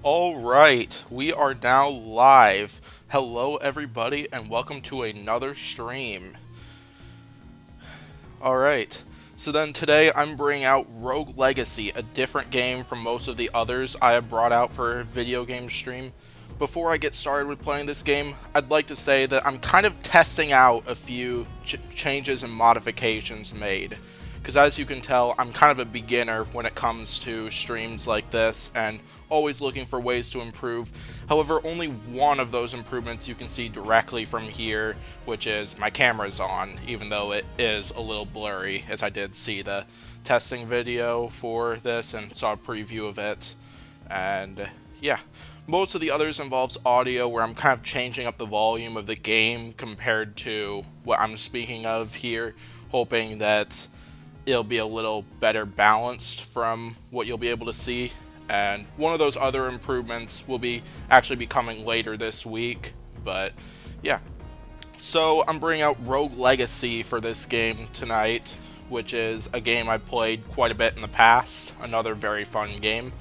Alright, we are now live. Hello everybody and welcome to another stream. Alright, so then today I'm bringing out Rogue Legacy, a different game from most of the others I have brought out for a video game stream. Before I get started with playing this game, I'd like to say that I'm kind of testing out a few changes and modifications made. Because as you can tell, I'm kind of a beginner when it comes to streams like this, and always looking for ways to improve. However, only one of those improvements you can see directly from here, which is my camera's on, even though it is a little blurry, as I did see the testing video for this and saw a preview of it. And yeah, most of the others involves audio, where I'm kind of changing up the volume of the game compared to what I'm speaking of here, hoping that it'll be a little better balanced from what you'll be able to see. And one of those other improvements will actually be coming later this week. But yeah, so I'm bringing out Rogue Legacy for this game tonight, which is a game I've played quite a bit in the past. Another very fun game.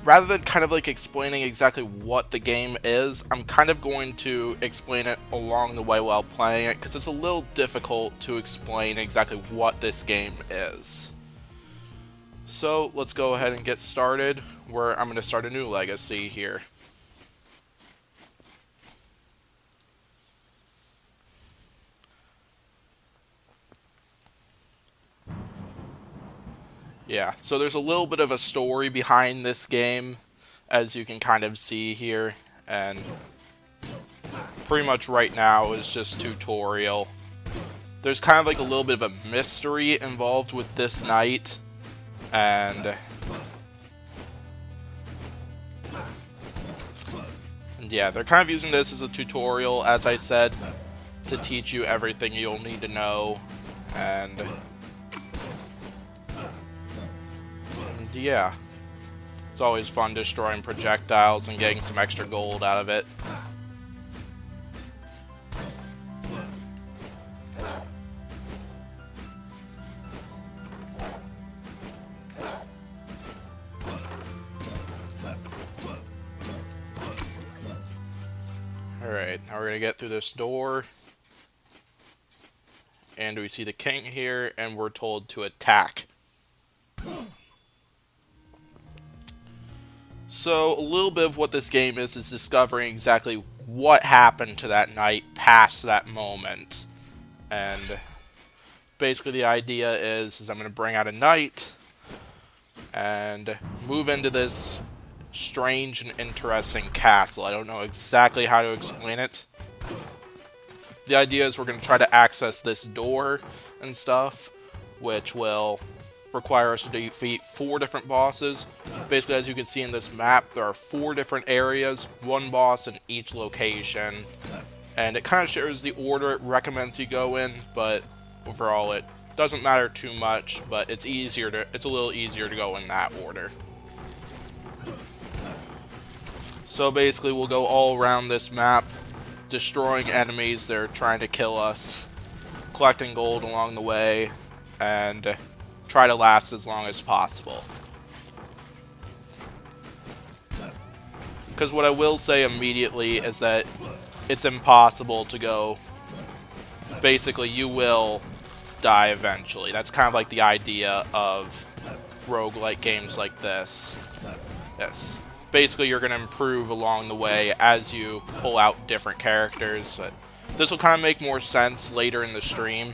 Rather than kind of like explaining exactly what the game is, I'm kind of going to explain it along the way while playing it, because it's a little difficult to explain exactly what this game is. So let's go ahead and get started, where I'm going to start a new legacy here. Yeah, so there's a little bit of a story behind this game, as you can kind of see here, and pretty much right now is just tutorial. There's kind of like a little bit of a mystery involved with this knight, and yeah, they're kind of using this as a tutorial, as I said, to teach you everything you'll need to know, and yeah, it's always fun destroying projectiles and getting some extra gold out of it. Alright, now we're going to get through this door. And we see the king here, and we're told to attack. So, a little bit of what this game is discovering exactly what happened to that knight past that moment. And basically the idea is I'm going to bring out a knight and move into this strange and interesting castle. I don't know exactly how to explain it. The idea is we're going to try to access this door and stuff, which will require us to defeat 4 different bosses. Basically, as you can see in this map, there are 4 different areas, 1 boss in each location, and it kind of shares the order it recommends you go in, but overall it doesn't matter too much, but it's a little easier to go in that order. So basically we'll go all around this map, destroying enemies that are trying to kill us, collecting gold along the way, and try to last as long as possible. Because what I will say immediately is that it's impossible to go. Basically, you will die eventually. That's kind of like the idea of roguelike games like this. Yes. Basically, you're going to improve along the way as you pull out different characters. But this will kind of make more sense later in the stream.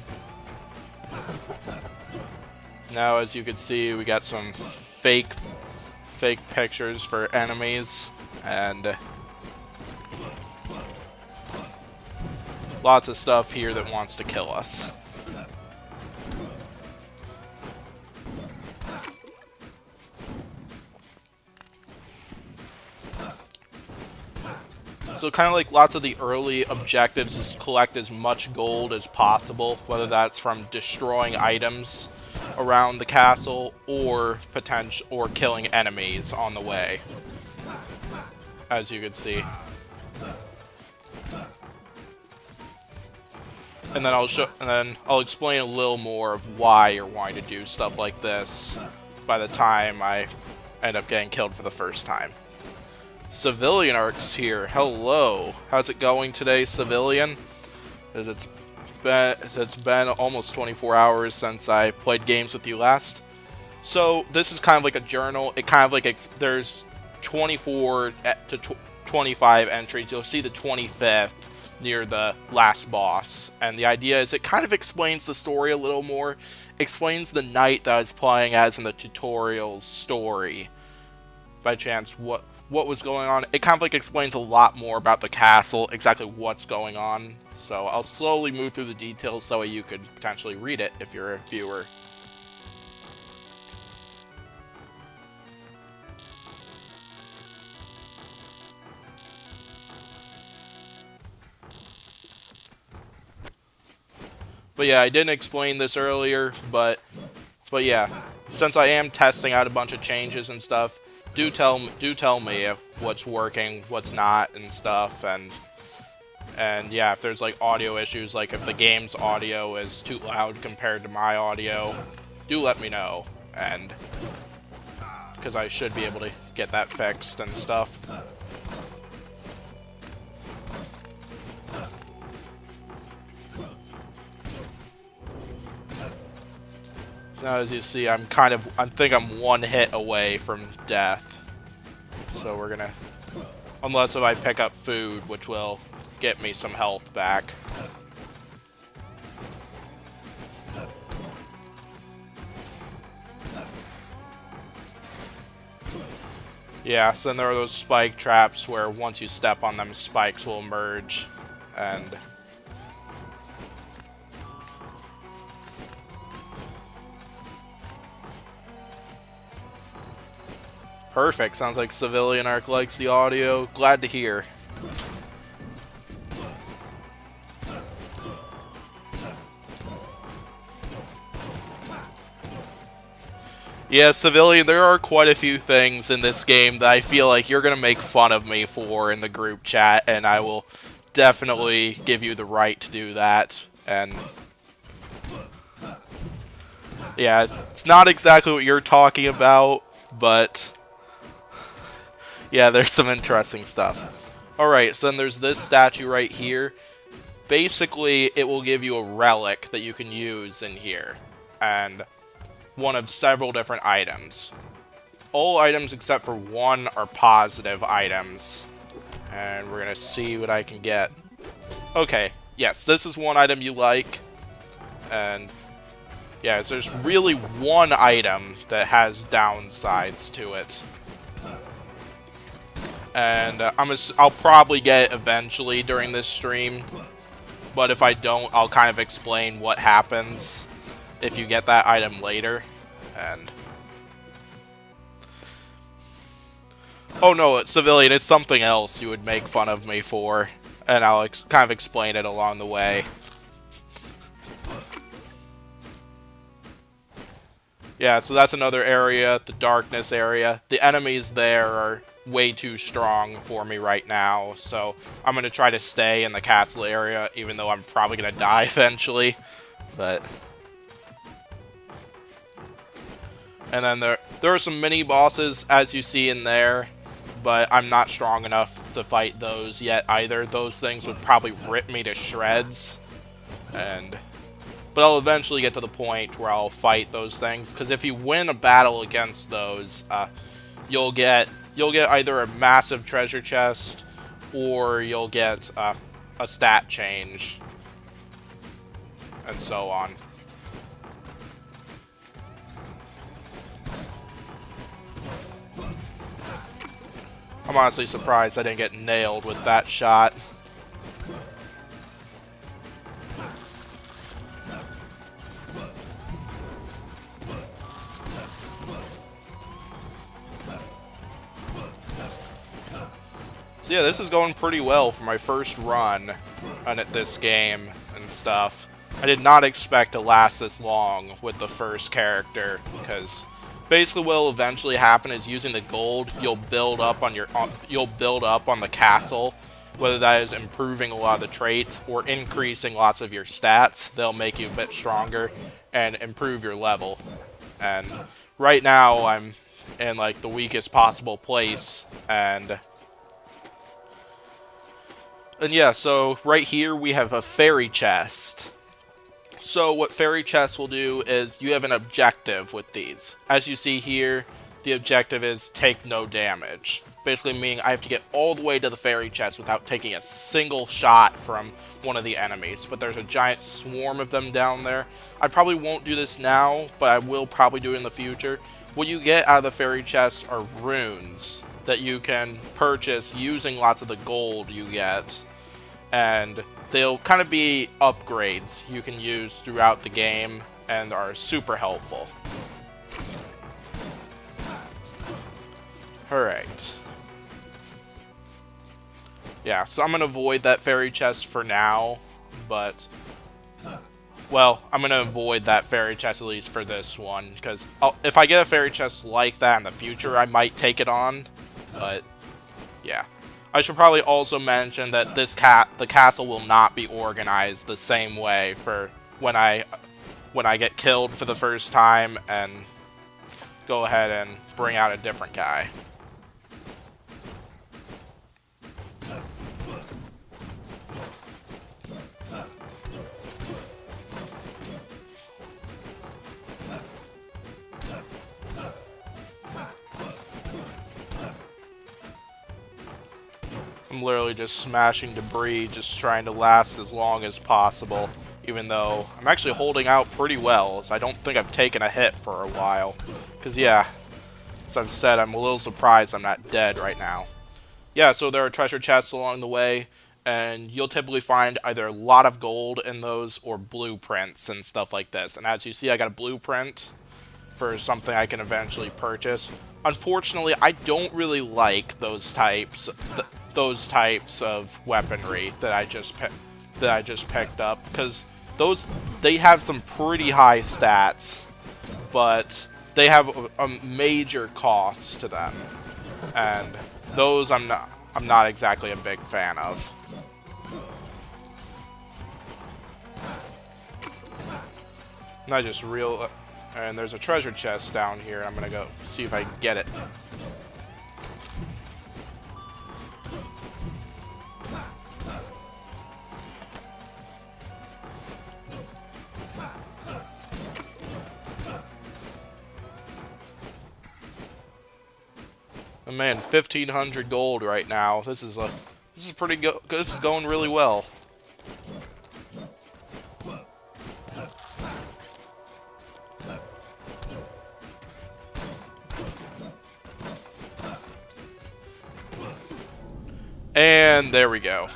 Now, as you can see, we got some fake pictures for enemies, and lots of stuff here that wants to kill us. So kind of like lots of the early objectives is collect as much gold as possible, whether that's from destroying items around the castle or killing enemies on the way, as you can see. And then I'll explain a little more of why you're wanting to do stuff like this by the time I end up getting killed for the first time. Civilian Arcs here. Hello. How's it going today, Civilian? As it's been almost 24 hours since I played games with you last. So this is kind of like a journal. It kind of like there's 24 to 25 entries. You'll see the 25th near the last boss, and the idea is it kind of explains the story a little more. Explains the knight that I was playing as in the tutorial's story. By chance, what was going on. It kind of like explains a lot more about the castle, exactly what's going on. So I'll slowly move through the details so you could potentially read it if you're a viewer. But yeah, I didn't explain this earlier, but yeah, since I am testing out a bunch of changes and stuff, do tell me what's working, what's not, and stuff, and yeah, if there's like audio issues, like if the game's audio is too loud compared to my audio, do let me know, and because I should be able to get that fixed and stuff. Now, as you see, I think I'm one hit away from death. So we're gonna, unless if I pick up food, which will get me some health back. Yeah, so then there are those spike traps where once you step on them, spikes will emerge, and perfect. Sounds like Civilian Arc likes the audio. Glad to hear. Yeah, Civilian, there are quite a few things in this game that I feel like you're going to make fun of me for in the group chat, and I will definitely give you the right to do that. And yeah, it's not exactly what you're talking about, but yeah, there's some interesting stuff. Alright, so then there's this statue right here. Basically, it will give you a relic that you can use in here. And one of several different items. All items except for one are positive items. And we're going to see what I can get. Okay, yes, this is one item you like. And yeah, so there's really one item that has downsides to it. And I'll probably get it eventually during this stream. But if I don't, I'll kind of explain what happens if you get that item later. And oh no, it's Civilian, it's something else you would make fun of me for. And I'll kind of explain it along the way. Yeah, so that's another area, the darkness area. The enemies there are way too strong for me right now, so I'm going to try to stay in the castle area, even though I'm probably going to die eventually. But and then there are some mini-bosses, as you see in there, but I'm not strong enough to fight those yet either. Those things would probably rip me to shreds, but I'll eventually get to the point where I'll fight those things, because if you win a battle against those, you'll get either a massive treasure chest, or you'll get a stat change, and so on. I'm honestly surprised I didn't get nailed with that shot. So yeah, this is going pretty well for my first run on this game and stuff. I did not expect to last this long with the first character, because basically what will eventually happen is using the gold, you'll build up on the castle, whether that is improving a lot of the traits or increasing lots of your stats. They'll make you a bit stronger and improve your level. And right now I'm in like the weakest possible place, and And yeah, so right here we have a fairy chest. So what fairy chests will do is you have an objective with these. As you see here, the objective is take no damage. Basically meaning I have to get all the way to the fairy chest without taking a single shot from one of the enemies. But there's a giant swarm of them down there. I probably won't do this now, but I will probably do it in the future. What you get out of the fairy chests are runes that you can purchase using lots of the gold you get. And they'll kind of be upgrades you can use throughout the game and are super helpful. Alright. Yeah, so I'm going to avoid that fairy chest for now, but... Well, I'm going to avoid that fairy chest at least for this one, because if I get a fairy chest like that in the future, I might take it on, but yeah. I should probably also mention that the castle will not be organized the same way for when I get killed for the first time and go ahead and bring out a different guy. I'm literally just smashing debris, just trying to last as long as possible, even though I'm actually holding out pretty well, so I don't think I've taken a hit for a while. Because yeah, as I've said, I'm a little surprised I'm not dead right now. Yeah, so there are treasure chests along the way, and you'll typically find either a lot of gold in those or blueprints and stuff like this. And as you see, I got a blueprint for something I can eventually purchase. Unfortunately, I don't really like those types of weaponry that I just picked up, because they have some pretty high stats, but they have a major cost to them, and those I'm not exactly a big fan of. And I just and there's a treasure chest down here. I'm gonna go see if I can get it. Oh man, 1,500 gold right now. This is pretty good. This is going really well. And there we go.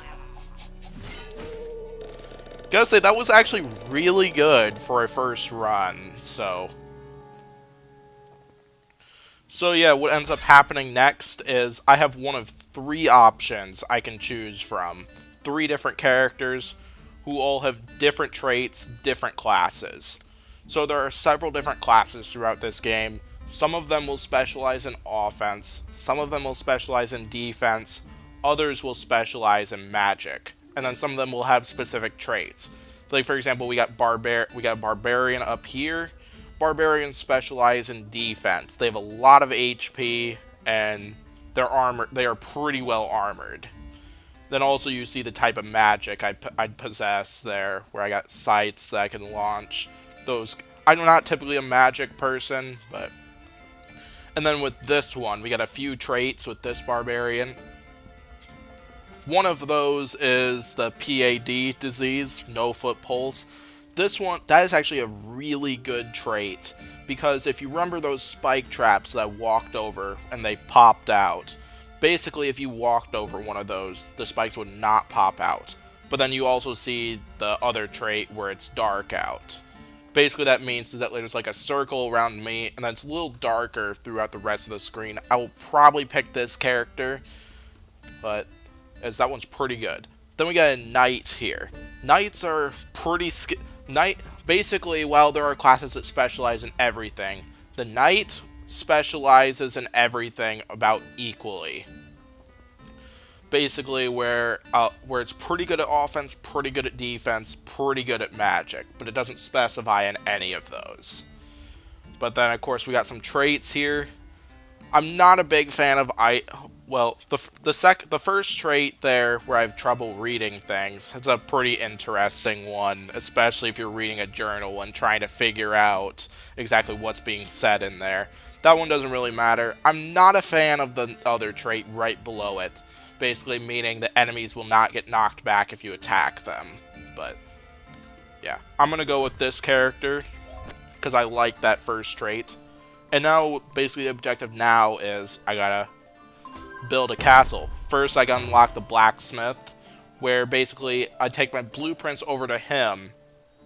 Gotta say, that was actually really good for a first run, so yeah, what ends up happening next is I have one of 3 options I can choose from. 3 different characters who all have different traits, different classes. So there are several different classes throughout this game. Some of them will specialize in offense, some of them will specialize in defense, others will specialize in magic, and then some of them will have specific traits. Like for example, we got Barbarian up here. Barbarians specialize in defense. They have a lot of HP, and they are pretty well armored. Then also you see the type of magic I'd possess there, where I got sights that I can launch. I'm not typically a magic person, but... And then with this one, we got a few traits with this Barbarian. One of those is the PAD disease, no foot pulse. This one, that is actually a really good trait, because if you remember those spike traps that I walked over and they popped out, basically if you walked over one of those, the spikes would not pop out. But then you also see the other trait where it's dark out. Basically that means that there's like a circle around me, and then it's a little darker throughout the rest of the screen. I will probably pick this character, but as that one's pretty good. Then we got a knight here. Knights are pretty basically, while there are classes that specialize in everything, the knight specializes in everything about equally. Basically, where it's pretty good at offense, pretty good at defense, pretty good at magic, but it doesn't specify in any of those. But then, of course, we got some traits here. I'm not a big fan of Well, the first trait there where I have trouble reading things, it's a pretty interesting one, especially if you're reading a journal and trying to figure out exactly what's being said in there. That one doesn't really matter. I'm not a fan of the other trait right below it, basically meaning that enemies will not get knocked back if you attack them. But yeah, I'm gonna go with this character because I like that first trait. And now, basically, the objective now is I gotta build a castle. First, I gotta unlock the blacksmith, where basically I take my blueprints over to him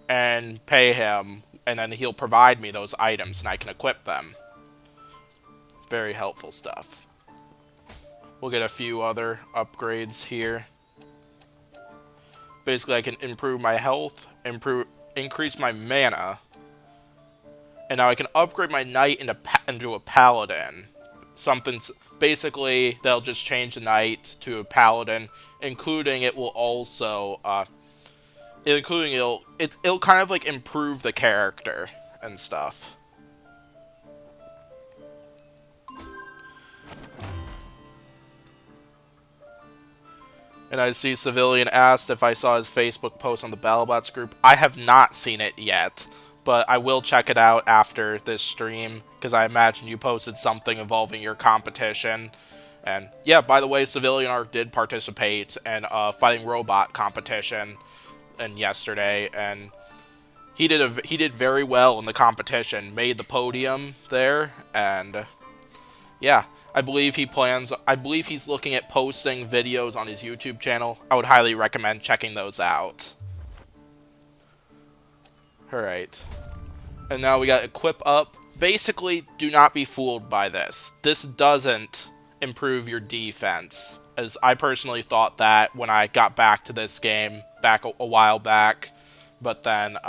and pay him, and then he'll provide me those items and I can equip them. Very helpful stuff. We'll get a few other upgrades here. Basically, I can improve my health, increase my mana, and now I can upgrade my knight into a paladin. Basically, they'll just change the knight to a paladin, including it will also, it'll kind of like improve the character and stuff. And I see Civilian asked if I saw his Facebook post on the BattleBots group. I have not seen it yet, but I will check it out after this stream, because I imagine you posted something involving your competition. And yeah, by the way, Civilian Arc did participate in a fighting robot competition yesterday, and he did very well in the competition, made the podium there, and yeah. I believe he's looking at posting videos on his YouTube channel. I would highly recommend checking those out. Alright. And now we got equip up. Basically, do not be fooled by this. This doesn't improve your defense, as I personally thought that when I got back to this game back a while back, but then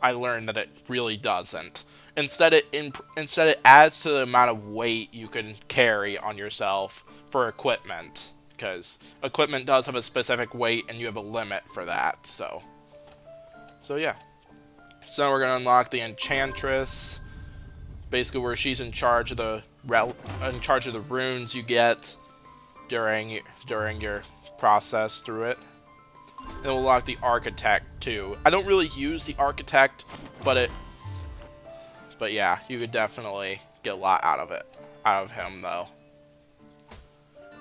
I learned that it really doesn't. Instead, it adds to the amount of weight you can carry on yourself for equipment, because equipment does have a specific weight, and you have a limit for that. So yeah. So now we're gonna unlock the Enchantress, basically where she's in charge of the runes you get during your process through it. And we'll unlock the Architect too. I don't really use the Architect, but yeah, you could definitely get a lot out of him though.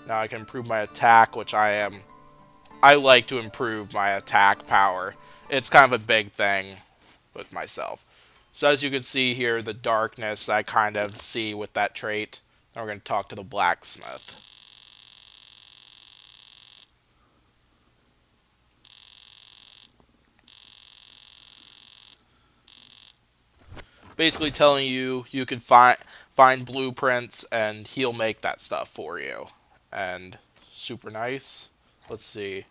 Now I can improve my attack, which I like to improve my attack power. It's kind of a big thing with myself. So as you can see here, the darkness that I kind of see with that trait. Now we're going to talk to the blacksmith. Basically telling you can find blueprints and he'll make that stuff for you. And super nice. Let's see.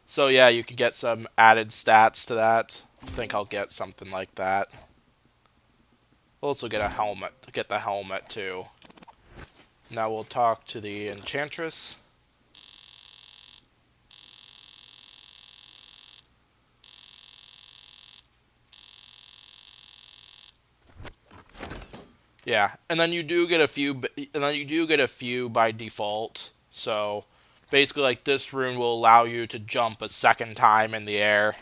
So yeah, you could get some added stats to that. I think I'll get something like that. We'll also get the helmet too. Now we'll talk to the Enchantress. Yeah, and then you do get a few by default. So basically, like, this rune will allow you to jump a second time in the air,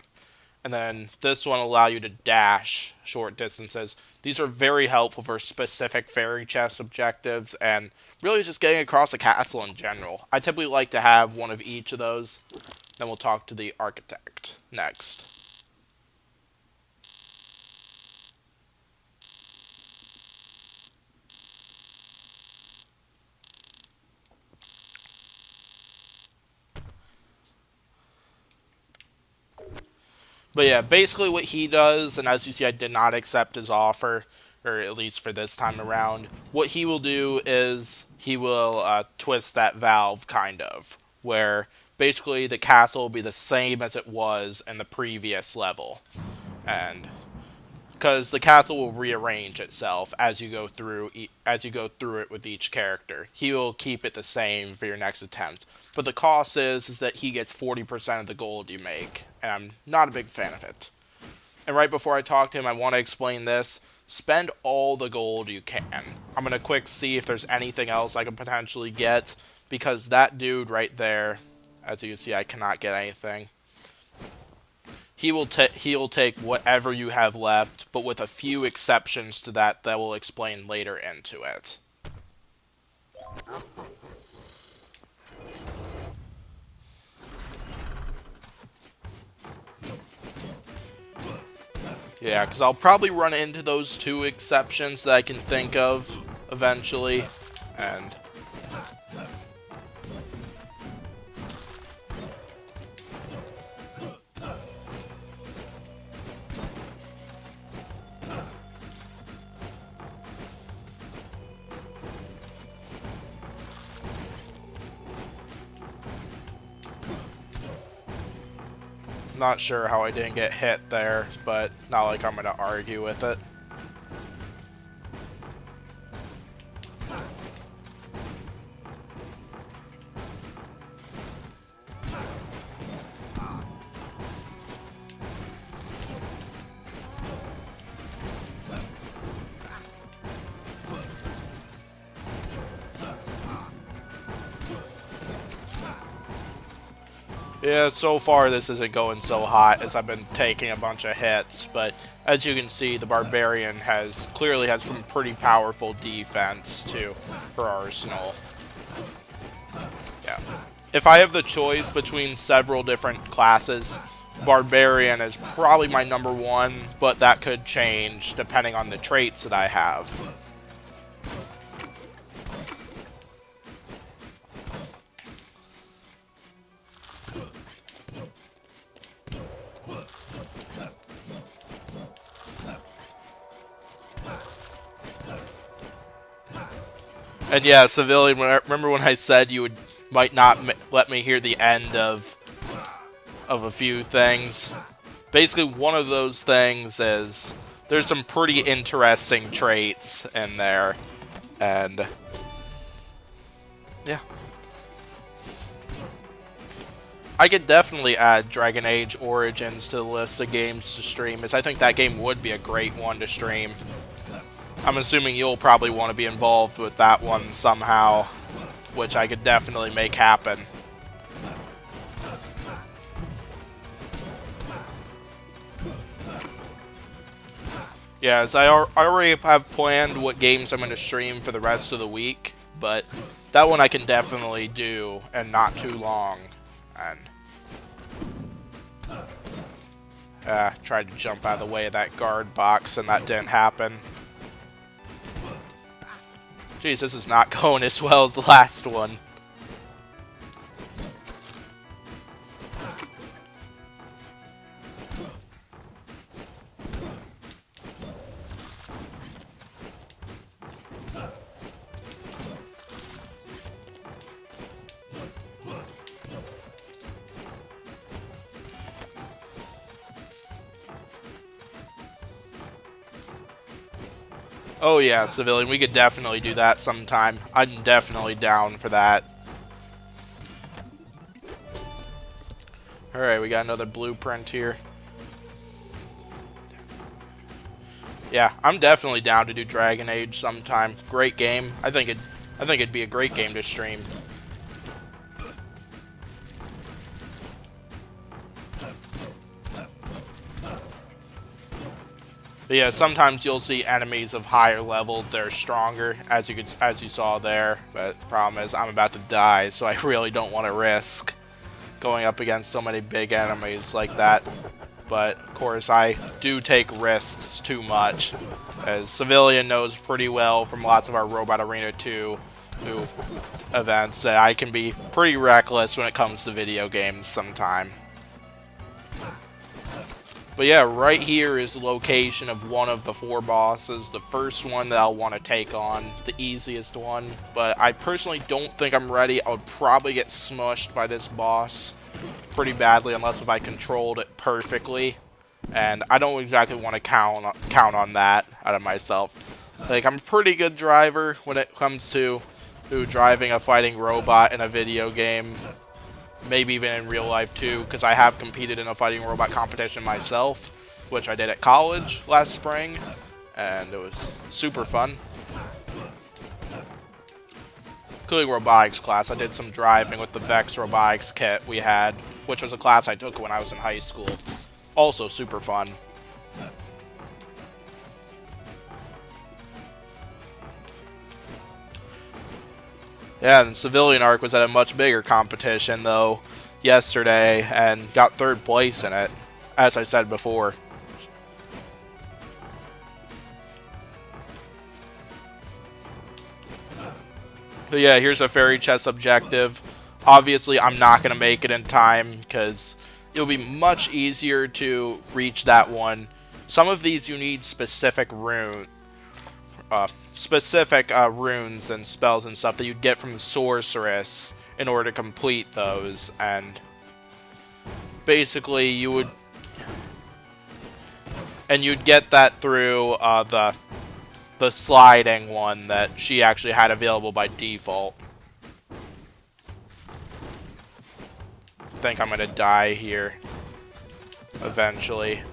and then this one will allow you to dash short distances. These are very helpful for specific fairy chest objectives and really just getting across the castle in general. I typically like to have one of each of those. Then we'll talk to the Architect next. But yeah, basically what he does, and as you see, I did not accept his offer, or at least for this time around. What he will do is he will twist that valve, kind of, where basically the castle will be the same as it was in the previous level. And because the castle will rearrange itself as you go through it with each character. He will keep it the same for your next attempt. But the cost is that he gets 40% of the gold you make, and I'm not a big fan of it. And right before I talk to him, I want to explain this. spend all the gold you can. I'm going to quick see if there's anything else I can potentially get, because that dude right there, as you can see, I cannot get anything. He'll take whatever you have left, but with a few exceptions to that we'll explain later into it. Yeah, because I'll probably run into those 2 exceptions that I can think of eventually, and not sure how I didn't get hit there, but not like I'm going to argue with it. Yeah, so far this isn't going so hot as I've been taking a bunch of hits, but as you can see, the Barbarian clearly has some pretty powerful defense too, her arsenal. Yeah. If I have the choice between several different classes, Barbarian is probably my #1, but that could change depending on the traits that I have. And yeah, Civilian, remember when I said you might not let me hear the end of a few things? Basically, one of those things is there's some pretty interesting traits in there, and yeah. I could definitely add Dragon Age Origins to the list of games to stream, as I think that game would be a great one to stream. I'm assuming you'll probably want to be involved with that one somehow, which I could definitely make happen. Yes, I already have planned what games I'm going to stream for the rest of the week, but that one I can definitely do, and not too long. And tried to jump out of the way of that guard box, and that didn't happen. Jeez, this is not going as well as the last one. Oh yeah, Civilian, we could definitely do that sometime. I'm definitely down for that. Alright, we got another blueprint here. Yeah, I'm definitely down to do Dragon Age sometime. Great game. I think it'd be a great game to stream. But yeah, sometimes you'll see enemies of higher level. They're stronger, as you saw there. But the problem is, I'm about to die, so I really don't want to risk going up against so many big enemies like that. But of course, I do take risks too much, as Civilian knows pretty well from lots of our Robot Arena 2 events that I can be pretty reckless when it comes to video games sometime. But yeah, right here is the location of one of the 4 bosses. The first one that I'll want to take on, the easiest one. But I personally don't think I'm ready. I would probably get smushed by this boss pretty badly unless if I controlled it perfectly. And I don't exactly want to count on that out of myself. Like, I'm a pretty good driver when it comes to driving a fighting robot in a video game. Maybe even in real life too, because I have competed in a fighting robot competition myself, which I did at college last spring, and it was super fun. Including robotics class. I did some driving with the Vex robotics kit we had, which was a class I took when I was in high school. Also super fun. Yeah, and Civilian Arc was at a much bigger competition, though, yesterday, and got 3rd place in it, as I said before. But yeah, here's a fairy chest objective. Obviously, I'm not going to make it in time, because it'll be much easier to reach that one. Some of these you need specific runes and spells and stuff that you'd get from the sorceress in order to complete those, and basically you'd get that through the sliding one that she actually had available by default. I think I'm gonna die here eventually.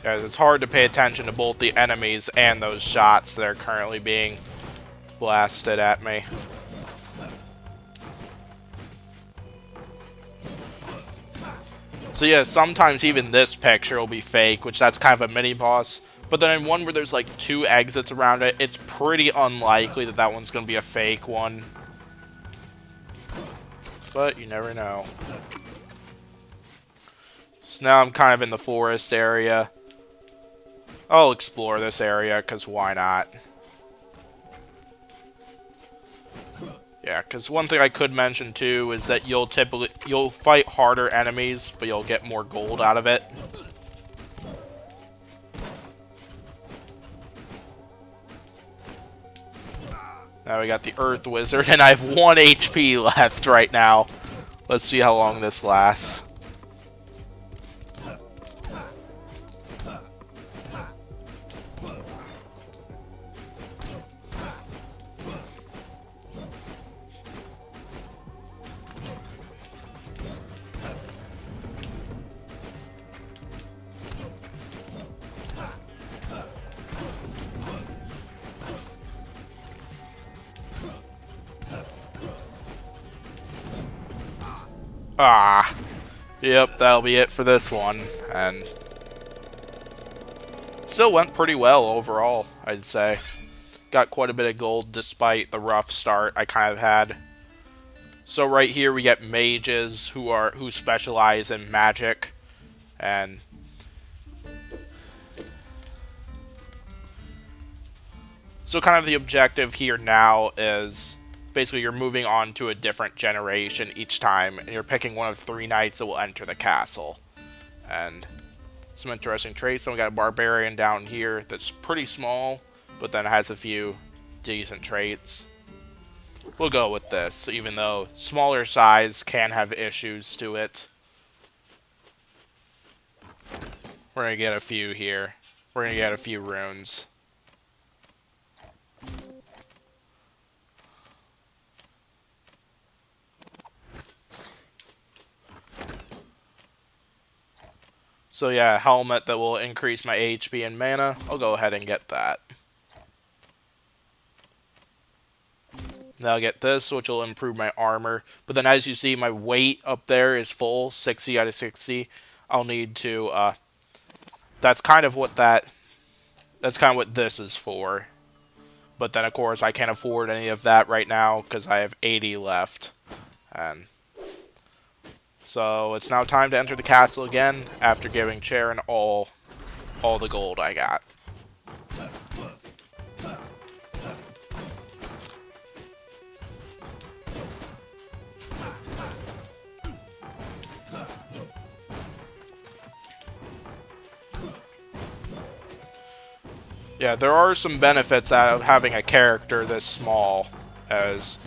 Guys, it's hard to pay attention to both the enemies and those shots that are currently being blasted at me. So yeah, sometimes even this picture will be fake, which that's kind of a mini-boss. But then in one where there's like 2 exits around it, it's pretty unlikely that that one's going to be a fake one. But you never know. So now I'm kind of in the forest area. I'll explore this area, because why not? Yeah, because one thing I could mention too is that you'll fight harder enemies, but you'll get more gold out of it. Now we got the Earth Wizard, and I have 1 HP left right now. Let's see how long this lasts. Ah, yep, that'll be it for this one, and still went pretty well overall, I'd say. Got quite a bit of gold despite the rough start I kind of had. So right here we get mages who specialize in magic, and so kind of the objective here now is basically you're moving on to a different generation each time, and you're picking one of 3 knights that will enter the castle. And some interesting traits. So we got a barbarian down here that's pretty small, but then has a few decent traits. We'll go with this, even though smaller size can have issues to it. We're gonna get a few here. We're gonna get a few runes. So yeah, helmet that will increase my HP and mana. I'll go ahead and get that. Now I'll get this, which will improve my armor. But then as you see, my weight up there is full, 60 out of 60. I'll need to, that's kind of what this is for. But then of course I can't afford any of that right now because I have 80 left. And so it's now time to enter the castle again after giving Charon all the gold I got. Yeah, there are some benefits out of having a character this small, as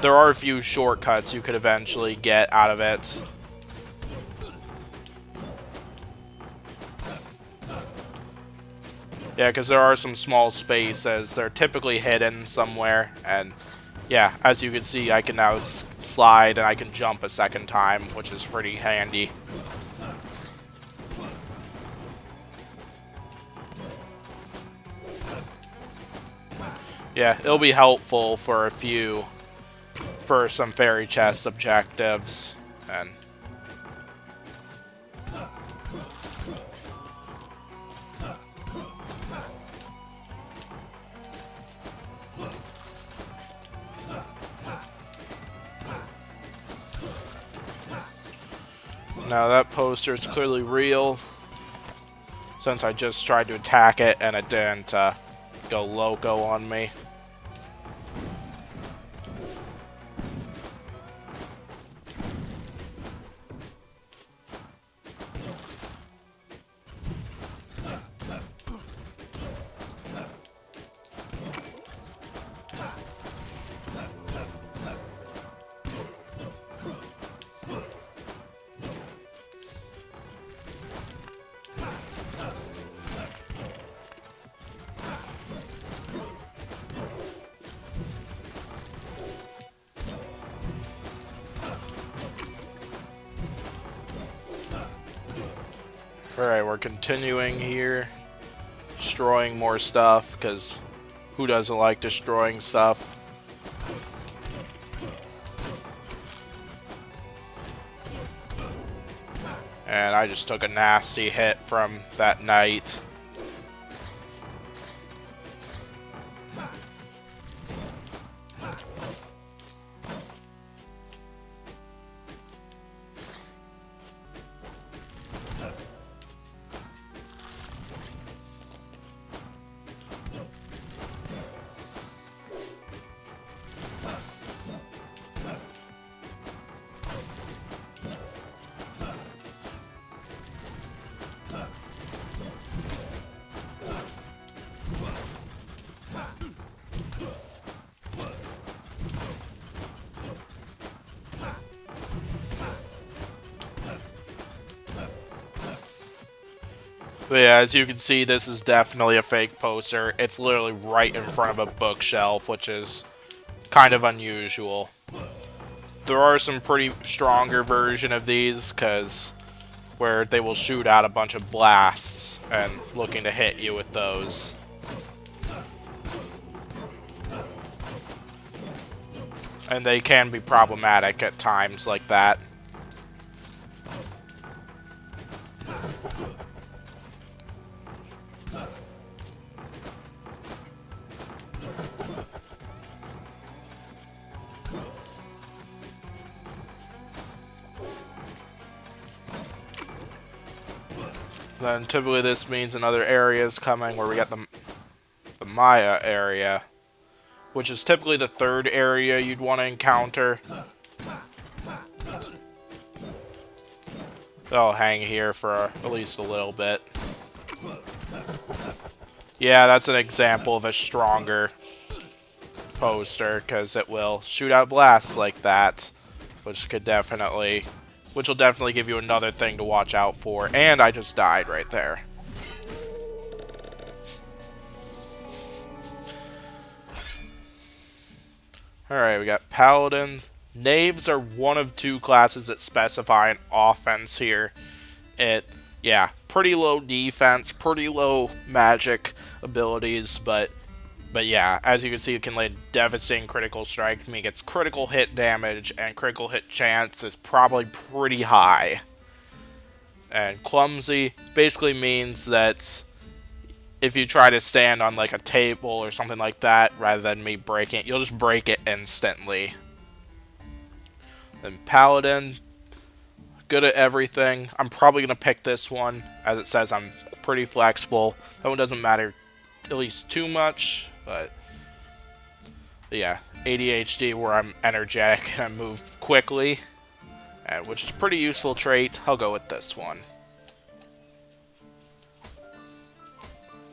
there are a few shortcuts you could eventually get out of it. Yeah, because there are some small spaces. They're typically hidden somewhere, and yeah, as you can see, I can now slide and I can jump a second time, which is pretty handy. Yeah, it'll be helpful for some fairy chest objectives, and now that poster is clearly real, since I just tried to attack it and it didn't go loco on me. Alright, we're continuing here, destroying more stuff, because who doesn't like destroying stuff? And I just took a nasty hit from that knight. But yeah, as you can see, this is definitely a fake poster. It's literally right in front of a bookshelf, which is kind of unusual. There are some pretty stronger version of these, where they will shoot out a bunch of blasts and looking to hit you with those. And they can be problematic at times like that. Then typically this means another area is coming, where we got the Maya area, which is typically the third area you'd want to encounter. I'll hang here for at least a little bit. Yeah, that's an example of a stronger poster, because it will shoot out blasts like that, which will definitely give you another thing to watch out for. And I just died right there. Alright, we got paladins. Knaves are one of two classes that specify an offense here. Yeah, pretty low defense, pretty low magic abilities, but yeah, as you can see, it can lay devastating critical strikes, meaning its critical hit damage and critical hit chance is probably pretty high. And clumsy basically means that if you try to stand on like a table or something like that, rather than me breaking it, you'll just break it instantly. Then paladin, good at everything. I'm probably going to pick this one, as it says I'm pretty flexible. That one doesn't matter at least too much, but yeah, ADHD, where I'm energetic and I move quickly, which is a pretty useful trait. I'll go with this one.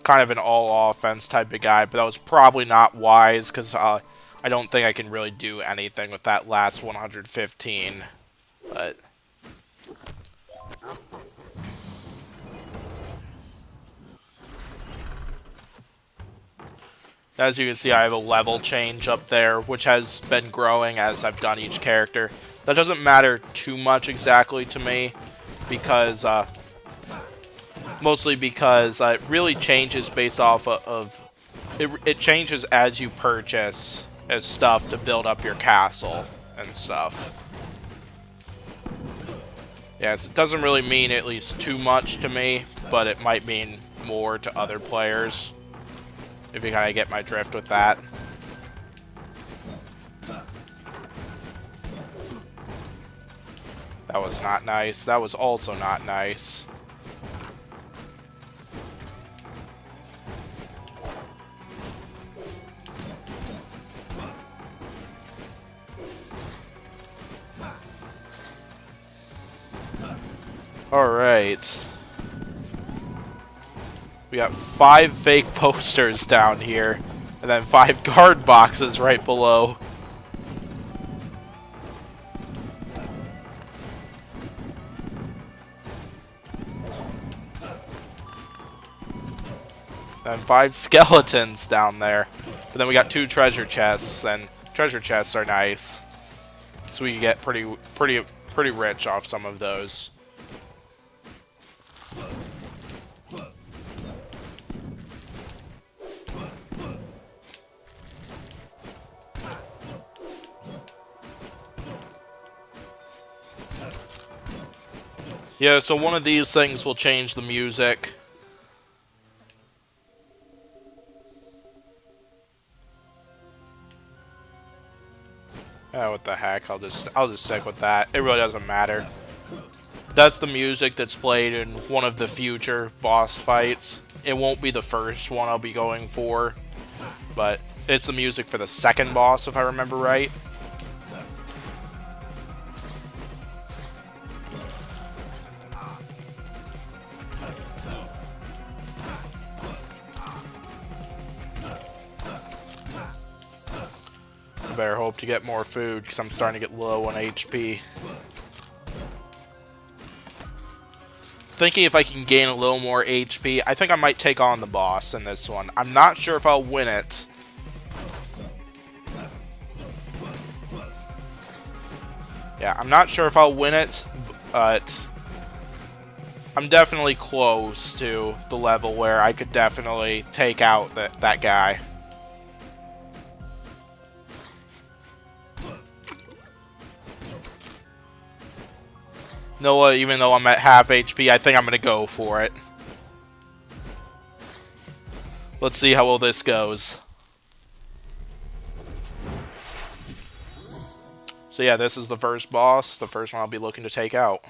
Kind of an all-offense type of guy, but that was probably not wise, because I don't think I can really do anything with that last 115, but As you can see, I have a level change up there, which has been growing as I've done each character. That doesn't matter too much exactly to me, because, mostly because it really changes based off of it changes as you purchase as stuff to build up your castle and stuff. Yes, it doesn't really mean at least too much to me, but it might mean more to other players, if you kind of get my drift with that. That was not nice. That was also not nice. Alright. We got 5 fake posters down here, and then 5 guard boxes right below. And 5 skeletons down there. But then we got 2 treasure chests, and treasure chests are nice. So we can get pretty rich off some of those. Yeah, so one of these things will change the music. Oh, what the heck? I'll just stick with that. It really doesn't matter. That's the music that's played in one of the future boss fights. It won't be the first one I'll be going for, but it's the music for the second boss, if I remember right. I better hope to get more food, because I'm starting to get low on HP. Thinking if I can gain a little more HP, I think I might take on the boss in this one. I'm not sure if I'll win it. Yeah, I'm not sure if I'll win it, but I'm definitely close to the level where I could definitely take out that guy. No, even though I'm at half HP, I think I'm going to go for it. Let's see how well this goes. So yeah, this is the first boss, the first one I'll be looking to take out.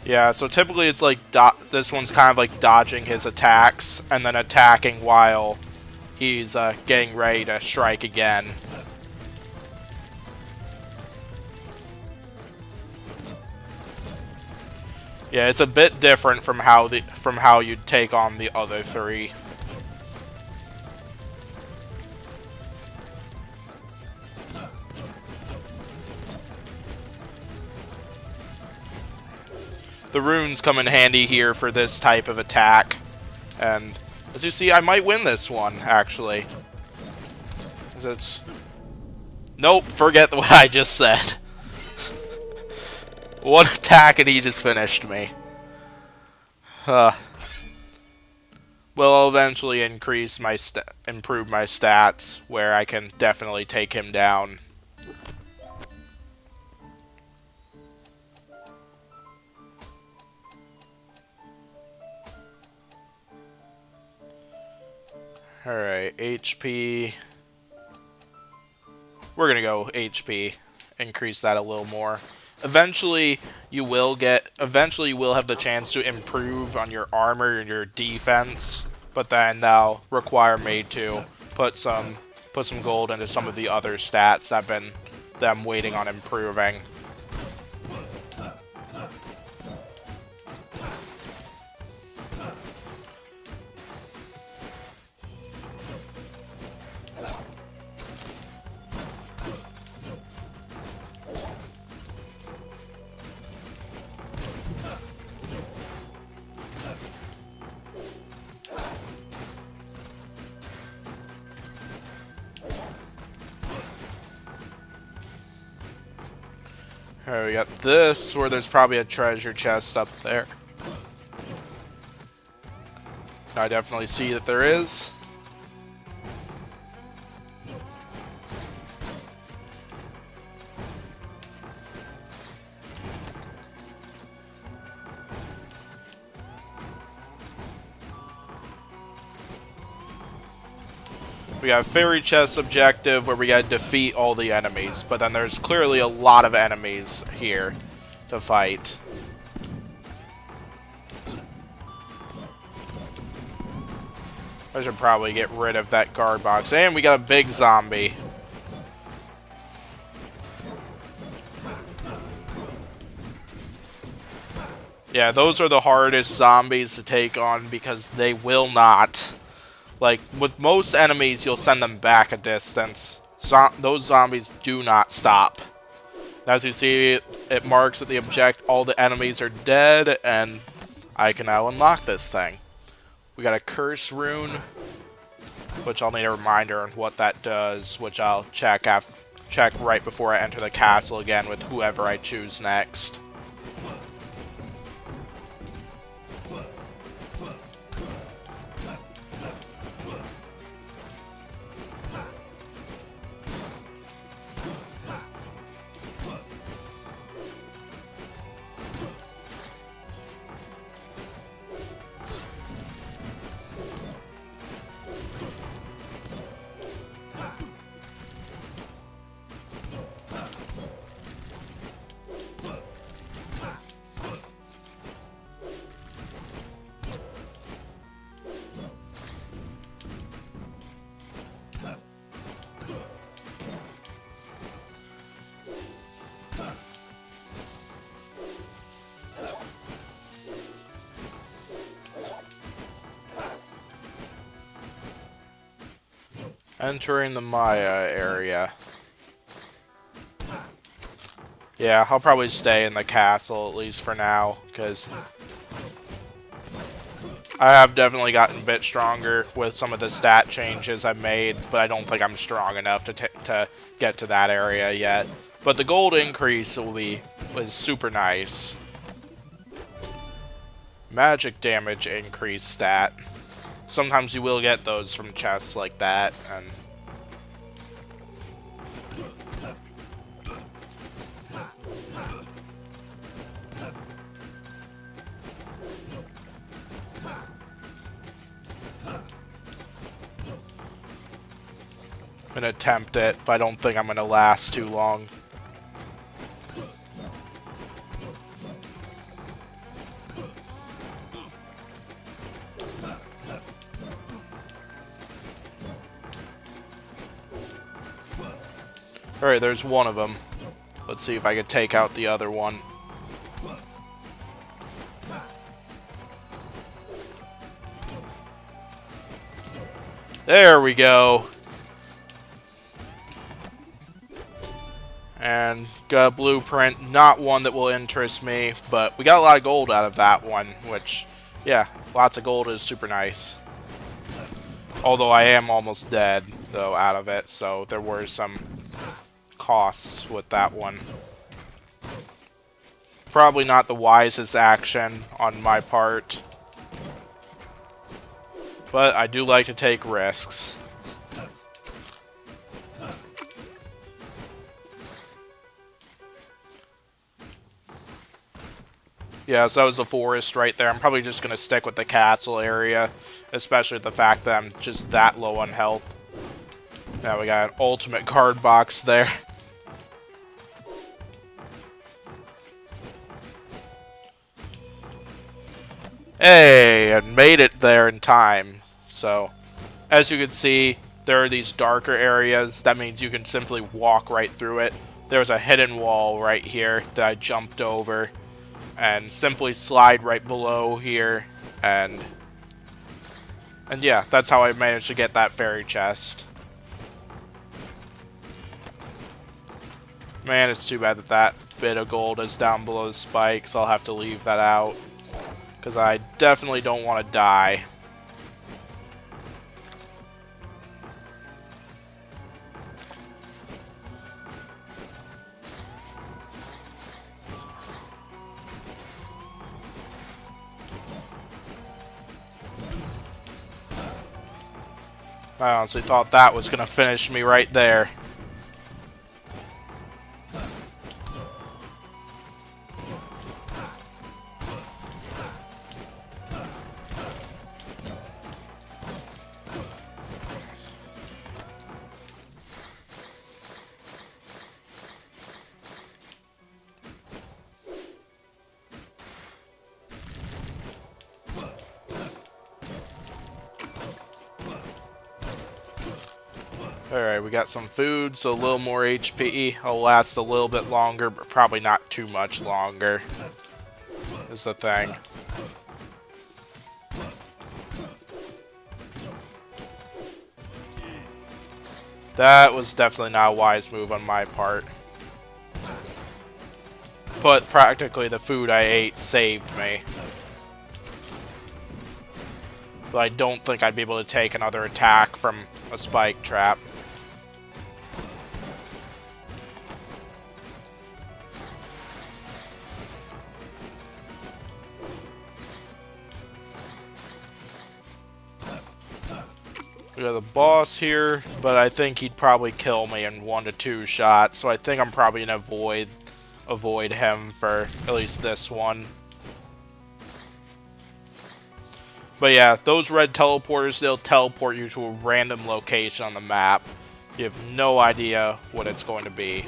Yeah, so typically it's like this one's kind of like dodging his attacks and then attacking while he's getting ready to strike again. Yeah, it's a bit different from how you'd take on the other 3. The runes come in handy here for this type of attack. And as you see, I might win this one, actually. Nope, forget what I just said. One attack and he just finished me. Will eventually improve my stats, where I can definitely take him down. Alright, HP. We're gonna go HP. Increase that a little more. Eventually, you will have the chance to improve on your armor and your defense, but then that'll require me to put some gold into some of the other stats that I'm waiting on improving. Alright, we got this, where there's probably a treasure chest up there. I definitely see that there is. We got Fairy Chest objective where we gotta defeat all the enemies, but then there's clearly a lot of enemies here to fight. I should probably get rid of that guard box. And we got a big zombie. Yeah, those are the hardest zombies to take on because they will not. Like, with most enemies, you'll send them back a distance. Those zombies do not stop. As you see, it marks that all the enemies are dead, and I can now unlock this thing. We got a curse rune, which I'll need a reminder on what that does, which I'll check right before I enter the castle again with whoever I choose next. Entering the Maya area. Yeah, I'll probably stay in the castle, at least for now, because I have definitely gotten a bit stronger with some of the stat changes I've made, but I don't think I'm strong enough to get to that area yet. But the gold increase was super nice. Magic damage increase stat. Sometimes you will get those from chests like that, and I'm gonna attempt it, but I don't think I'm gonna last too long. Alright, there's one of them. Let's see if I can take out the other one. There we go. And got a blueprint. Not one that will interest me, but we got a lot of gold out of that one, which, yeah, lots of gold is super nice. Although I am almost dead, though, out of it, so there were some costs with that one. Probably not the wisest action on my part, but I do like to take risks. Yeah, so that was the forest right there. I'm probably just going to stick with the castle area, especially the fact that I'm just that low on health. Now we got an ultimate card box there. Hey, and made it there in time. So, as you can see, there are these darker areas. That means you can simply walk right through it. There's a hidden wall right here that I jumped over. And simply slide right below here, and yeah, that's how I managed to get that fairy chest. Man, it's too bad that that bit of gold is down below the spikes. I'll have to leave that out, because I definitely don't want to die. I honestly thought that was going to finish me right there. Alright, we got some food, so a little more HP. I'll last a little bit longer, but probably not too much longer, is the thing. That was definitely not a wise move on my part. But practically the food I ate saved me. But I don't think I'd be able to take another attack from a spike trap. We got the boss here, but I think he'd probably kill me in 1 to 2 shots, so I think I'm probably gonna avoid him for at least this one. But yeah, those red teleporters, they'll teleport you to a random location on the map. You have no idea what it's going to be.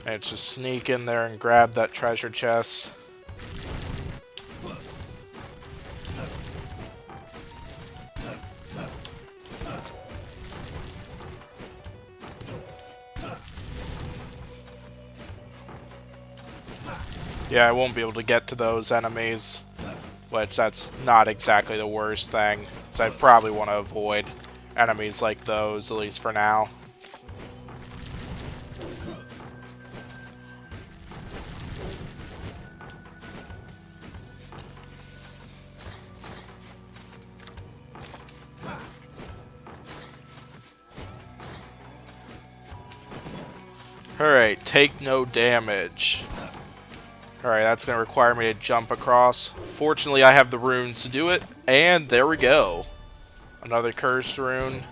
And just sneak in there and grab that treasure chest. Yeah, I won't be able to get to those enemies, which that's not exactly the worst thing, so I probably want to avoid enemies like those, at least for now. Alright, take no damage. Alright, that's going to require me to jump across. Fortunately, I have the runes to do it, and there we go. Another cursed rune.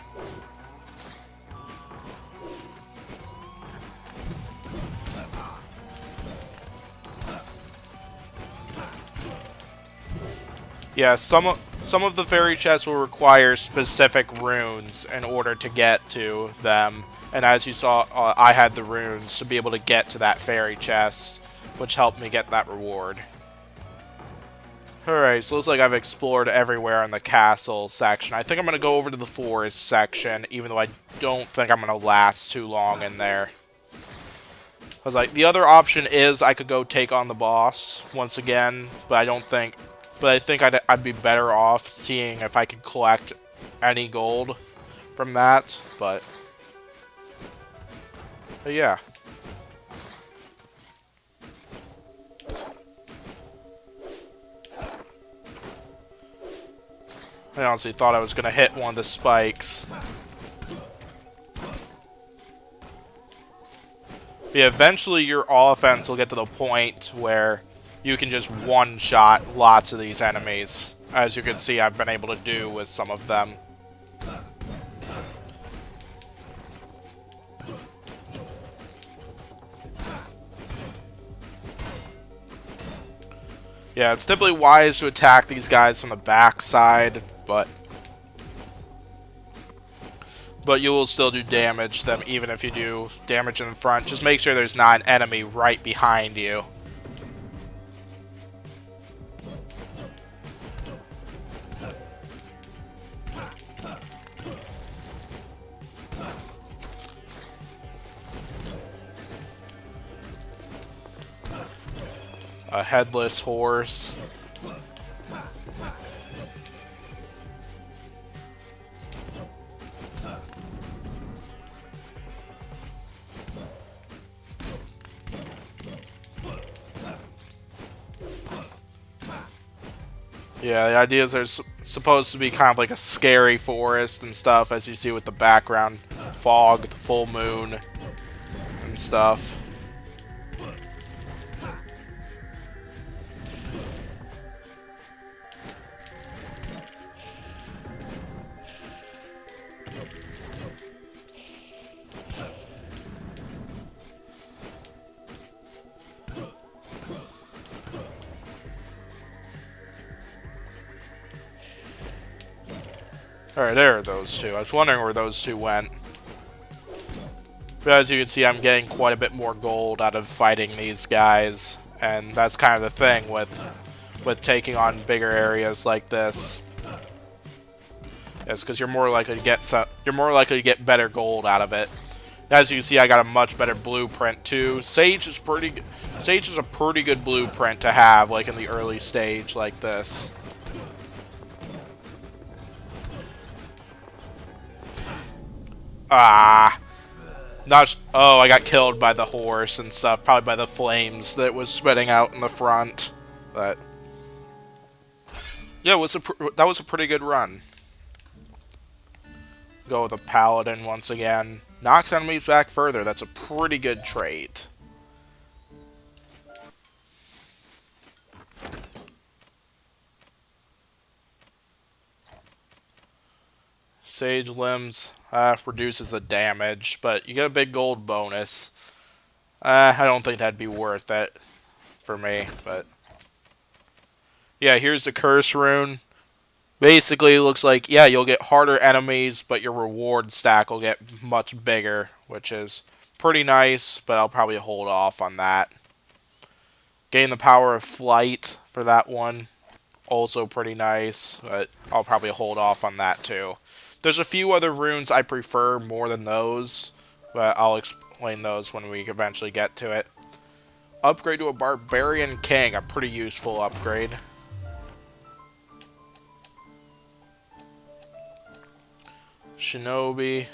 Yeah, some of the fairy chests will require specific runes in order to get to them. And as you saw, I had the runes to be able to get to that fairy chest, which helped me get that reward. Alright, so it looks like I've explored everywhere in the castle section. I think I'm going to go over to the forest section, even though I don't think I'm going to last too long in there. I was like, the other option is I could go take on the boss once again, but I think I'd be better off seeing if I could collect any gold from that, but yeah. I honestly thought I was going to hit one of the spikes. Yeah, eventually your offense will get to the point where you can just one-shot lots of these enemies. As you can see, I've been able to do with some of them. Yeah, it's typically wise to attack these guys from the backside, but you will still do damage to them even if you do damage in the front. Just make sure there's not an enemy right behind you. A headless horse. Yeah, the idea is there's supposed to be kind of like a scary forest and stuff, as you see with the background fog, the full moon. and stuff. Alright, there are those two. I was wondering where those two went. But as you can see, I'm getting quite a bit more gold out of fighting these guys. And that's kind of the thing with taking on bigger areas like this. It's because you're more likely to get better gold out of it. As you can see, I got a much better blueprint too. Sage is a pretty good blueprint to have, like in the early stage like this. Ah. Oh, I got killed by the horse and stuff. Probably by the flames that was spitting out in the front. But yeah, that was a pretty good run. Go with a paladin once again. Knocks enemies back further. That's a pretty good trait. Sage limbs reduces the damage, but you get a big gold bonus. I don't think that'd be worth it for me, but yeah, here's the curse rune. Basically, it looks like, yeah, you'll get harder enemies, but your reward stack will get much bigger, which is pretty nice, but I'll probably hold off on that. Gain the power of flight for that one. Also pretty nice, but I'll probably hold off on that too. There's a few other runes I prefer more than those, but I'll explain those when we eventually get to it. Upgrade to a Barbarian King, a pretty useful upgrade. Shinobi.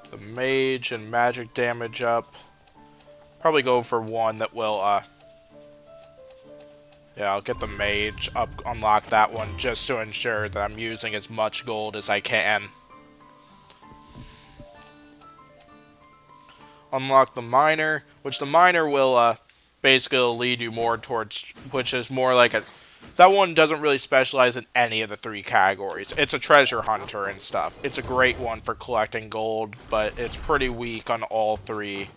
The mage and magic damage up. Probably go for one that will, yeah, I'll get the mage up, unlock that one just to ensure that I'm using as much gold as I can. Unlock the miner, which the miner will, basically lead you more towards, which is more like a, that one doesn't really specialize in any of the three categories. It's a treasure hunter and stuff. It's a great one for collecting gold, but it's pretty weak on all three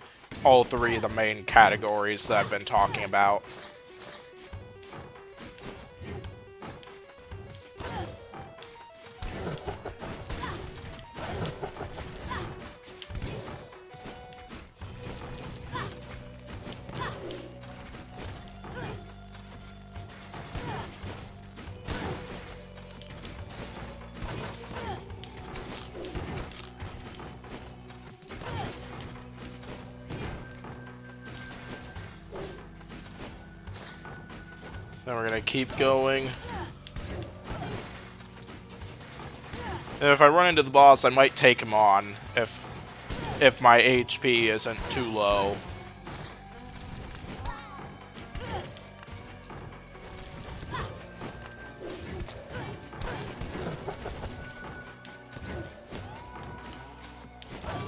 of the main categories that I've been talking about. Then we're gonna keep going. And if I run into the boss, I might take him on if my HP isn't too low.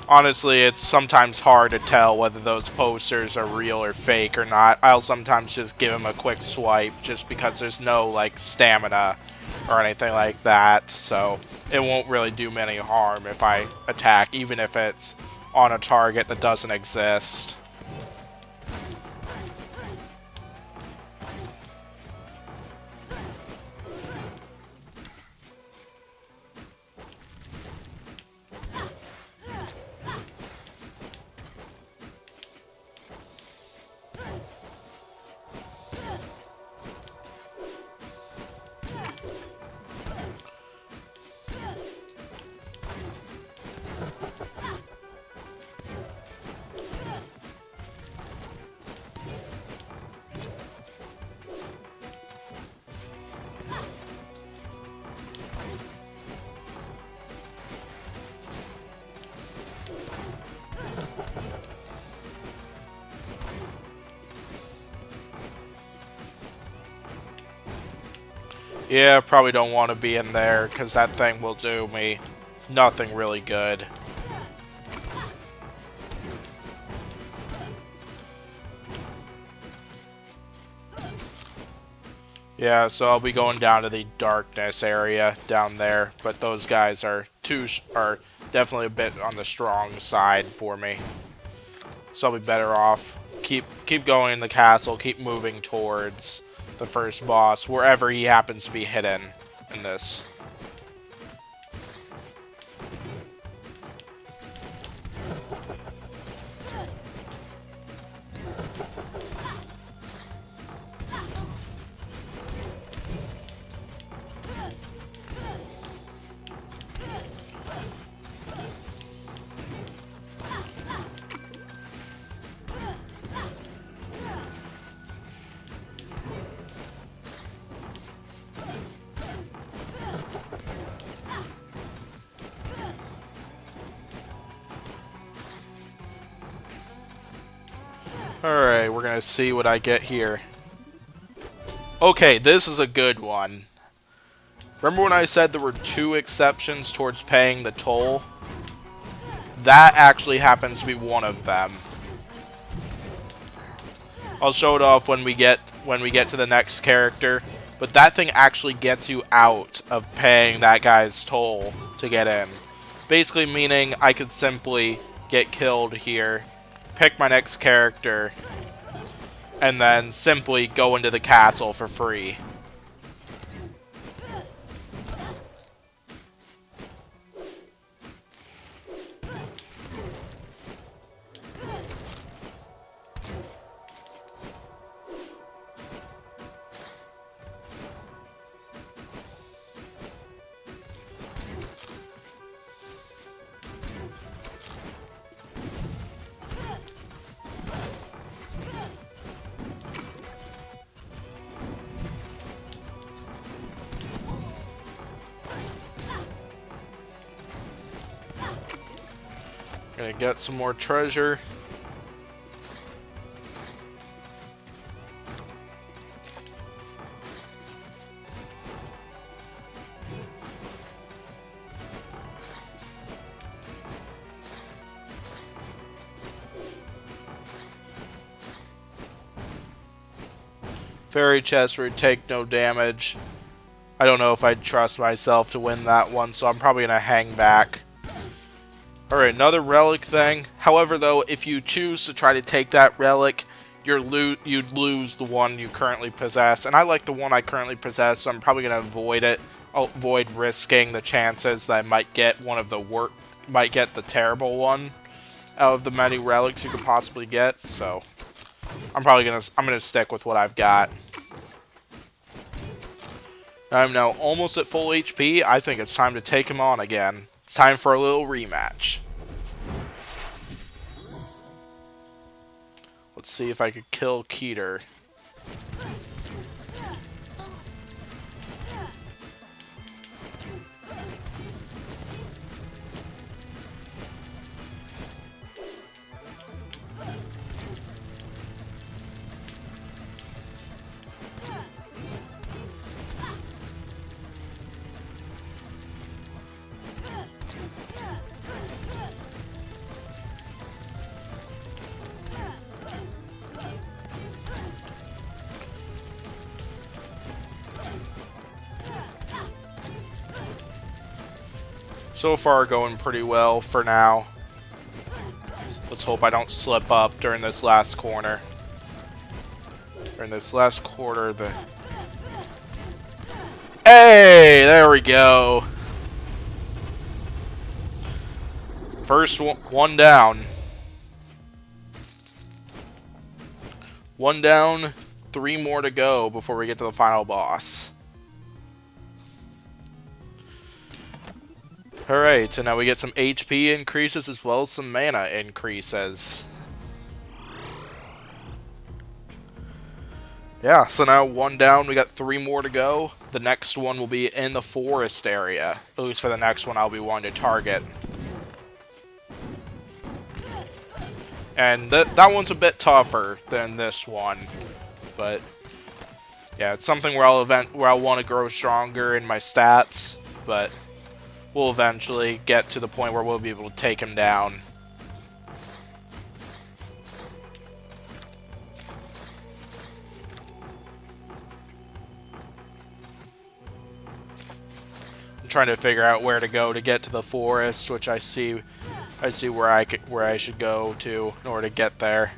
Honestly, it's sometimes hard to tell whether those posters are real or fake or not. I'll sometimes just give him a quick swipe just because there's no, like, stamina or anything like that. So it won't really do me any harm if I attack, even if it's on a target that doesn't exist. Yeah, probably don't want to be in there, because that thing will do me nothing really good. Yeah, so I'll be going down to the darkness area down there, but those guys are definitely a bit on the strong side for me. So I'll be better off keep going in the castle, keep moving towards the first boss, wherever he happens to be hidden in this. Alright, we're gonna see what I get here. Okay, this is a good one. Remember when I said there were 2 exceptions towards paying the toll? That actually happens to be one of them. I'll show it off when we get to the next character, but that thing actually gets you out of paying that guy's toll to get in. Basically meaning I could simply get killed here, pick my next character, and then simply go into the castle for free. Gonna get some more treasure. Fairy chest where you take no damage. I don't know if I'd trust myself to win that one, so I'm probably gonna hang back. Alright, another relic thing. However, though, if you choose to try to take that relic, you'd lose the one you currently possess. And I like the one I currently possess, so I'm probably going to avoid it. I'll avoid risking the chances that I might get the terrible one out of the many relics you could possibly get. So I'm gonna stick with what I've got. I'm now almost at full HP. I think it's time to take him on again. It's time for a little rematch. Let's see if I could kill Keter. So far, going pretty well for now. Let's hope I don't slip up during this last corner. During this last quarter, Hey! There we go! First one down. One down, 3 more to go before we get to the final boss. Alright, and now we get some HP increases as well as some mana increases. Yeah, so now 1 down, we got 3 more to go. The next one will be in the forest area. At least for the next one I'll be wanting to target. And that one's a bit tougher than this one, but Yeah, it's something where I'll want to grow stronger in my stats, but we'll eventually get to the point where we'll be able to take him down. I'm trying to figure out where to go to get to the forest, which I see where I should go to in order to get there.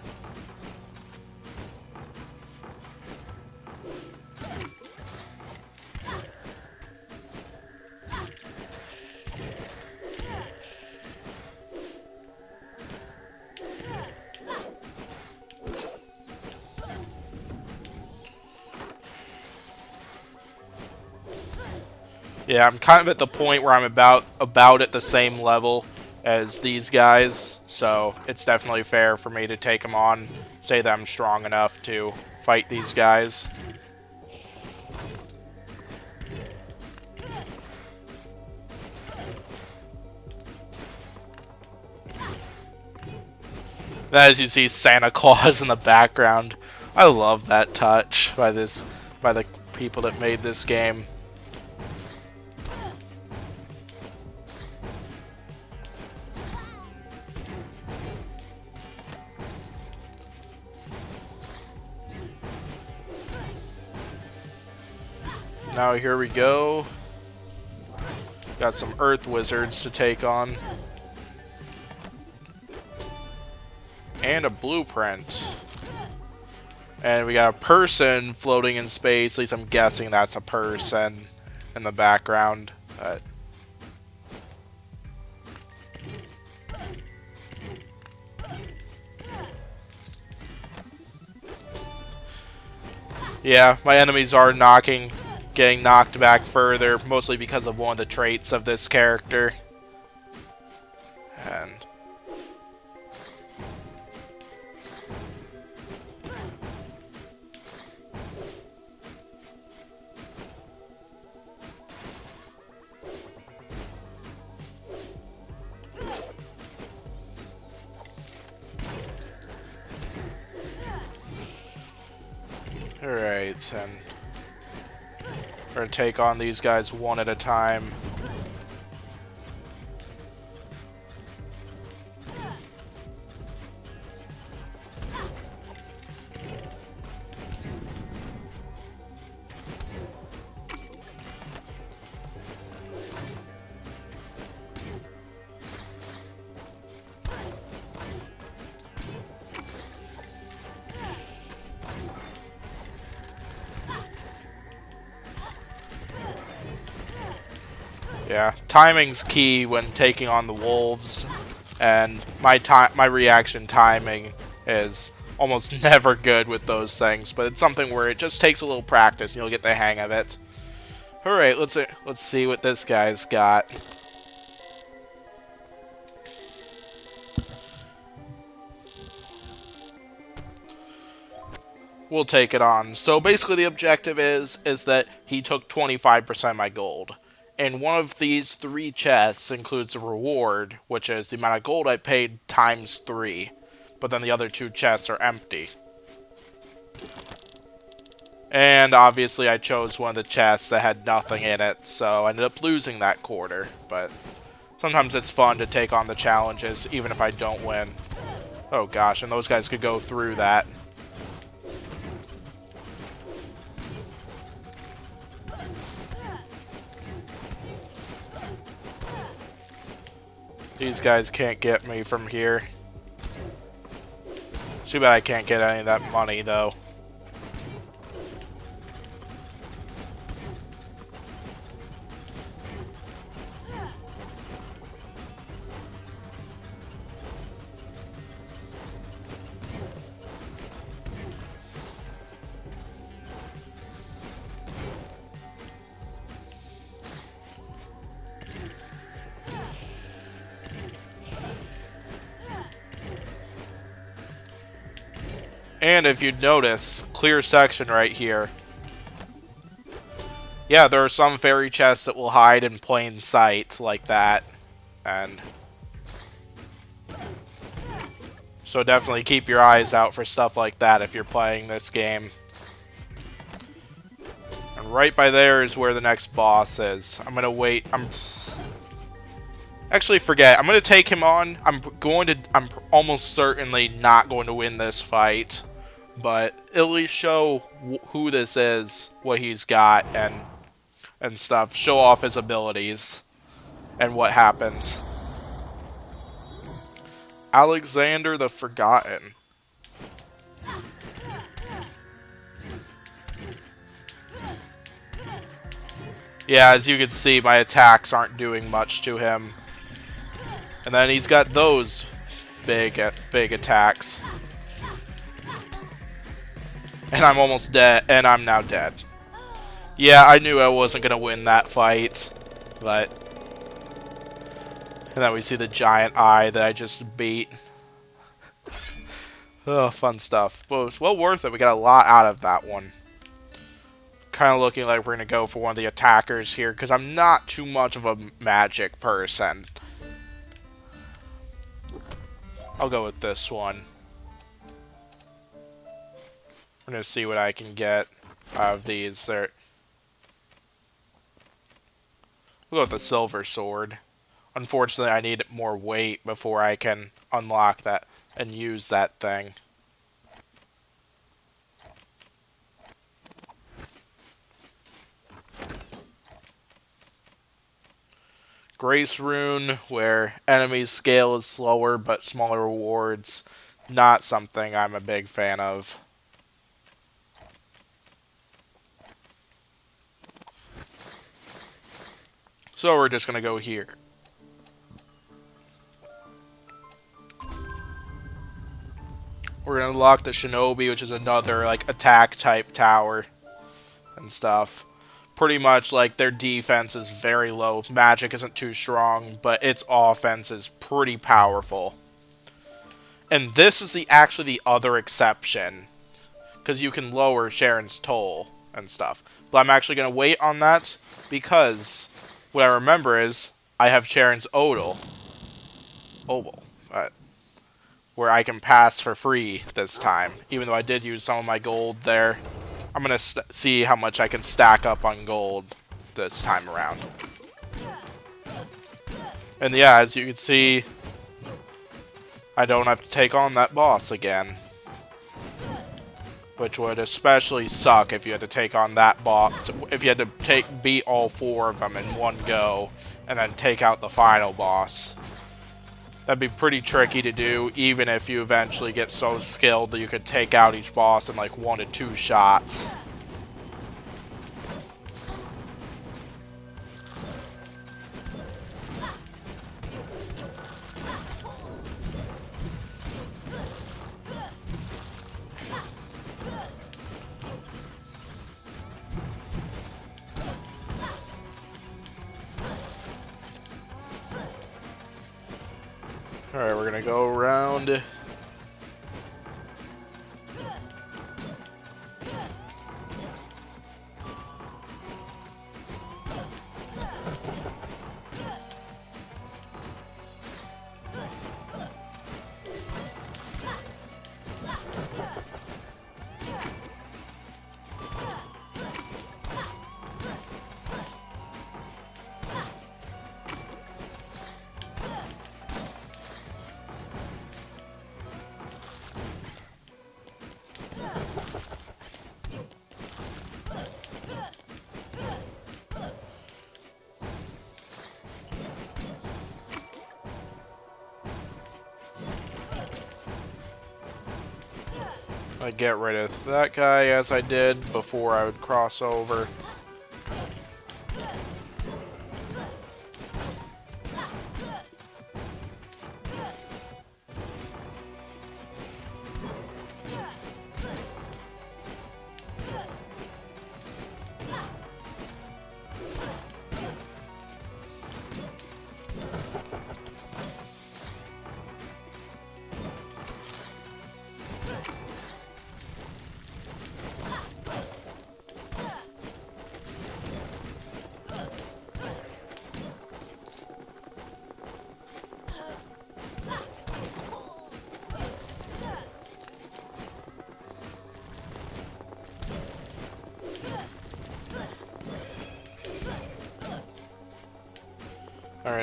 Yeah, I'm kind of at the point where I'm about at the same level as these guys, so it's definitely fair for me to take them on, say that I'm strong enough to fight these guys. As you see Santa Claus in the background, I love that touch by the people that made this game. Now here we go. Got some Earth Wizards to take on. And a blueprint. And we got a person floating in space. At least I'm guessing that's a person in the background. But yeah, my enemies are getting knocked back further, mostly because of one of the traits of this character. And alright, and we're gonna take on these guys one at a time. Yeah, timing's key when taking on the wolves, and my reaction timing is almost never good with those things, but it's something where it just takes a little practice and you'll get the hang of it. Alright, let's see what this guy's got. We'll take it on. So basically the objective is that he took 25% of my gold. And one of these 3 chests includes a reward, which is the amount of gold I paid times 3. But then the other 2 chests are empty. And obviously I chose one of the chests that had nothing in it, so I ended up losing that quarter. But sometimes it's fun to take on the challenges, even if I don't win. Oh gosh, and those guys could go through that. These guys can't get me from here. Too bad I can't get any of that money, though. And if you'd notice, clear section right here. Yeah, there are some fairy chests that will hide in plain sight like that. And so definitely keep your eyes out for stuff like that if you're playing this game. right by there is where the next boss is. I'm gonna wait. Actually, forget. I'm gonna take him on. I'm almost certainly not going to win this fight, but at least show who this is, what he's got, and stuff. Show off his abilities and what happens. Alexander the Forgotten. Yeah, as you can see, my attacks aren't doing much to him. And then he's got those big attacks. And I'm almost dead, and I'm now dead. Yeah, I knew I wasn't going to win that fight, but... And then we see the giant eye that I just beat. Oh, fun stuff. But it was well worth it. We got a lot out of that one. Kind of looking like we're going to go for one of the attackers here, because I'm not too much of a magic person. I'll go with this one. I'm going to see what I can get out of these. We'll go with the silver sword. Unfortunately, I need more weight before I can unlock that and use that thing. Grace Rune, where enemies scale is slower but smaller rewards. Not something I'm a big fan of. So we're just going to go here. We're going to unlock the Shinobi, which is another like attack type tower and stuff. Pretty much like their defense is very low. Magic isn't too strong, but its offense is pretty powerful. And this is actually the other exception, because you can lower Sharon's toll and stuff. But I'm actually going to wait on that, because what I remember is I have Sharon's Odal, where I can pass for free this time, even though I did use some of my gold there. I'm going to see how much I can stack up on gold this time around. And yeah, as you can see, I don't have to take on that boss again. Which would especially suck if you had to take on that boss, if you had to beat all 4 of them in one go, and then take out the final boss. That'd be pretty tricky to do, even if you eventually get so skilled that you could take out each boss in like 1 to 2 shots. Alright, we're gonna go around. I get rid of that guy as I did before I would cross over.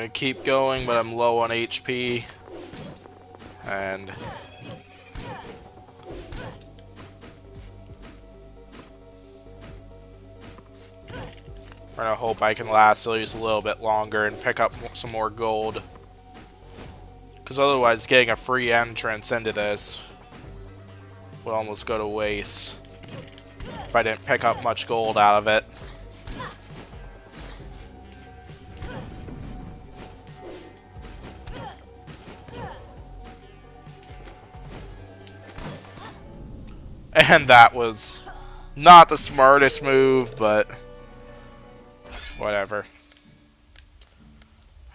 gonna keep going, but I'm low on HP. And we're gonna hope I can last at least a little bit longer and pick up some more gold. Because otherwise, getting a free entrance into this would almost go to waste if I didn't pick up much gold out of it. And that was not the smartest move, but whatever.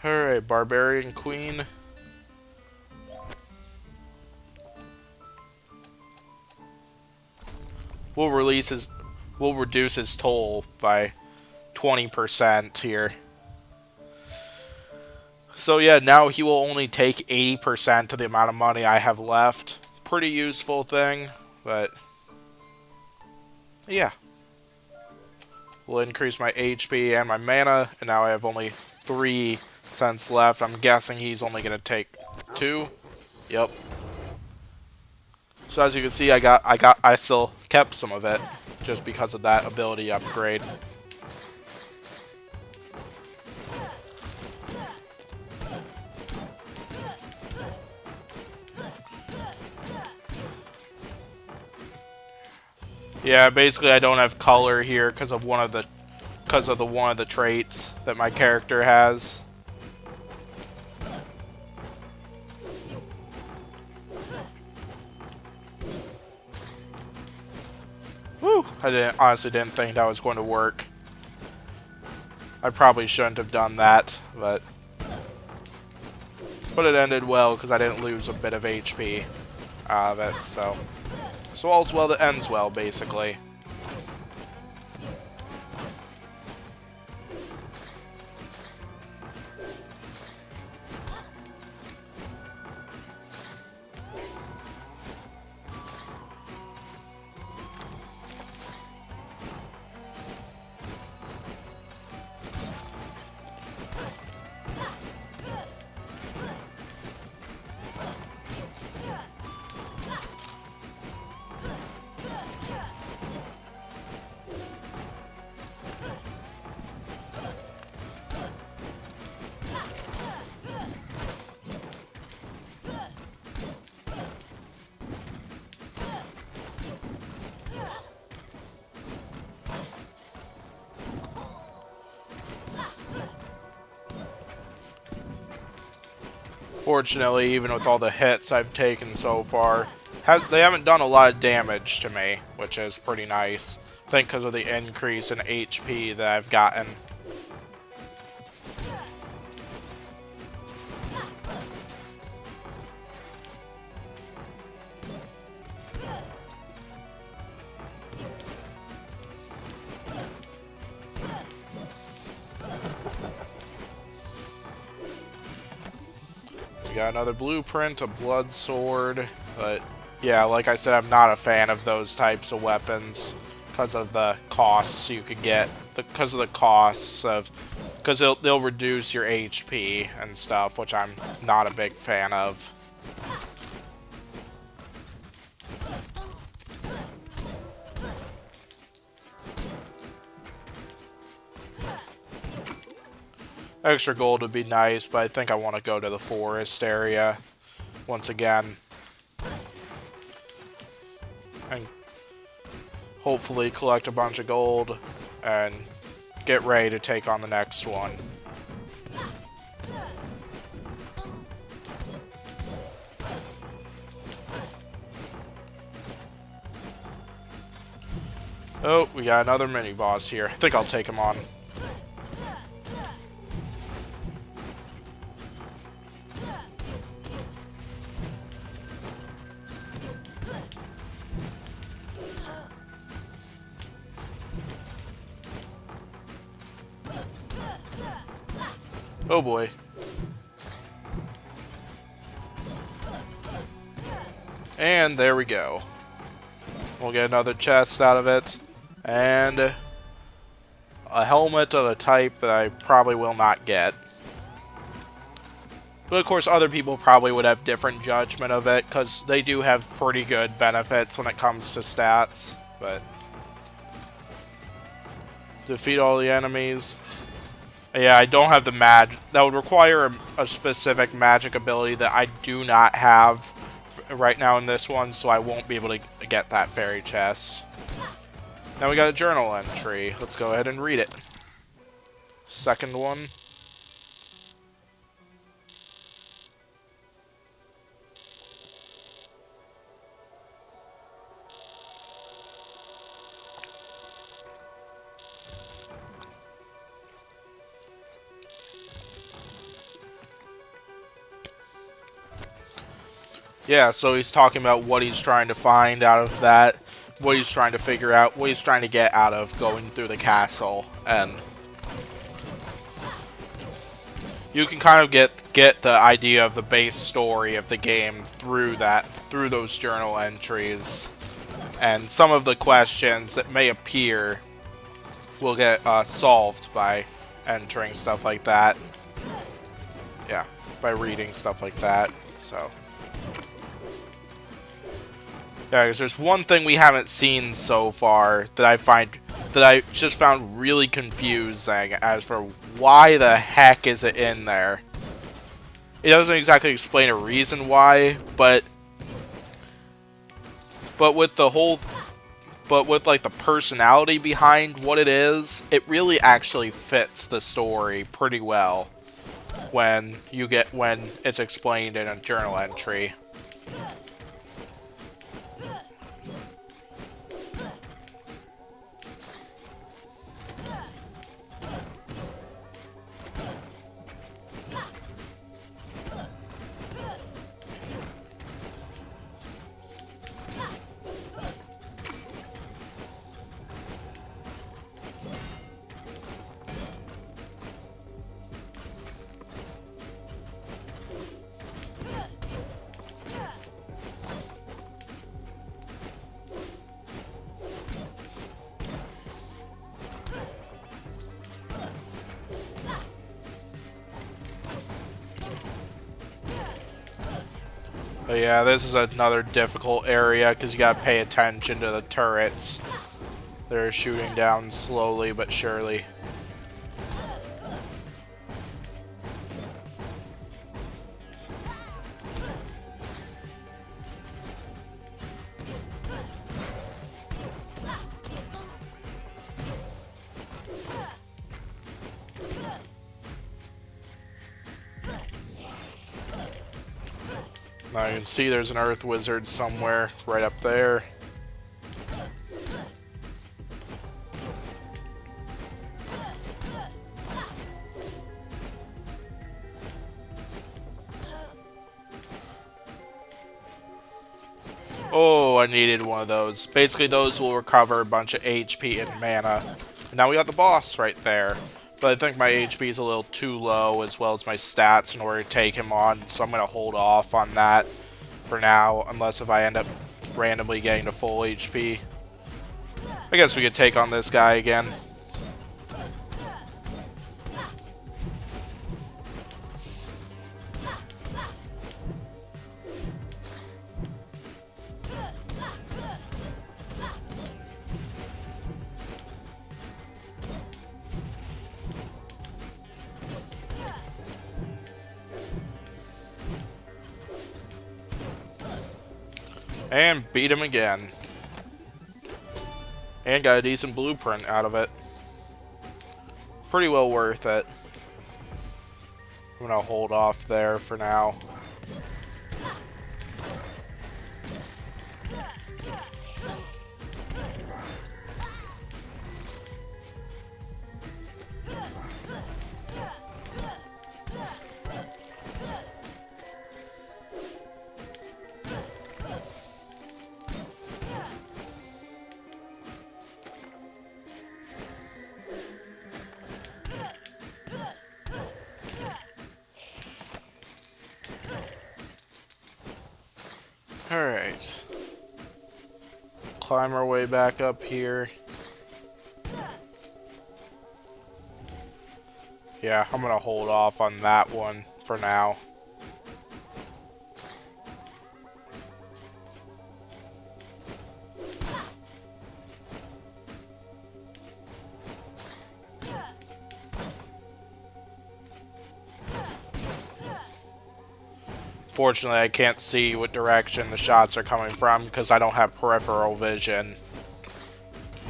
Alright, Barbarian Queen. We'll reduce his toll by 20% here. So yeah, now he will only take 80% of the amount of money I have left. Pretty useful thing, but yeah. Will increase my HP and my mana, and now I have only 3 cents left. I'm guessing he's only gonna take 2. Yep. So as you can see, I still kept some of it just because of that ability upgrade. Yeah, basically I don't have color here because of one of the traits that my character has. Whew, I honestly didn't think that was going to work. I probably shouldn't have done that, but it ended well because I didn't lose a bit of HP out of it, so all's well that ends well, basically. Fortunately, even with all the hits I've taken so far, they haven't done a lot of damage to me, which is pretty nice. I think because of the increase in HP that I've gotten. We got another blueprint, a blood sword, but yeah, like I said, I'm not a fan of those types of weapons because of the costs you could get, because they'll reduce your HP and stuff, which I'm not a big fan of. Extra gold would be nice, but I think I want to go to the forest area once again. And hopefully collect a bunch of gold and get ready to take on the next one. Oh, we got another mini-boss here. I think I'll take him on. Oh boy. And there we go. We'll get another chest out of it. And a helmet of a type that I probably will not get. But of course, other people probably would have different judgment of it, because they do have pretty good benefits when it comes to stats. But defeat all the enemies. Yeah, I don't have the mag. That would require a specific magic ability that I do not have right now in this one, so I won't be able to get that fairy chest. Now we got a journal entry. Let's go ahead and read it. Second one. Yeah, so he's talking about what he's trying to find out of that, what he's trying to figure out, what he's trying to get out of going through the castle, and you can kind of get the idea of the base story of the game through those journal entries, and some of the questions that may appear will get solved by entering stuff like that. Yeah, by reading stuff like that. So. Yeah, because there's one thing we haven't seen so far that I just found really confusing as for why the heck is it in there. It doesn't exactly explain a reason why, but with like the personality behind what it is, it really actually fits the story pretty well when it's explained in a journal entry. But yeah, this is another difficult area because you gotta pay attention to the turrets. They're shooting down slowly but surely. Now you can see there's an earth wizard somewhere right up there. Oh, I needed one of those. Basically, those will recover a bunch of HP and mana. And now we got the boss right there. But I think my HP is a little too low, as well as my stats, in order to take him on. So I'm going to hold off on that for now, unless if I end up randomly getting to full HP. I guess we could take on this guy again. And beat him again. And got a decent blueprint out of it. Pretty well worth it. I'm gonna hold off there for now. Alright. Climb our way back up here. Yeah, I'm gonna hold off on that one for now. Unfortunately, I can't see what direction the shots are coming from because I don't have peripheral vision.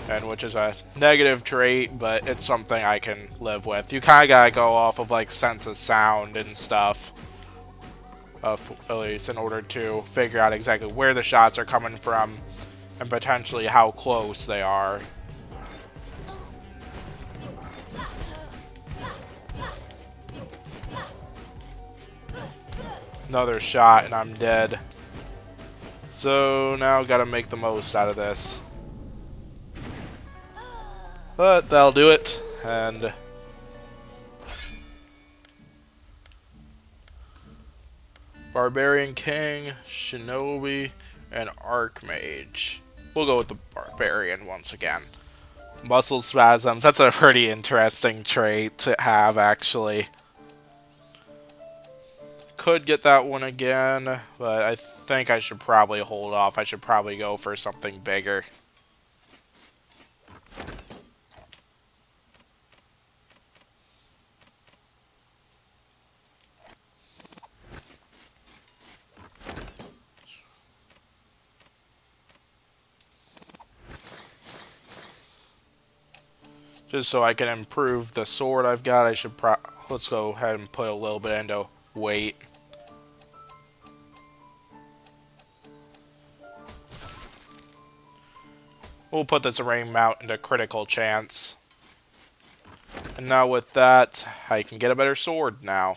And which is a negative trait, but it's something I can live with. You kind of gotta go off of like sense of sound and stuff, at least in order to figure out exactly where the shots are coming from and potentially how close they are. Another shot and I'm dead. So now gotta make the most out of this. But that'll do it. And Barbarian King, Shinobi, and Archmage. We'll go with the Barbarian once again. Muscle spasms, that's a pretty interesting trait to have, actually. Could get that one again, but I think I should probably hold off. I should probably go for something bigger. Just so I can improve the sword I've got, I should let's go ahead and put a little bit into weight. We'll put this array mount into critical chance. And now with that, I can get a better sword now.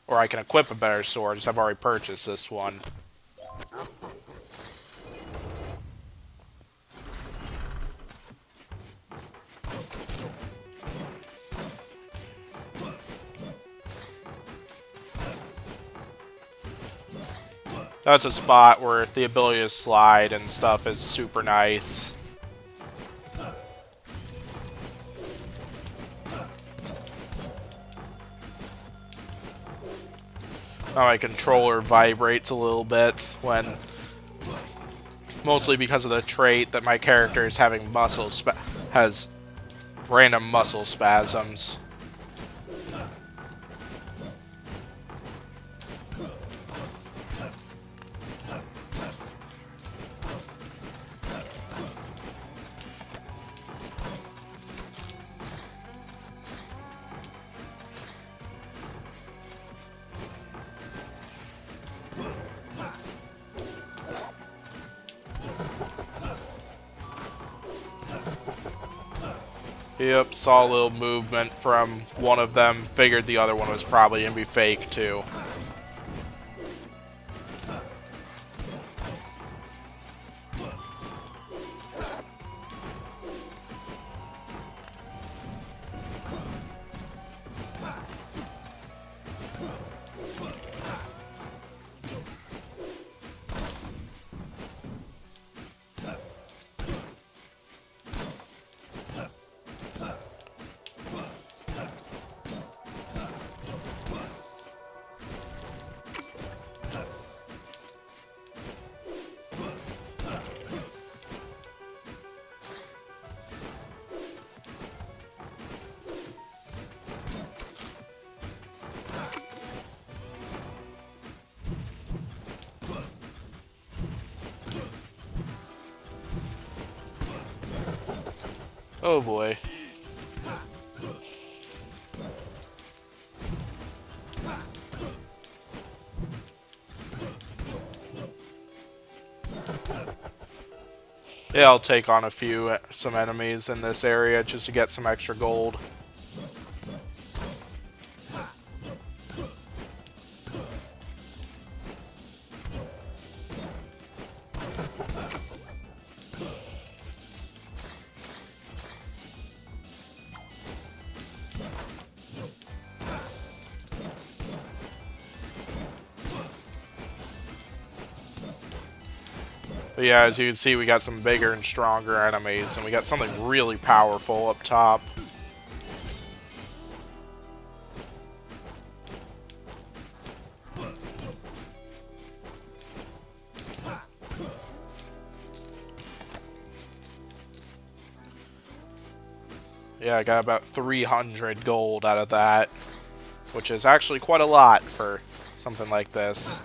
Or I can equip a better sword, as I've already purchased this one. That's a spot where the ability to slide and stuff is super nice. Now my controller vibrates a little bit when, mostly because of the trait that my character is having has random muscle spasms. Yep, saw a little movement from one of them. Figured the other one was probably gonna be fake too. Oh boy. Yeah, I'll take on some enemies in this area just to get some extra gold. But yeah, as you can see, we got some bigger and stronger enemies, and we got something really powerful up top. Yeah, I got about 300 gold out of that, which is actually quite a lot for Something like this.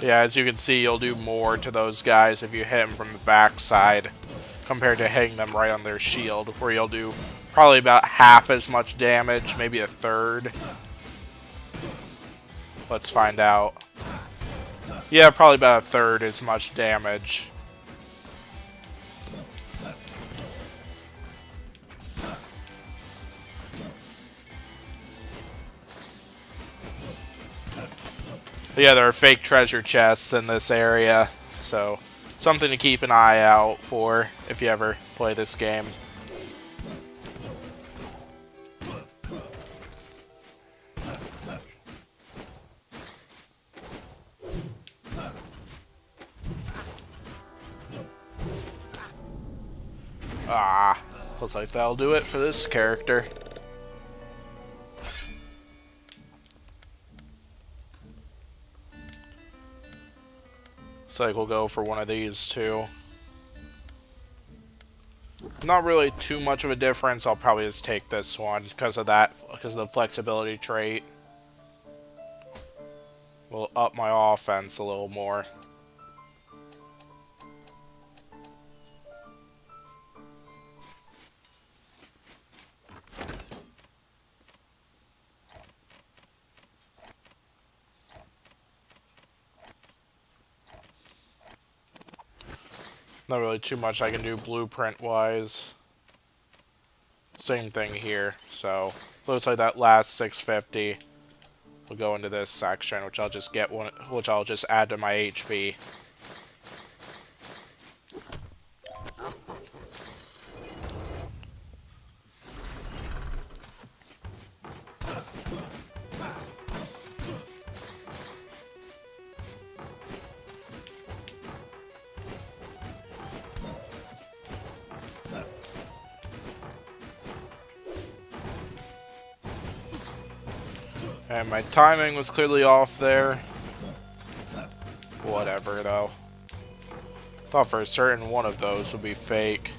Yeah, as you can see, you'll do more to those guys if you hit them from the backside compared to hitting them right on their shield, where you'll do probably about half as much damage, maybe a third. Let's find out. Yeah, probably about a third as much damage. But yeah, there are fake treasure chests in this area, so something to keep an eye out for if you ever play this game. Ah, looks like that'll do it for this character. Looks like we'll go for one of these too. Not really too much of a difference. I'll probably just take this one because of the flexibility trait. Will up my offense a little more. Not really too much I can do blueprint-wise. Same thing here. So, looks like that last 650 will go into this section, which I'll just add to my HP. And my timing was clearly off there. Whatever, though. Thought for certain one of those would be fake.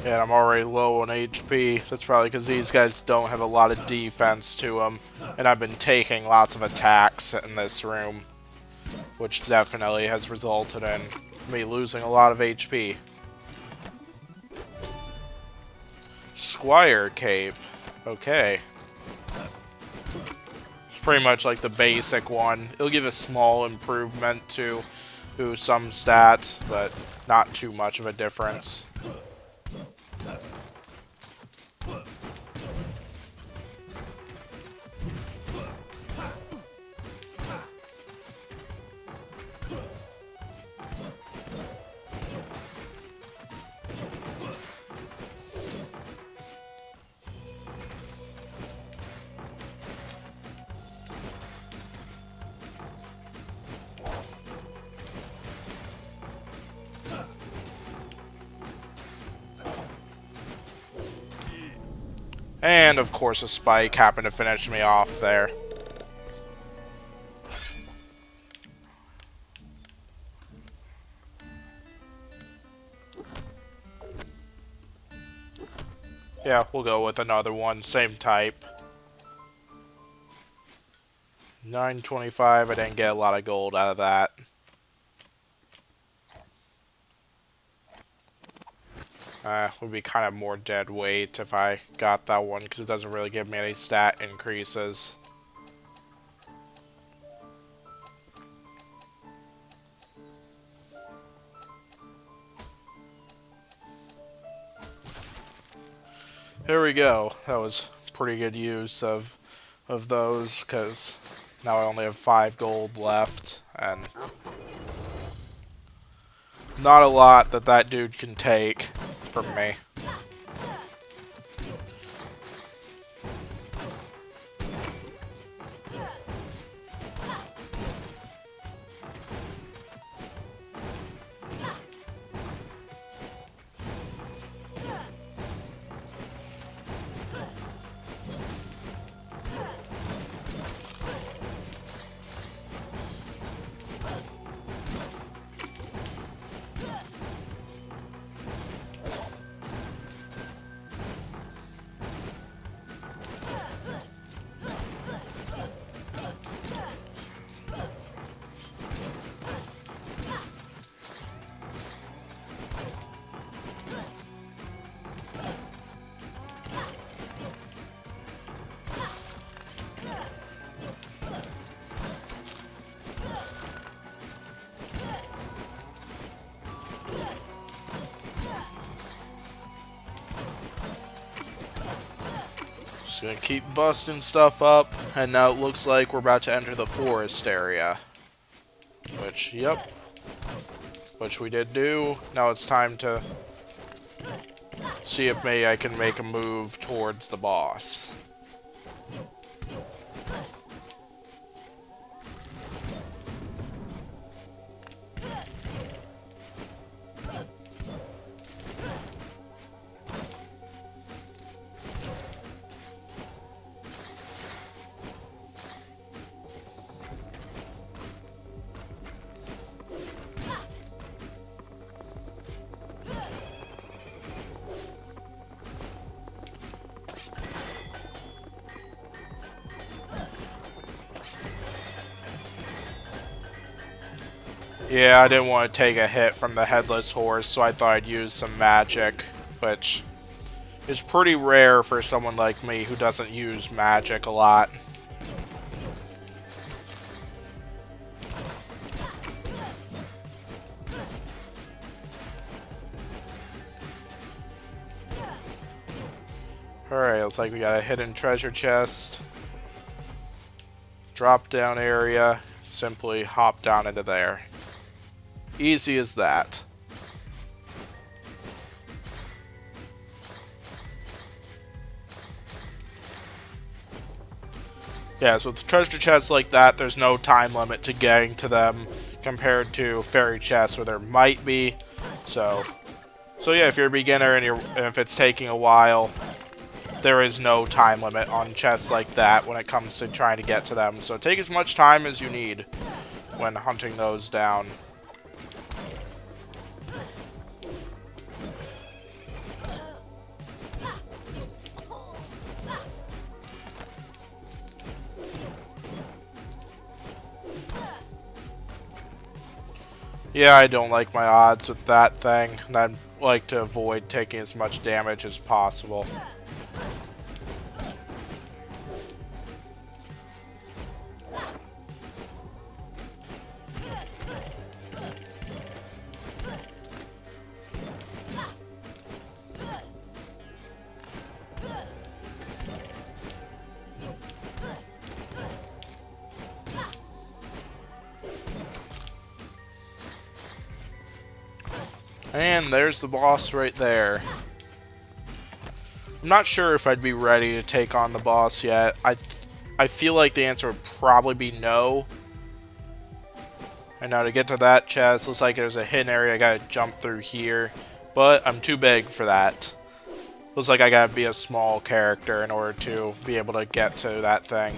And I'm already low on HP. That's probably because these guys don't have a lot of defense to them. And I've been taking lots of attacks in this room, which definitely has resulted in me losing a lot of HP. Squire Cape. Okay. pretty much like the basic one. It'll give a small improvement to some stats, but not too much of a difference. And, of course, a spike happened to finish me off there. Yeah, we'll go with another one, same type. 925, I didn't get a lot of gold out of that. Would be kind of more dead weight if I got that one, because it doesn't really give me any stat increases. Here we go. That was pretty good use of those, because now I only have 5 gold left, and not a lot that dude can take from me. Just gonna keep busting stuff up, and now it looks like we're about to enter the forest area. Which, yep. Which we did do. Now it's time to see if maybe I can make a move towards the boss. Yeah, I didn't want to take a hit from the headless horse, so I thought I'd use some magic, which is pretty rare for someone like me who doesn't use magic a lot. Alright, looks like we got a hidden treasure chest. Drop down area, simply hop down into there. Easy as that. Yeah, so with treasure chests like that, there's no time limit to getting to them compared to fairy chests where there might be. So yeah, if you're a beginner and if it's taking a while, there is no time limit on chests like that when it comes to trying to get to them. So take as much time as you need when hunting those down. Yeah, I don't like my odds with that thing, and I'd like to avoid taking as much damage as possible. And there's the boss right there. I'm not sure if I'd be ready to take on the boss yet. I feel like the answer would probably be no. And now to get to that chest, looks like there's a hidden area I gotta jump through here. But I'm too big for that. Looks like I gotta be a small character in order to be able to get to that thing.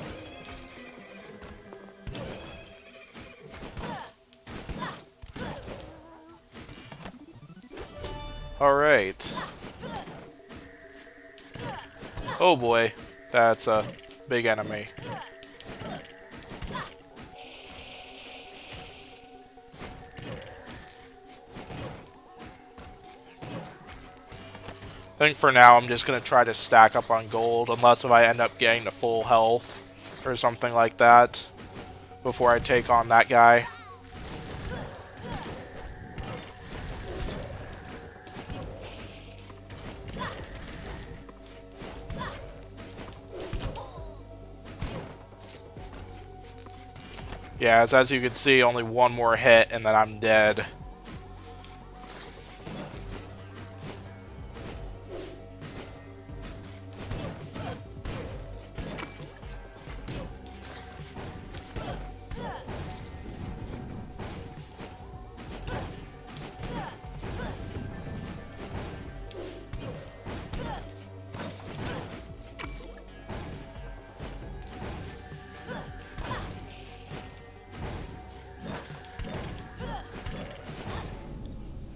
Alright. Oh boy, that's a big enemy. I think for now I'm just going to try to stack up on gold, unless if I end up getting to full health or something like that before I take on that guy. Yeah, as you can see, only one more hit and then I'm dead.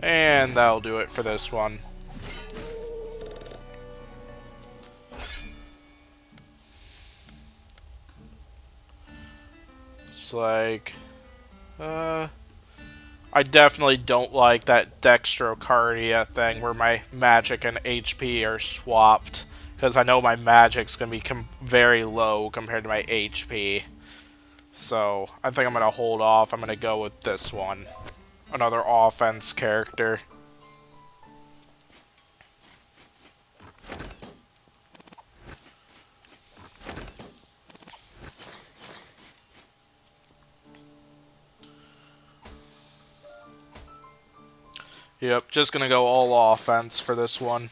And that'll do it for this one. It's like... I definitely don't like that dextrocardia thing where my magic and HP are swapped. Because I know my magic's going to be very low compared to my HP. So, I think I'm going to hold off. I'm going to go with this one. Another offense character. Yep, just gonna go all offense for this one.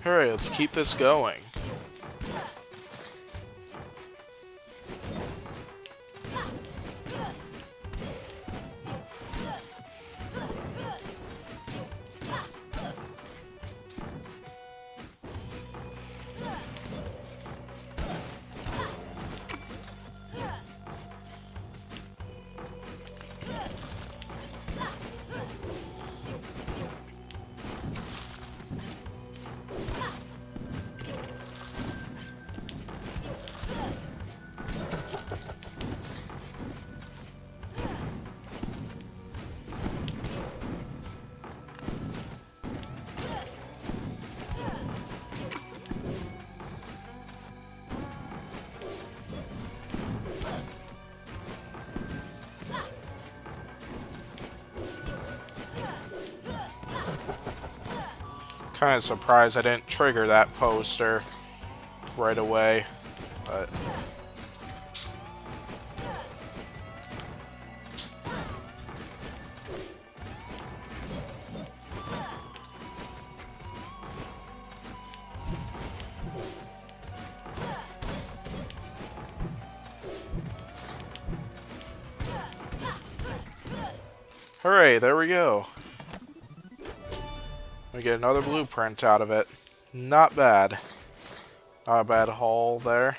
Alright, let's keep this going. Kind of surprised I didn't trigger that poster right away, but... Hooray, there we go. We get another blueprint out of it. Not bad. Not a bad haul there.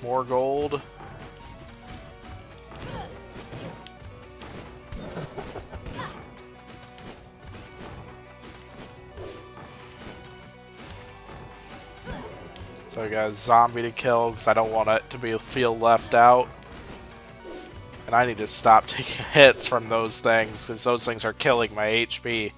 More gold. So I got a zombie to kill because I don't want it to feel left out. And I need to stop taking hits from those things, because those things are killing my HP.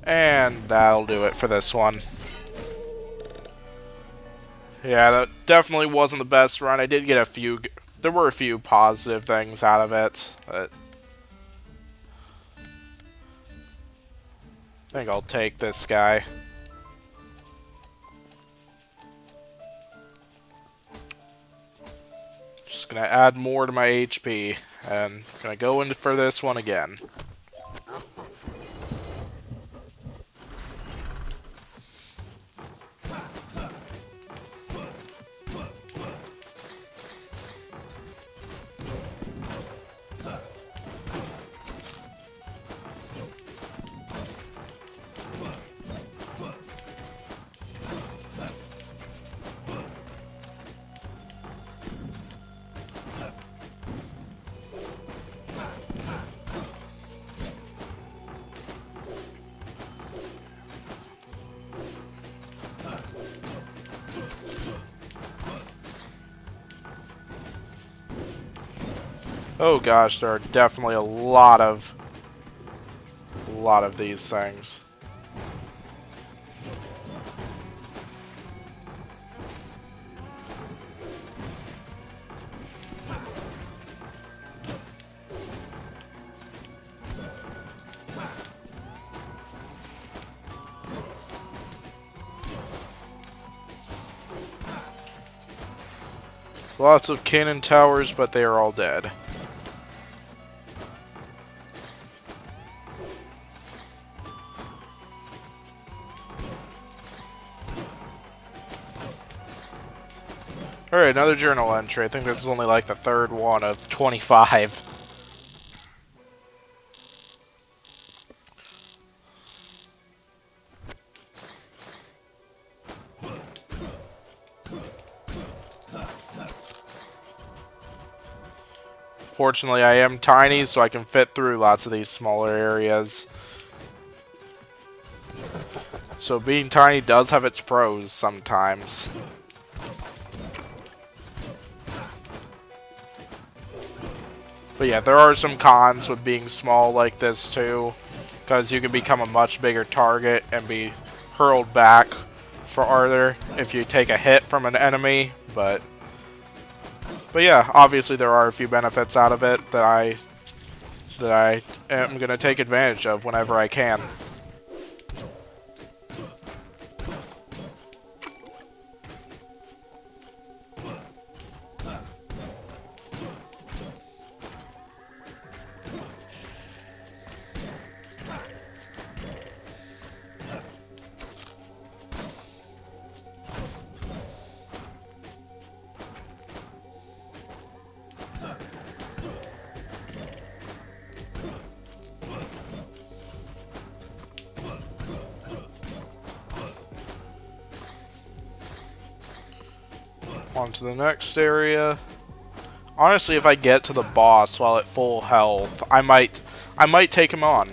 And that'll do it for this one. Yeah, that definitely wasn't the best run. I did get a few... There were a few positive things out of it, but... I think I'll take this guy. Just gonna add more to my HP, and gonna go in for this one again. Oh gosh, there are definitely a lot of these things. Lots of cannon towers, but they are all dead. Alright, another journal entry. I think this is only like the third one of 25. Fortunately, I am tiny, so I can fit through lots of these smaller areas. So being tiny does have its pros sometimes. But yeah, there are some cons with being small like this too, because you can become a much bigger target and be hurled back farther if you take a hit from an enemy. But yeah, obviously there are a few benefits out of it that I am going to take advantage of whenever I can. On to the next area. Honestly, if I get to the boss while at full health, I might take him on.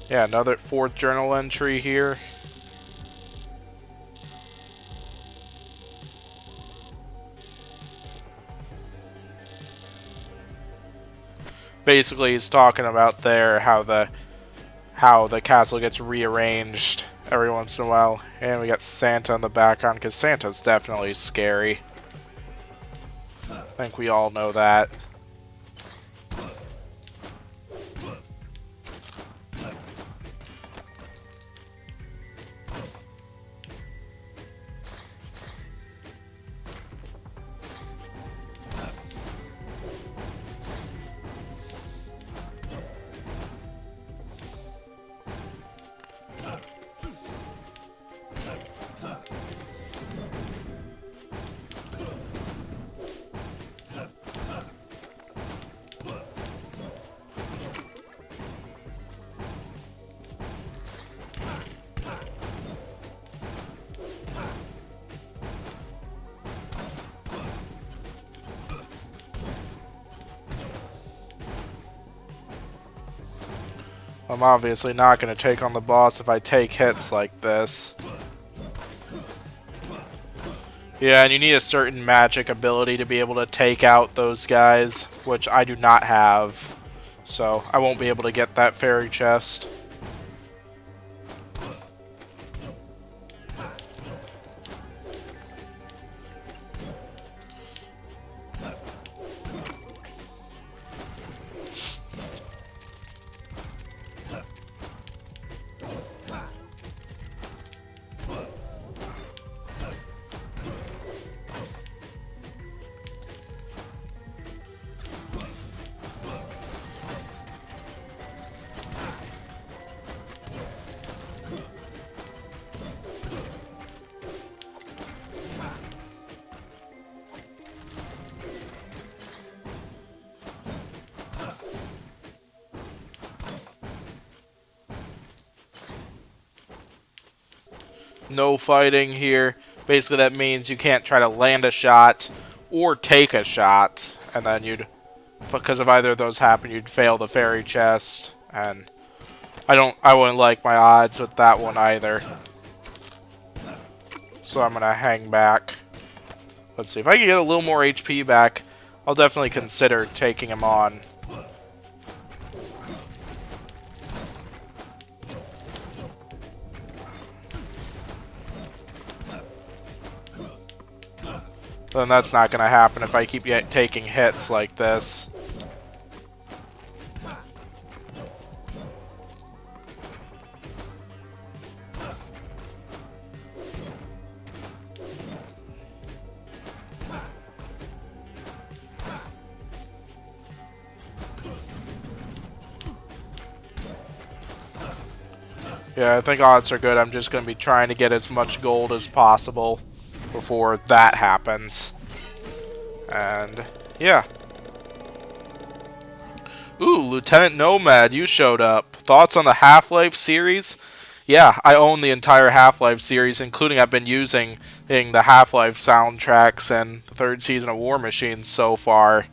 Yeah, another 4th journal entry here. Basically, he's talking about there how the castle gets rearranged every once in a while. And we got Santa in the background, because Santa's definitely scary. I think we all know that. I'm obviously not going to take on the boss if I take hits like this. Yeah, and you need a certain magic ability to be able to take out those guys, which I do not have. So I won't be able to get that fairy chest. No fighting here. Basically that means you can't try to land a shot or take a shot, and then you'd, because if either of those happen, you'd fail the fairy chest, and I wouldn't like my odds with that one either. So I'm gonna hang back. Let's see, if I can get a little more HP back, I'll definitely consider taking him on. Then that's not going to happen if I keep taking hits like this. Yeah, I think odds are good. I'm just going to be trying to get as much gold as possible before that happens. And, yeah. Ooh, Lieutenant Nomad, you showed up. Thoughts on the Half-Life series? Yeah, I own the entire Half-Life series, including I've been using the Half-Life soundtracks and the third season of War Machine so far.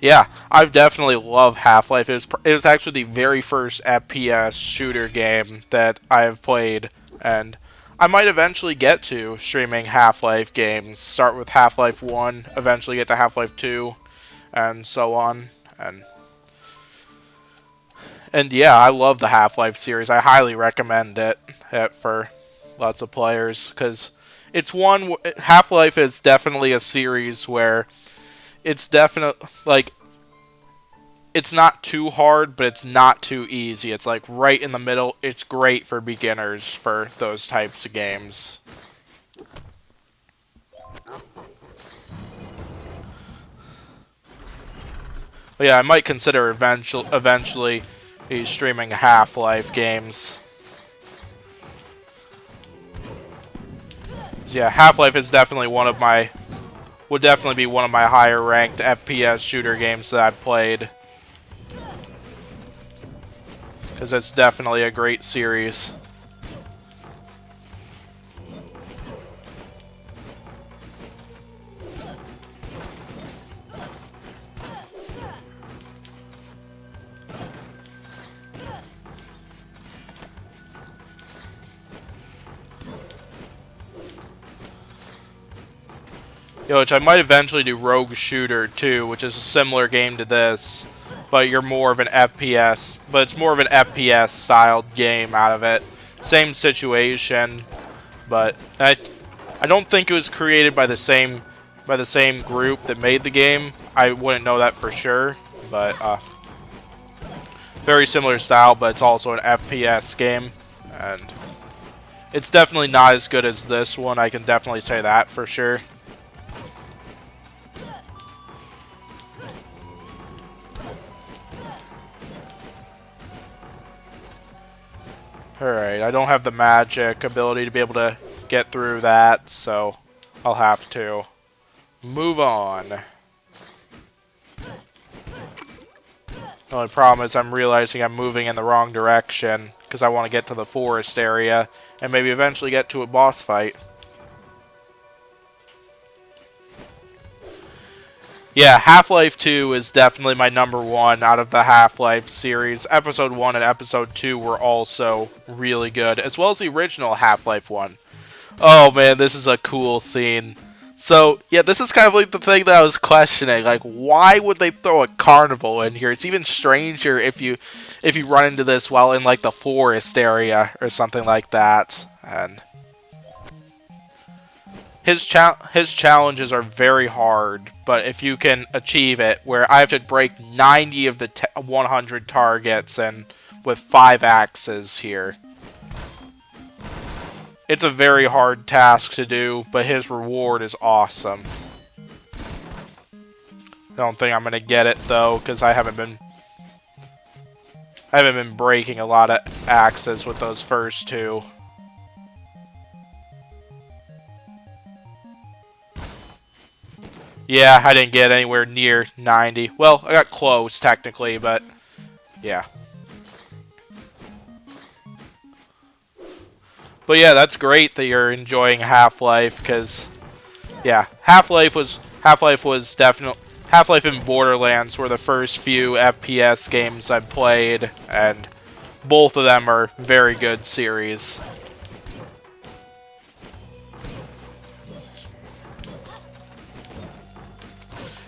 Yeah, I've definitely loved Half-Life. It was actually the very first FPS shooter game that I have played, and I might eventually get to streaming Half-Life games. Start with Half-Life 1, eventually get to Half-Life 2, and so on. And yeah, I love the Half-Life series. I highly recommend it for lots of players, because Half-Life is definitely a series where it's definitely, like, it's not too hard, but it's not too easy. It's like right in the middle. It's great for beginners for those types of games. But yeah, I might consider eventually streaming Half-Life games. So yeah, Half-Life is definitely would definitely be one of my higher ranked FPS shooter games that I've played. Because it's definitely a great series. Which I might eventually do Rogue Shooter too, which is a similar game to this, but you're more of an FPS, but it's more of an FPS styled game out of it. Same situation, but I don't think it was created by the same group that made the game. I wouldn't know that for sure, but very similar style, but it's also an FPS game, and it's definitely not as good as this one. I can definitely say that for sure. Alright, I don't have the magic ability to be able to get through that, so I'll have to move on. The only problem is I'm realizing I'm moving in the wrong direction because I want to get to the forest area and maybe eventually get to a boss fight. Yeah, Half-Life 2 is definitely my number one out of the Half-Life series. Episode 1 and Episode 2 were also really good, as well as the original Half-Life 1. Oh man, this is a cool scene. So, yeah, this is kind of like the thing that I was questioning. Like, why would they throw a carnival in here? It's even stranger if you run into this while in, like, the forest area or something like that. And his challenges are very hard, but if you can achieve it, where I have to break 90 of the 100 targets and with 5 axes here. It's a very hard task to do, but his reward is awesome. I don't think I'm gonna get it though, because I haven't been breaking a lot of axes with those first 2. Yeah, I didn't get anywhere near 90. Well, I got close, technically, but yeah. But yeah, that's great that you're enjoying Half-Life, because, yeah, Half-Life and Borderlands were the first few FPS games I played, and both of them are very good series.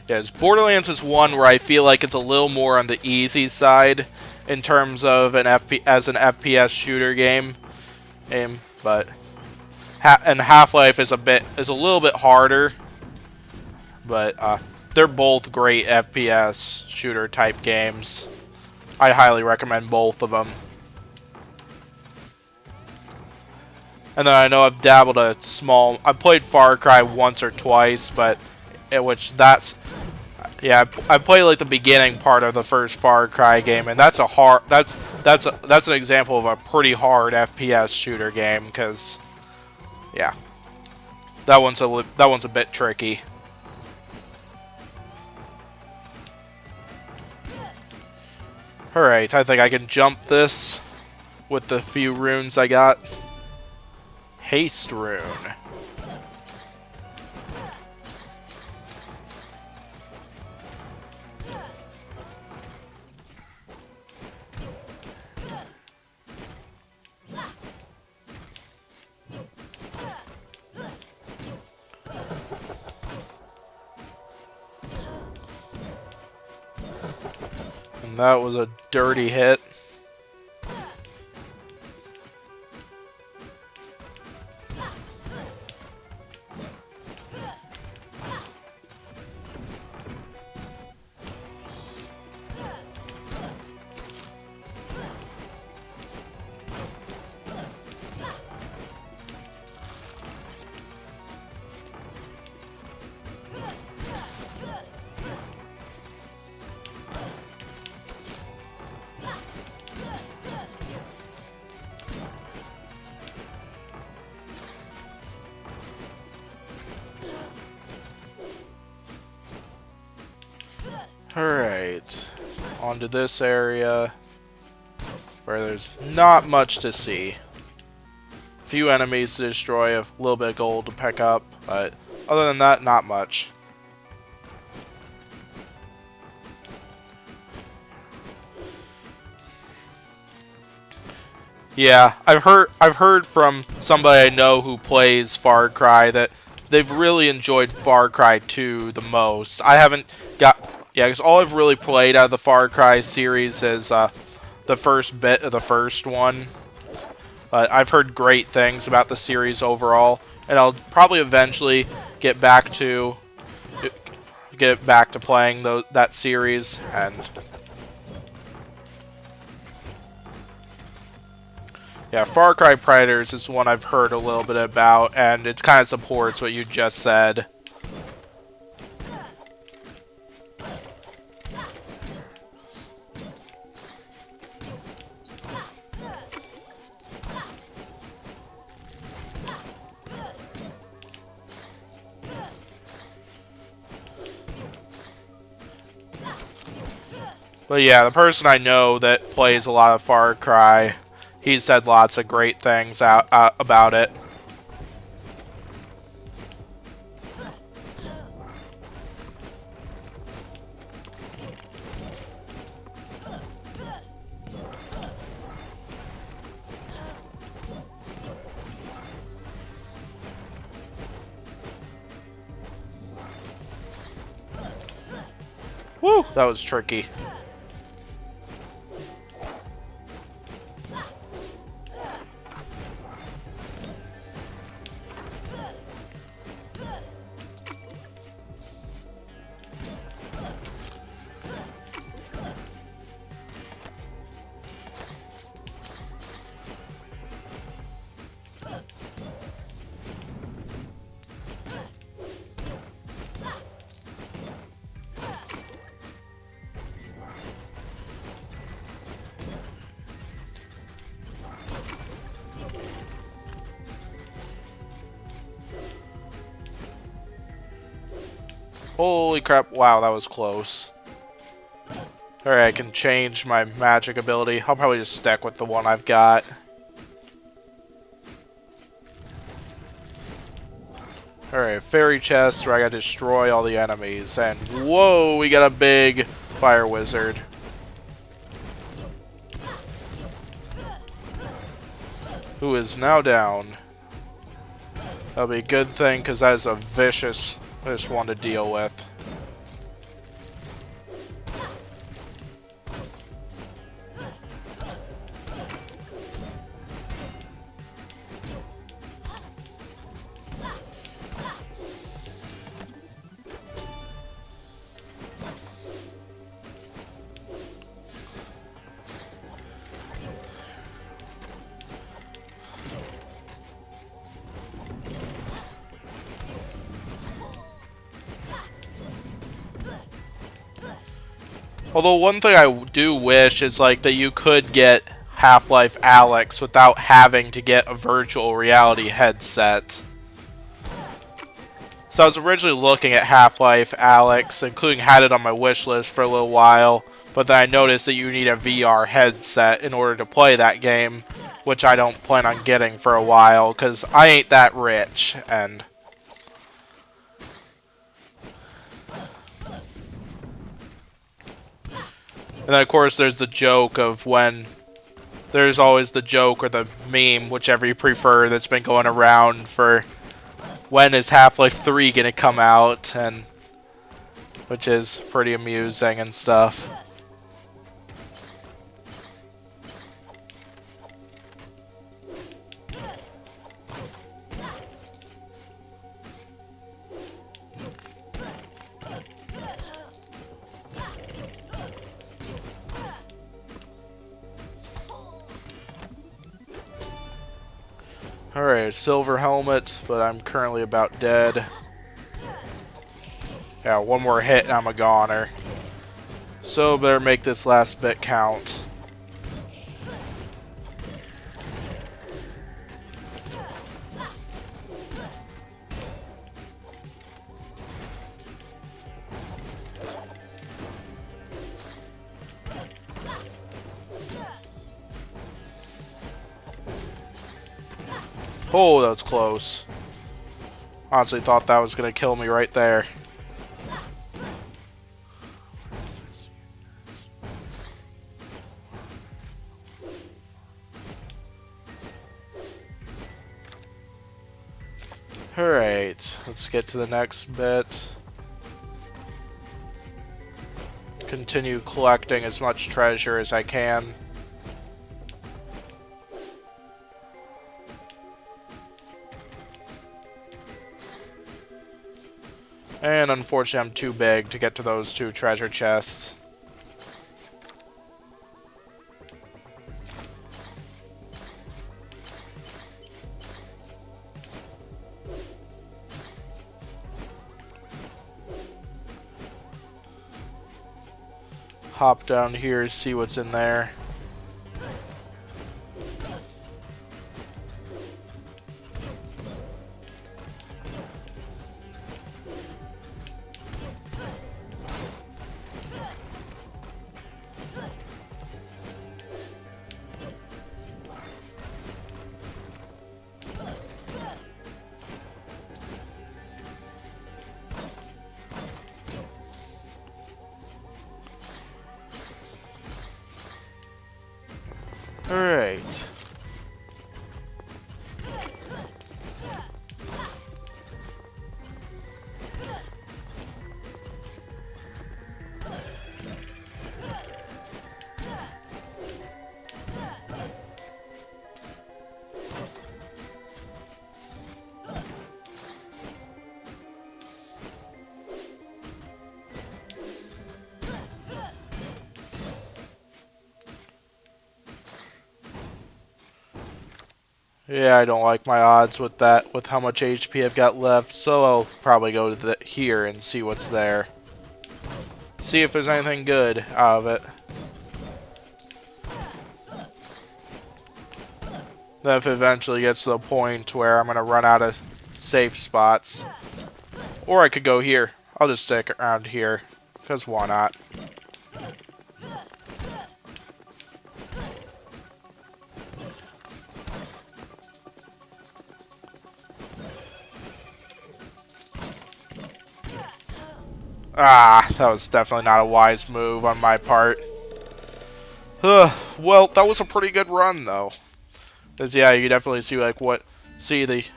Yes, Borderlands is one where I feel like it's a little more on the easy side in terms of an FPS shooter game, but Half-Life is a little bit harder. But they're both great FPS shooter type games. I highly recommend both of them. And then I know I've dabbled I played Far Cry once or twice, but I played like the beginning part of the first Far Cry game, and that's an example of a pretty hard FPS shooter game, because yeah, that one's a bit tricky. Alright, I think I can jump this with the few runes I got. Haste rune. And that was a dirty hit. Alright, onto this area where there's not much to see. A few enemies to destroy, a little bit of gold to pick up, but other than that, not much. Yeah, I've heard from somebody I know who plays Far Cry that they've really enjoyed Far Cry 2 the most. I haven't got... Yeah, because all I've really played out of the Far Cry series is the first bit of the first one. I've heard great things about the series overall, and I'll probably eventually get back to playing that series. And yeah, Far Cry Predators is one I've heard a little bit about, and it kind of supports what you just said. But yeah, the person I know that plays a lot of Far Cry, he said lots of great things about it. Woo! That was tricky. Holy crap, wow, that was close. Alright, I can change my magic ability. I'll probably just stick with the one I've got. Alright, fairy chest where I gotta destroy all the enemies. And whoa, we got a big fire wizard. Who is now down. That'll be a good thing, because that is a vicious one to deal with. Although one thing I do wish is like that you could get Half-Life Alyx without having to get a virtual reality headset. So I was originally looking at Half-Life Alyx, including had it on my wish list for a little while, but then I noticed that you need a VR headset in order to play that game, which I don't plan on getting for a while, because I ain't that rich, and then, of course, there's the joke of when... There's always the joke or the meme, whichever you prefer, that's been going around for when is Half-Life 3 going to come out, and which is pretty amusing and stuff. Alright, silver helmet, but I'm currently about dead. Yeah, one more hit and I'm a goner. So better make this last bit count. Oh, that was close. Honestly thought that was going to kill me right there. Alright, let's get to the next bit. Continue collecting as much treasure as I can. And unfortunately I'm too big to get to those two treasure chests. Hop down here, see what's in there. Alright. Yeah, I don't like my odds with that, with how much HP I've got left, so I'll probably go to here and see what's there. See if there's anything good out of it. Then if it eventually gets to the point where I'm going to run out of safe spots. Or I could go here. I'll just stick around here, because why not? Ah, that was definitely not a wise move on my part. Well, that was a pretty good run, though. Because, yeah, you definitely see the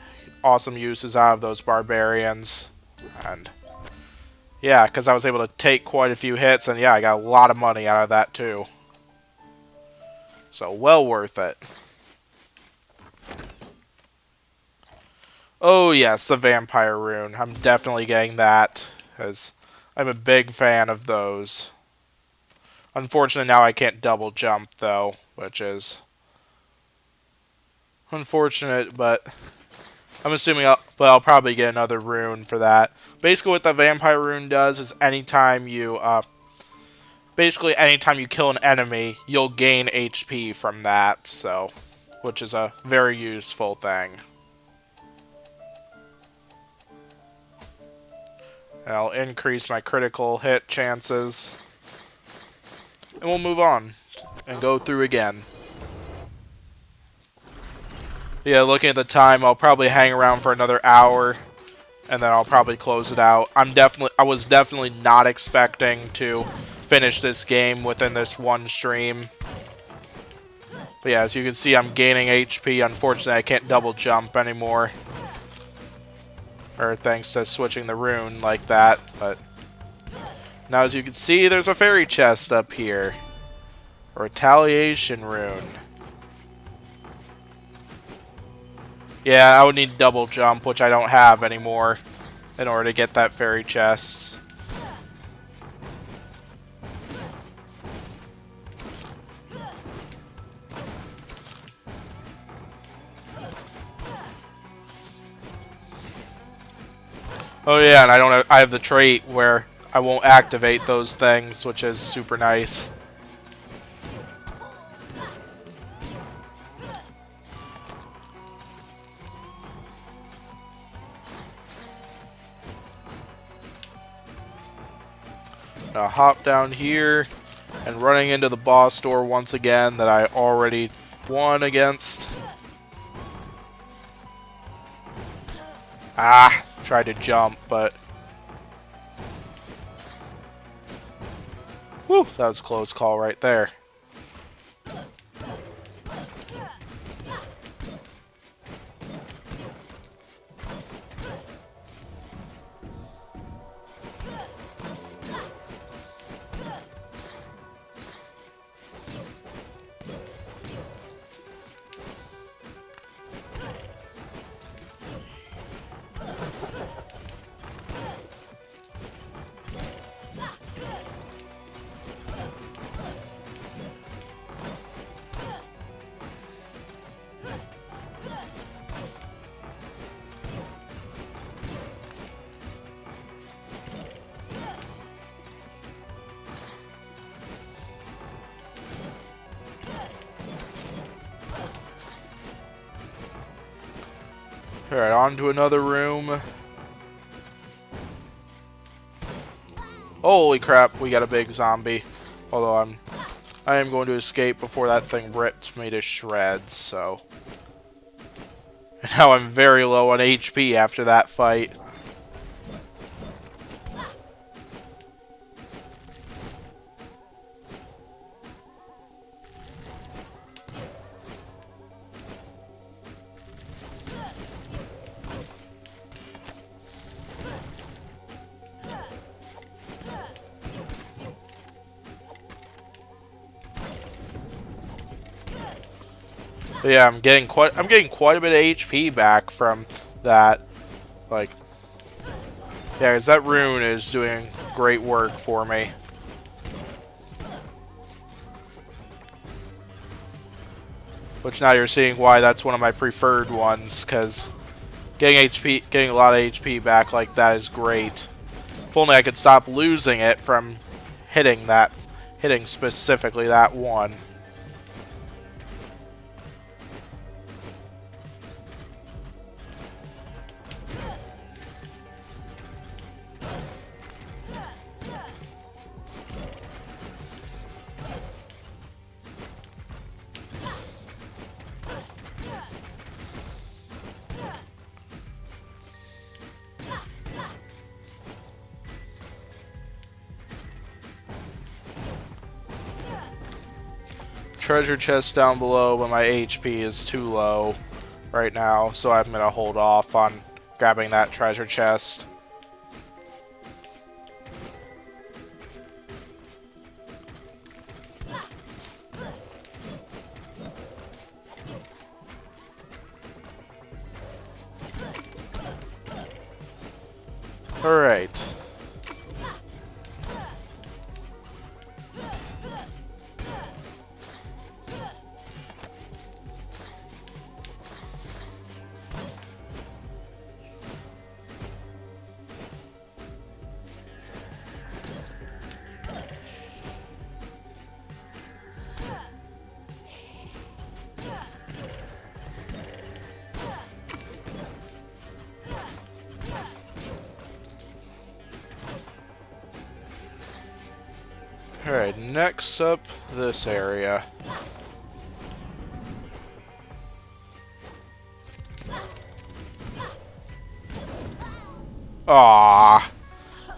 awesome uses out of those barbarians. And, yeah, because I was able to take quite a few hits, and, yeah, I got a lot of money out of that, too. So, well worth it. Oh, yes, the vampire rune. I'm definitely getting that, because I'm a big fan of those. Unfortunately, now I can't double jump, though, which is unfortunate, but I'm assuming I'll probably get another rune for that. Basically, what the vampire rune does is anytime you kill an enemy, you'll gain HP from that, so, which is a very useful thing. And I'll increase my critical hit chances. And we'll move on and go through again. Yeah, looking at the time, I'll probably hang around for another hour, and then I'll probably close it out. I was definitely not expecting to finish this game within this one stream. But yeah, as you can see, I'm gaining HP. Unfortunately, I can't double jump anymore. Or thanks to switching the rune like that, but now as you can see, there's a fairy chest up here. A retaliation rune. Yeah, I would need double jump, which I don't have anymore, in order to get that fairy chest. Oh yeah, and I have the trait where I won't activate those things, which is super nice. Now hop down here, and running into the boss door once again that I already won against. Ah, tried to jump, but... Whew, that was a close call right there. Alright, on to another room. Holy crap, we got a big zombie. Although I am going to escape before that thing rips me to shreds, so... And now I'm very low on HP after that fight. But yeah, I'm getting quite a bit of HP back from that. Like, yeah, 'cause that rune is doing great work for me. Which now you're seeing why that's one of my preferred ones, because getting a lot of HP back like that is great. If only I could stop losing it from hitting specifically that one. Treasure chest down below, but my HP is too low right now, so I'm gonna hold off on grabbing that treasure chest. Alright. Alright, next up, this area. Ah,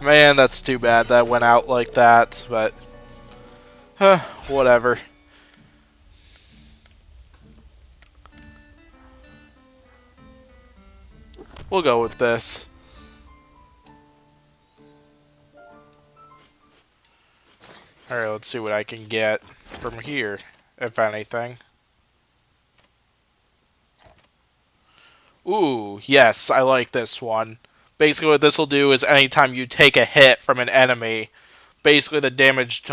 man, that's too bad that went out like that, but whatever. We'll go with this. Alright, let's see what I can get from here, if anything. Ooh, yes, I like this one. Basically what this will do is anytime you take a hit from an enemy, basically the damage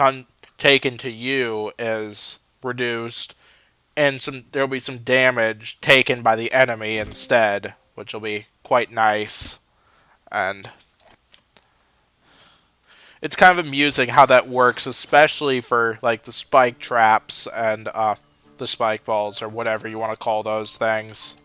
taken to you is reduced, and there'll be some damage taken by the enemy instead, which will be quite nice. And it's kind of amusing how that works, especially for like the spike traps and the spike balls, or whatever you want to call those things.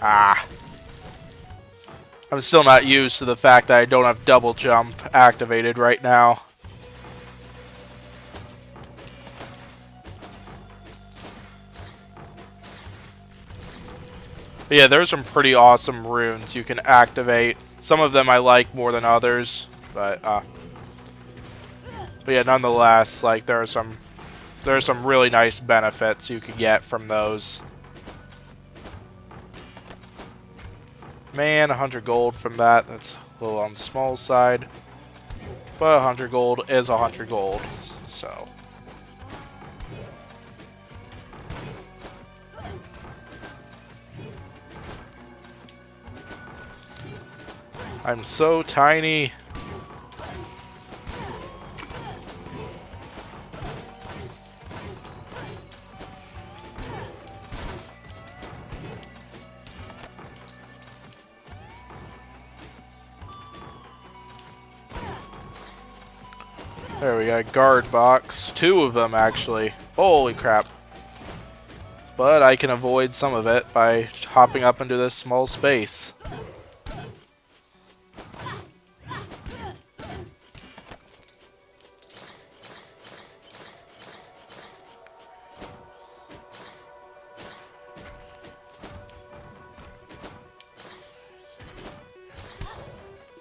Ah. I'm still not used to the fact that I don't have double jump activated right now. But yeah, there's some pretty awesome runes you can activate. Some of them I like more than others, but yeah, nonetheless, like there are some really nice benefits you can get from those. Man, 100 gold from that. That's a little on the small side. But 100 gold is 100 gold, so. I'm so tiny. There we got a guard box. 2 of them, actually. Holy crap. But I can avoid some of it by hopping up into this small space.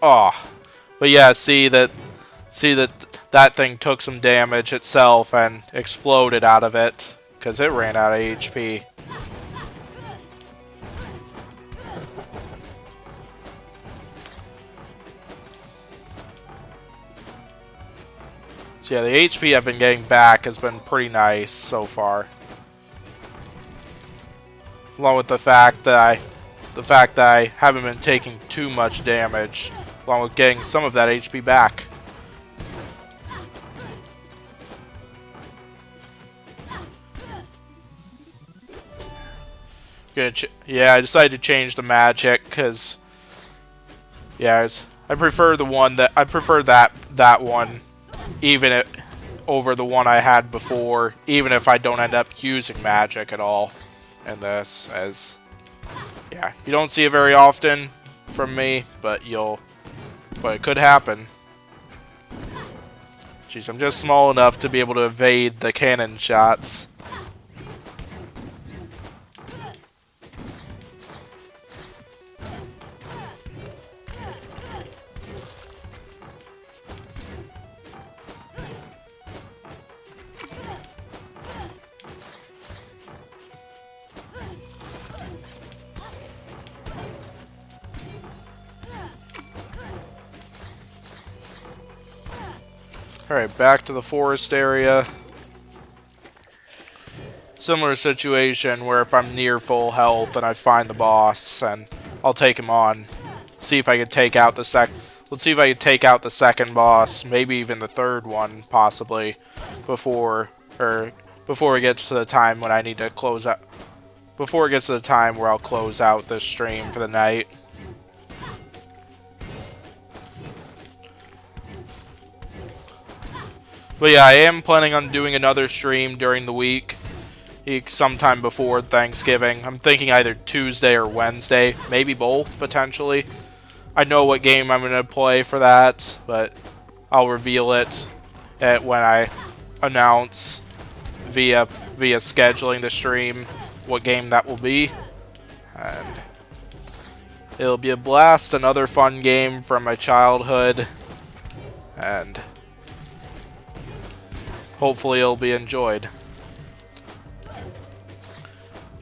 Oh. But yeah, see that thing took some damage itself and exploded out of it because it ran out of HP. So yeah, the HP I've been getting back has been pretty nice so far. Along with the fact that I haven't been taking too much damage, along with getting some of that HP back. Yeah, I decided to change the magic because, yeah, I prefer that one, over the one I had before, even if I don't end up using magic at all in this, as yeah, you don't see it very often from me, but it could happen. Jeez, I'm just small enough to be able to evade the cannon shots. Alright, back to the forest area. Similar situation where if I'm near full health and I find the boss, and I'll take him on. See if I can take out the Let's see if I can take out the second boss, maybe even the third one, possibly, before it gets to the time when I need to close out. Before it gets to the time where I'll close out this stream for the night. But yeah, I am planning on doing another stream during the week, sometime before Thanksgiving. I'm thinking either Tuesday or Wednesday, maybe both, potentially. I know what game I'm going to play for that, but I'll reveal it when I announce via scheduling the stream what game that will be. And it'll be a blast, another fun game from my childhood, and hopefully it'll be enjoyed.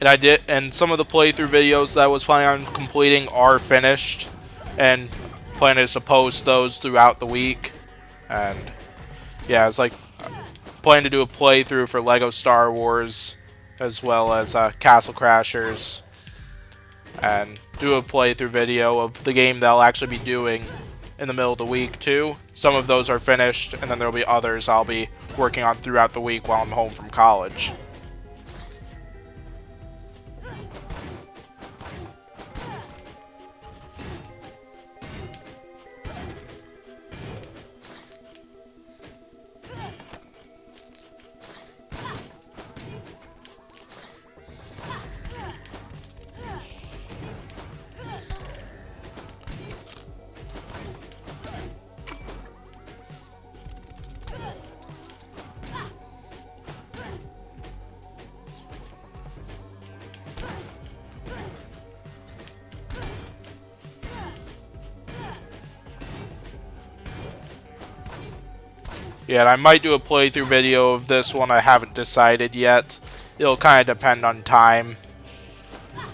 And some of the playthrough videos that I was planning on completing are finished, and plan is to post those throughout the week. And yeah, it's like planning to do a playthrough for Lego Star Wars, as well as Castle Crashers, and do a playthrough video of the game that I'll actually be doing in the middle of the week too. Some of those are finished, and then there'll be others I'll be working on throughout the week while I'm home from college. Yeah, and I might do a playthrough video of this one. I haven't decided yet. It'll kind of depend on time.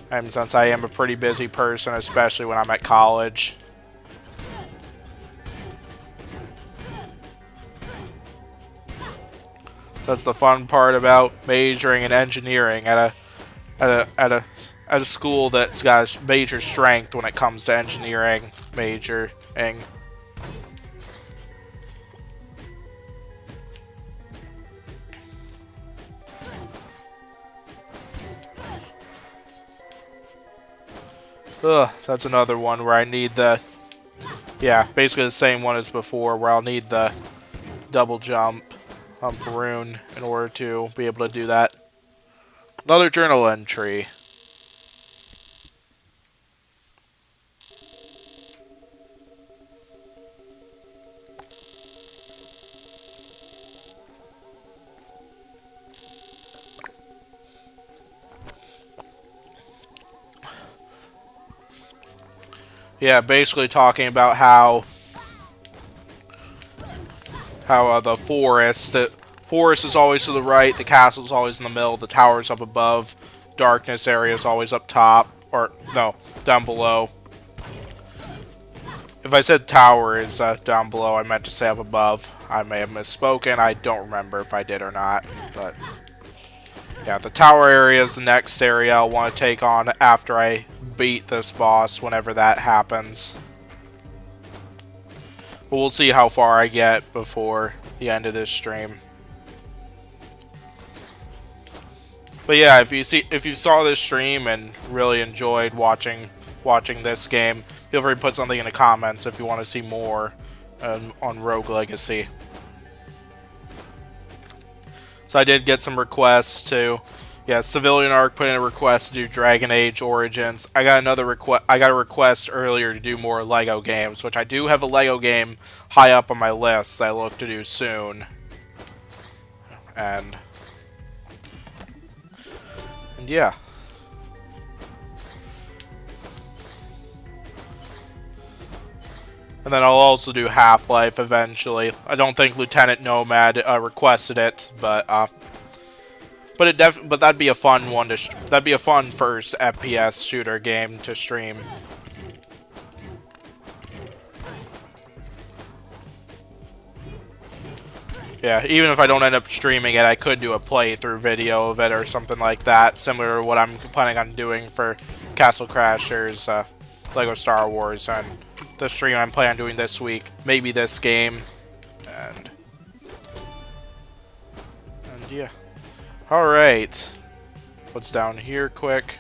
And since I am a pretty busy person, especially when I'm at college. So that's the fun part about majoring in engineering at a school that's got a major strength when it comes to engineering majoring. Ugh, that's another one where I need the... Yeah, basically the same one as before, where I'll need the double jump on Perun in order to be able to do that. Another journal entry. Yeah, basically talking about how the forest is always to the right, the castle is always in the middle, the tower's up above, darkness area is always up top, or no, down below. If I said tower is down below, I meant to say up above. I may have misspoken. I don't remember if I did or not. But yeah, the tower area is the next area I'll want to take on after I beat this boss, whenever that happens. But we'll see how far I get before the end of this stream. But yeah, if you saw this stream and really enjoyed watching this game, feel free to put something in the comments if you want to see more on Rogue Legacy. So I did get some requests to, yeah, Civilian Arc put in a request to do Dragon Age Origins. I got another request. I got a request earlier to do more Lego games, which I do have a Lego game high up on my list that I look to do soon. And yeah. And then I'll also do Half-Life eventually. I don't think Lieutenant Nomad requested it, but that'd be a fun one to that'd be a fun first FPS shooter game to stream. Yeah, even if I don't end up streaming it, I could do a playthrough video of it or something like that, similar to what I'm planning on doing for Castle Crashers, Lego Star Wars, and the stream I'm planning on doing this week. Maybe this game, and yeah. Alright. What's down here quick?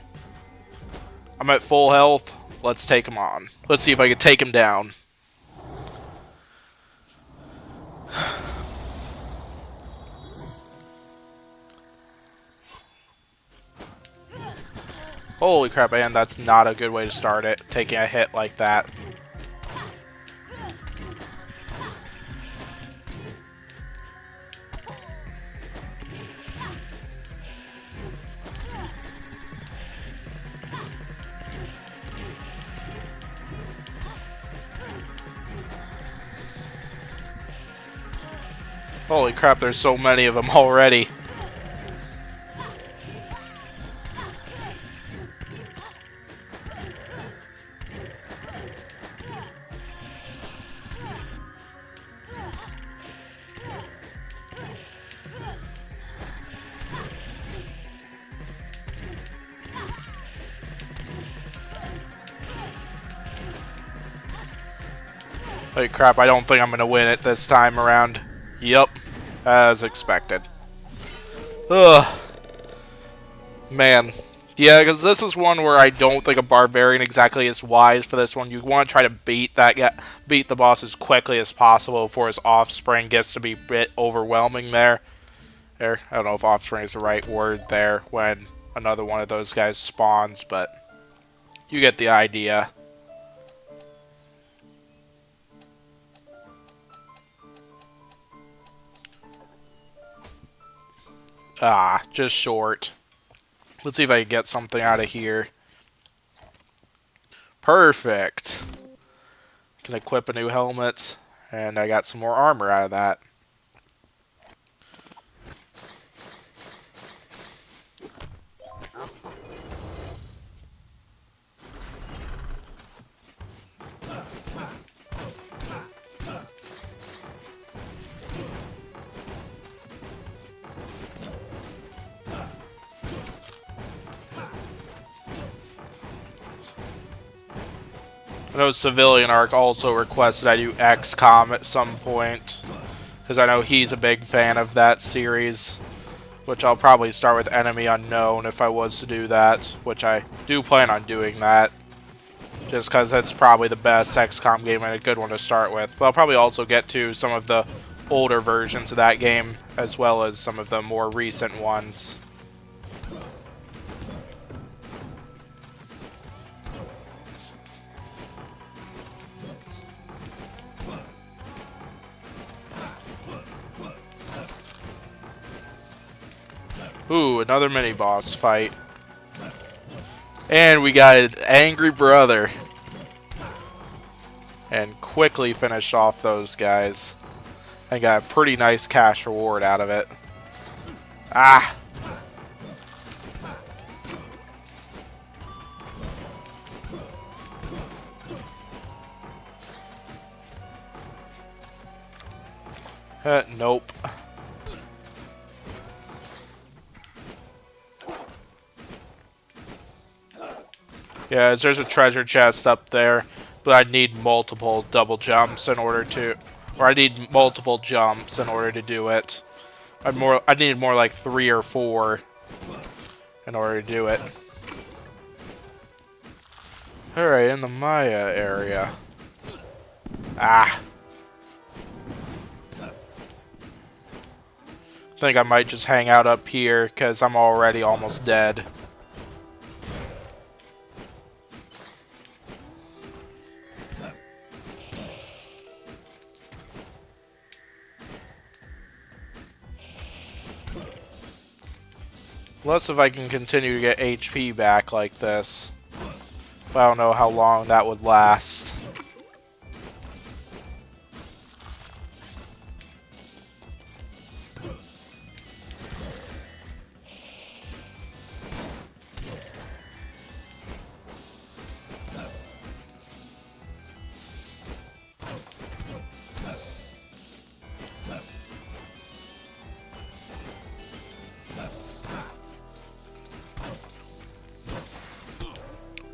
I'm at full health. Let's take him on. Let's see if I can take him down. Holy crap, man, that's not a good way to start it, taking a hit like that. Holy crap, there's so many of them already. Holy crap, I don't think I'm going to win it this time around. Yep, as expected. Ugh. Man. Yeah, because this is one where I don't think a Barbarian exactly is wise for this one. You want to try to beat the boss as quickly as possible before his offspring gets to be a bit overwhelming there. I don't know if offspring is the right word there when another one of those guys spawns, but you get the idea. Ah, just short. Let's see if I can get something out of here. Perfect. Can equip a new helmet, and I got some more armor out of that. I know Civilian Arc also requested I do XCOM at some point, because I know he's a big fan of that series, which I'll probably start with Enemy Unknown if I was to do that, which I do plan on doing that, just because it's probably the best XCOM game and a good one to start with. But I'll probably also get to some of the older versions of that game, as well as some of the more recent ones. Ooh, another mini-boss fight. And we got an Angry Brother. And quickly finished off those guys. And got a pretty nice cash reward out of it. Ah! Nope. Yeah, there's a treasure chest up there, but I'd need multiple double jumps in order to, or I need multiple jumps in order to do it. I need more like 3 or 4 in order to do it. Alright, in the Maya area. Ah. I think I might just hang out up here, because I'm already almost dead. Unless if I can continue to get HP back like this. But I don't know how long that would last.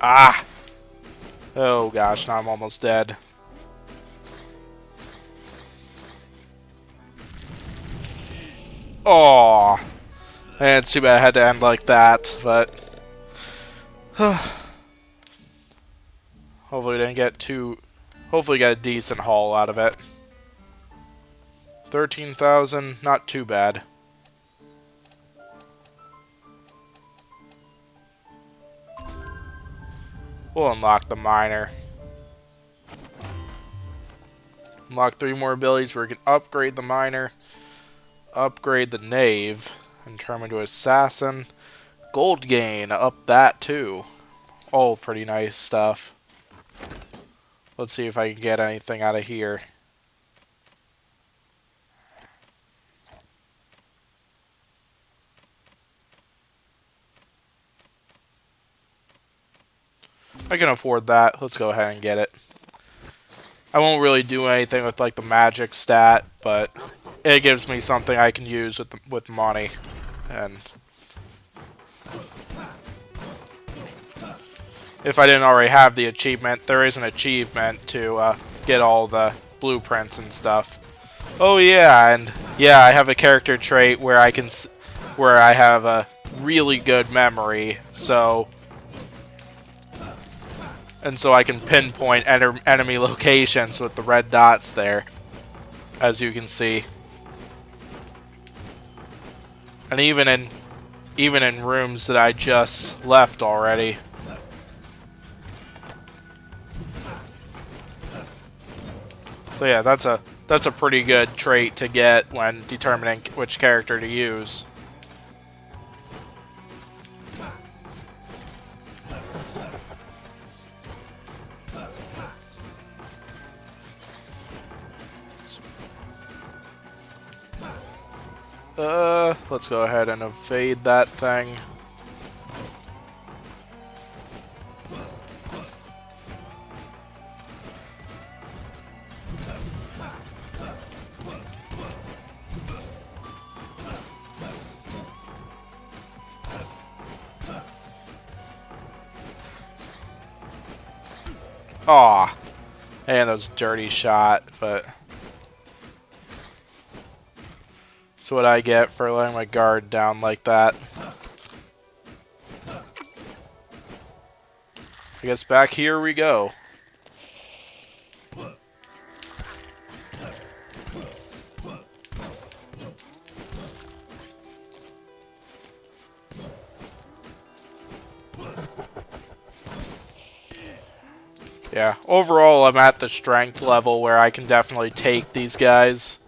Ah! Oh gosh, now I'm almost dead. Oh, and it's too bad I had to end like that, but hopefully didn't get too. Hopefully got a decent haul out of it. 13,000, not too bad. We'll unlock the miner. Unlock 3 more abilities where we can upgrade the miner, upgrade the knave, and turn him into assassin. Gold gain, up that too. All pretty nice stuff. Let's see if I can get anything out of here. I can afford that. Let's go ahead and get it. I won't really do anything with like the magic stat, but it gives me something I can use with money. And if I didn't already have the achievement, there is an achievement to get all the blueprints and stuff. Oh yeah, and yeah, I have a character trait where I have a really good memory, so I can pinpoint enemy locations with the red dots there, as you can see. And even in rooms that I just left already. So yeah, that's a pretty good trait to get when determining which character to use. Let's go ahead and evade that thing. Aw. And that was a dirty shot, but that's what I get for letting my guard down like that. I guess back here we go. Yeah, overall I'm at the strength level where I can definitely take these guys.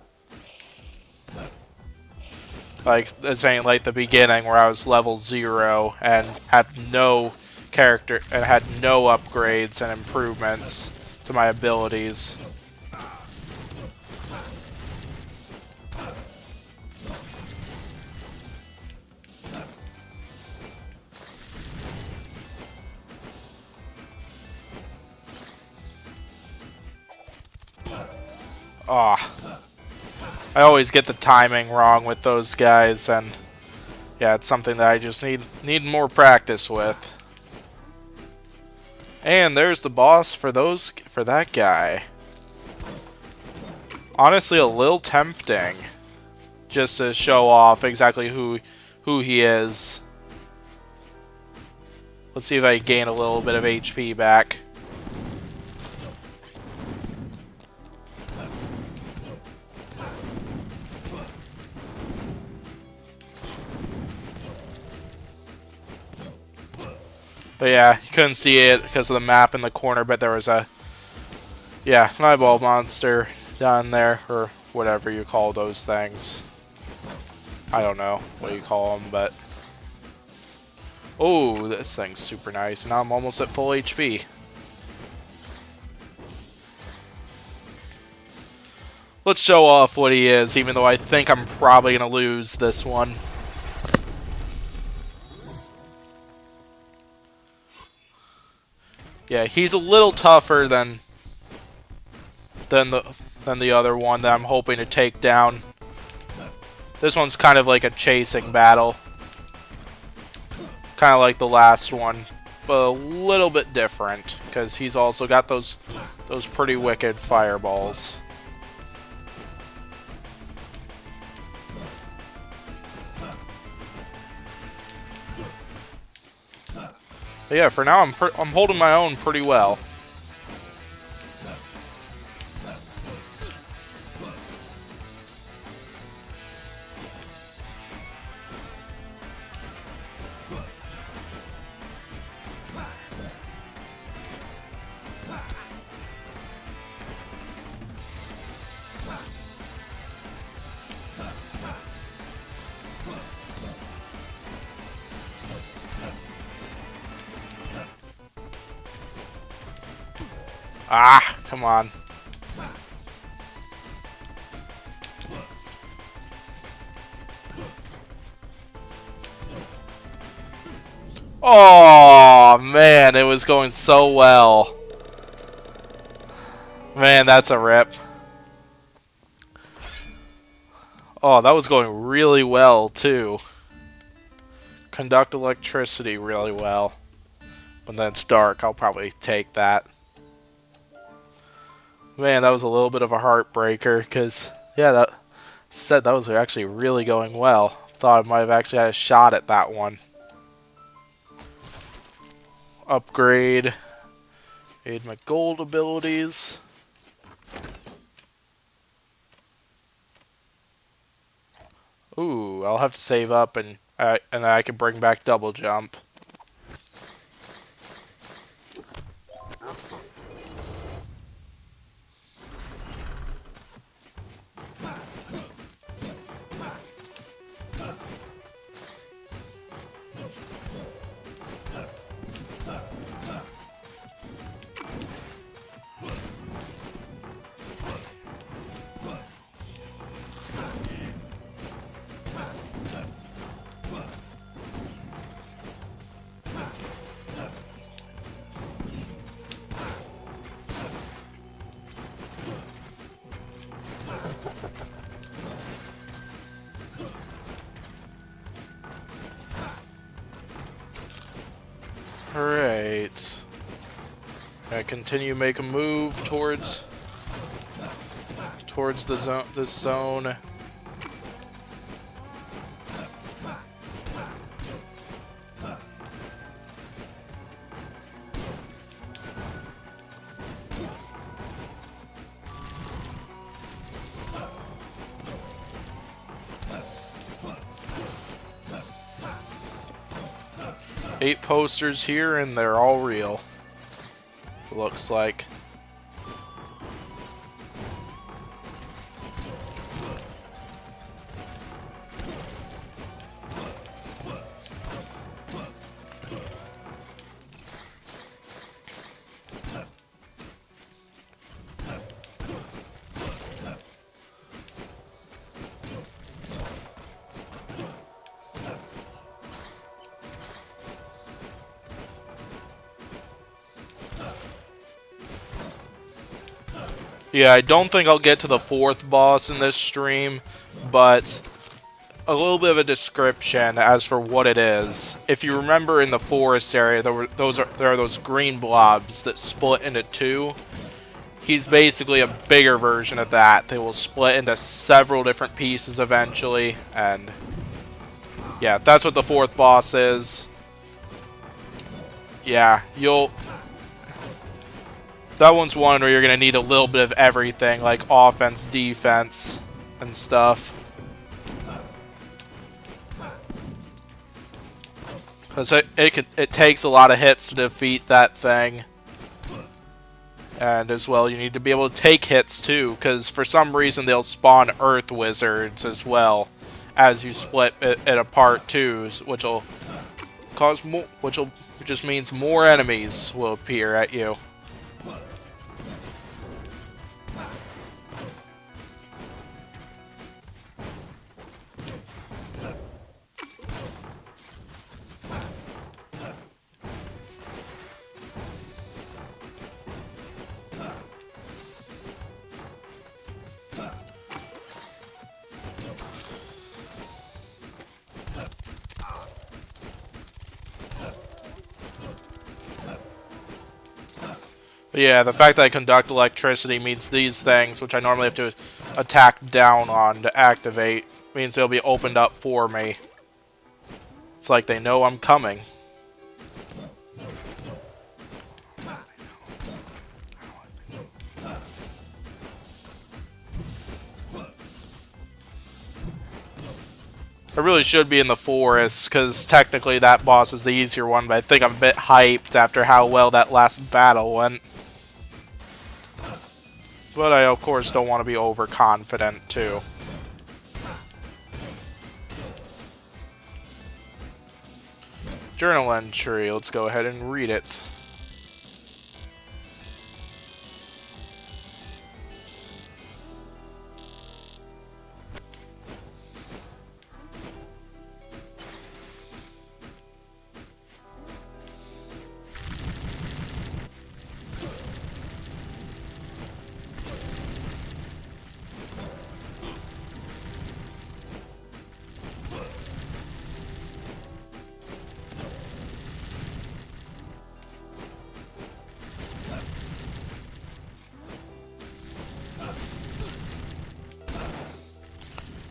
Like, this ain't like the beginning where I was level 0 and had no character and had no upgrades and improvements to my abilities. Ah. I always get the timing wrong with those guys, and yeah, it's something that I just need more practice with. And there's the boss for that guy. Honestly, a little tempting, just to show off exactly who he is. Let's see if I gain a little bit of HP back. But yeah, you couldn't see it because of the map in the corner, but there was an eyeball monster down there, or whatever you call those things. I don't know what you call them, but... Oh, this thing's super nice. Now I'm almost at full HP. Let's show off what he is, even though I think I'm probably going to lose this one. Yeah, he's a little tougher than the other one that I'm hoping to take down. This one's kind of like a chasing battle. Kind of like the last one, but a little bit different, because he's also got those pretty wicked fireballs. But yeah, for now I'm holding my own pretty well. Ah, come on. Oh, man, it was going so well. Man, that's a rip. Oh, that was going really well, too. Conduct electricity really well. When then it's dark, I'll probably take that. Man, that was a little bit of a heartbreaker, because, yeah, that was actually really going well. Thought I might have actually had a shot at that one. Upgrade. Aid my gold abilities. Ooh, I'll have to save up, and I can bring back double jump. Alright. I continue make a move towards this zone. Eight posters here, and they're all real. It looks like. Yeah, I don't think I'll get to the 4th boss in this stream, but a little bit of a description as for what it is. If you remember in the forest area, there are those green blobs that split into 2. He's basically a bigger version of that. They will split into several different pieces eventually, and yeah, that's what the 4th boss is. Yeah, that one's one where you're going to need a little bit of everything, like offense, defense, and stuff. Because it takes a lot of hits to defeat that thing. And as well, you need to be able to take hits too, because for some reason they'll spawn earth wizards as well as you split it apart too, which will cause more, which just means more enemies will appear at you. But yeah, the fact that I conduct electricity means these things, which I normally have to attack down on to activate, means they'll be opened up for me. It's like they know I'm coming. I really should be in the forest, because technically that boss is the easier one, but I think I'm a bit hyped after how well that last battle went. But I, of course, don't want to be overconfident, too. Journal entry. Let's go ahead and read it.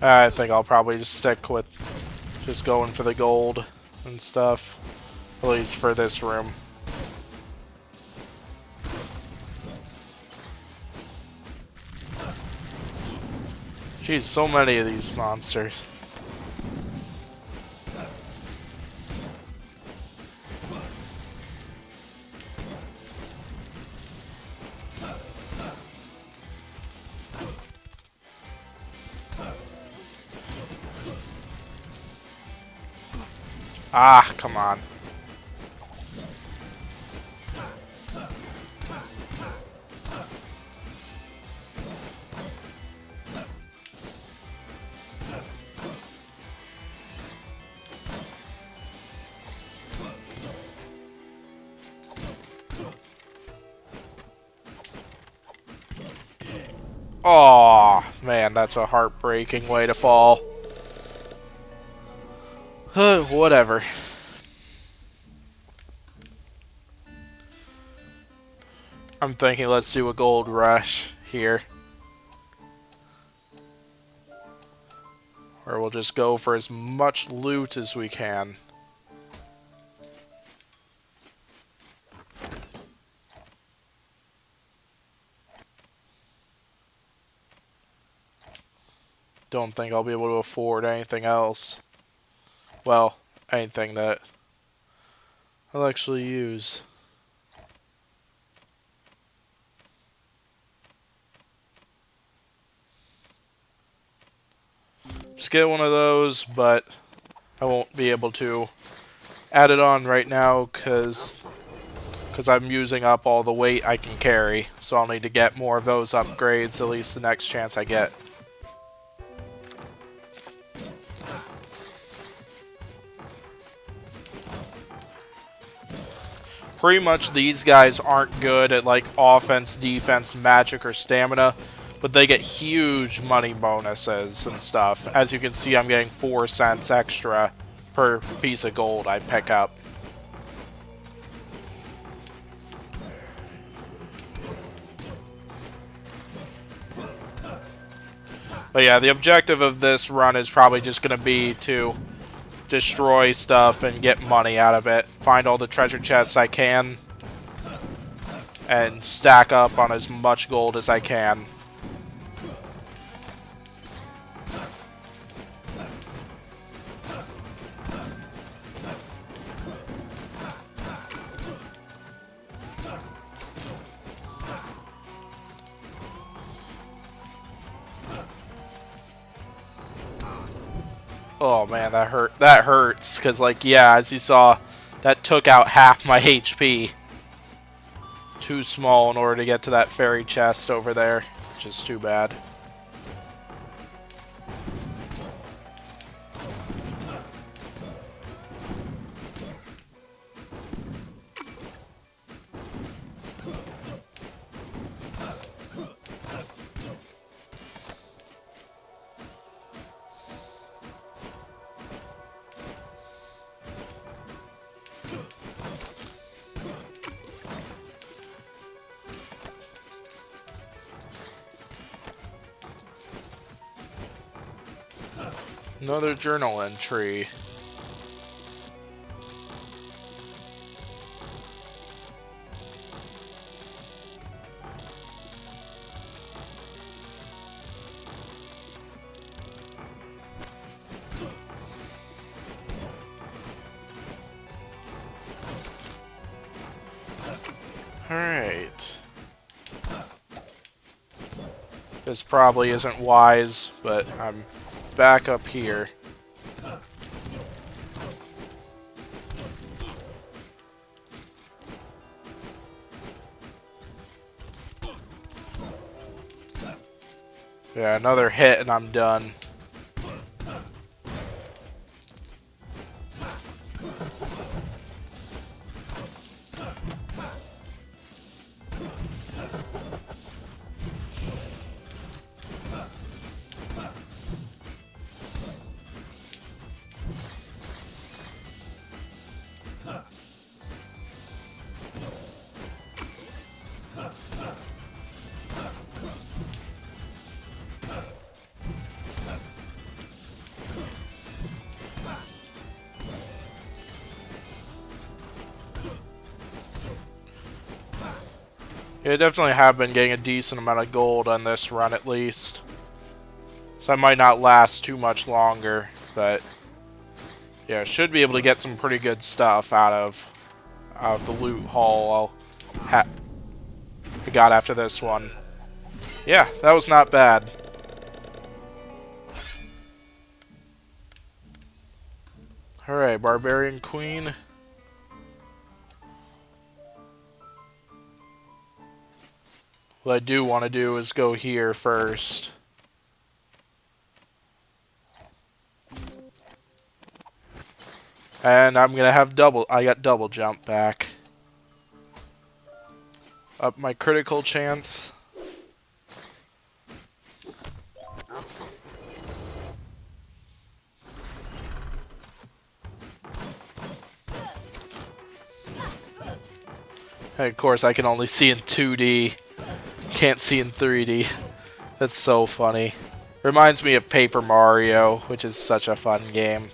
I think I'll probably just stick with just going for the gold and stuff, at least for this room. Jeez, so many of these monsters. Ah, come on. Oh, man, that's a heartbreaking way to fall. Whatever. I'm thinking let's do a gold rush here. Or we'll just go for as much loot as we can. Don't think I'll be able to afford anything else. Well, anything that I'll actually use. Just get one of those, but I won't be able to add it on right now because I'm using up all the weight I can carry. So I'll need to get more of those upgrades at least the next chance I get. Pretty much these guys aren't good at like offense, defense, magic, or stamina, but they get huge money bonuses and stuff. As you can see, I'm getting 4 cents extra per piece of gold I pick up. But yeah, the objective of this run is probably just going to be to destroy stuff and get money out of it. Find all the treasure chests I can and stack up on as much gold as I can. Oh man, that hurt. That hurts, because like, yeah, as you saw, that took out half my HP. Too small in order to get to that fairy chest over there, which is too bad. Another journal entry. Alright. This probably isn't wise, but I'm back up here. Yeah, another hit and I'm done. Yeah, I definitely have been getting a decent amount of gold on this run at least. So I might not last too much longer, but yeah, should be able to get some pretty good stuff out of the loot haul I got after this one. Yeah, that was not bad. Alright, Barbarian Queen. What I do want to do is go here first. And I'm going to have I got double jump back. Up my critical chance. And of course, I can only see in 2D. Can't see in 3D. That's so funny. Reminds me of Paper Mario, which is such a fun game.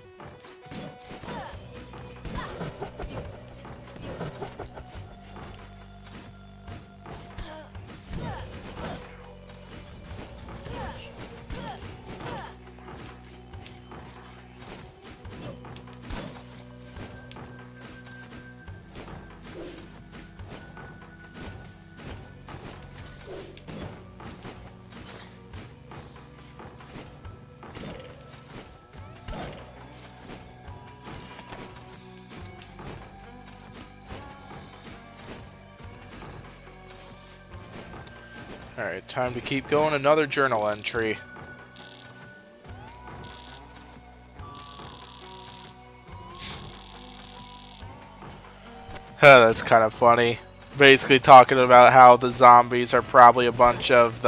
Alright, time to keep going. Another journal entry. That's kind of funny. Basically talking about how the zombies are probably a bunch of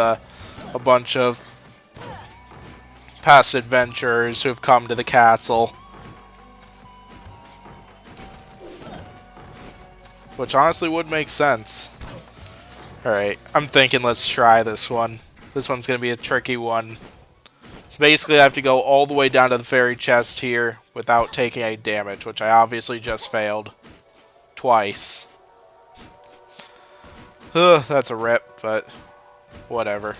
past adventurers who've come to the castle. Which honestly would make sense. Alright, I'm thinking let's try this one. This one's going to be a tricky one. So basically I have to go all the way down to the fairy chest here without taking any damage, which I obviously just failed. Twice. Ugh, that's a rip, but whatever.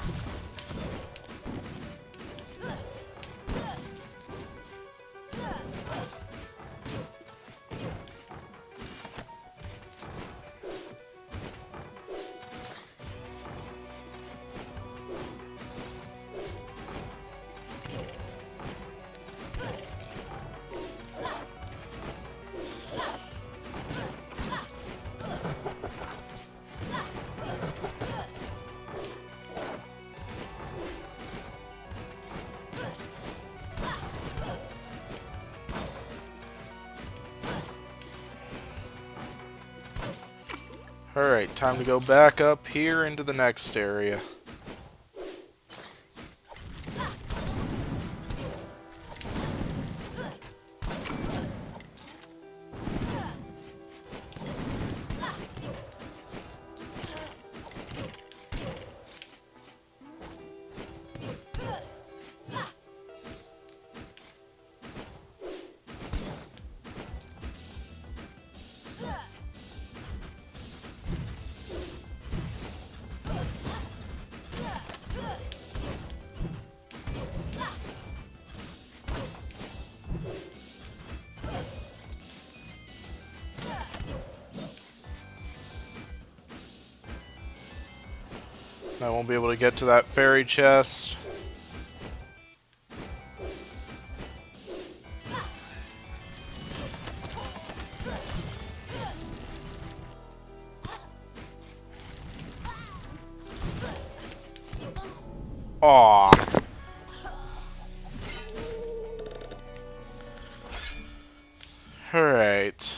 Alright, time to go back up here into the next area. I won't be able to get to that fairy chest. Aw. Alright.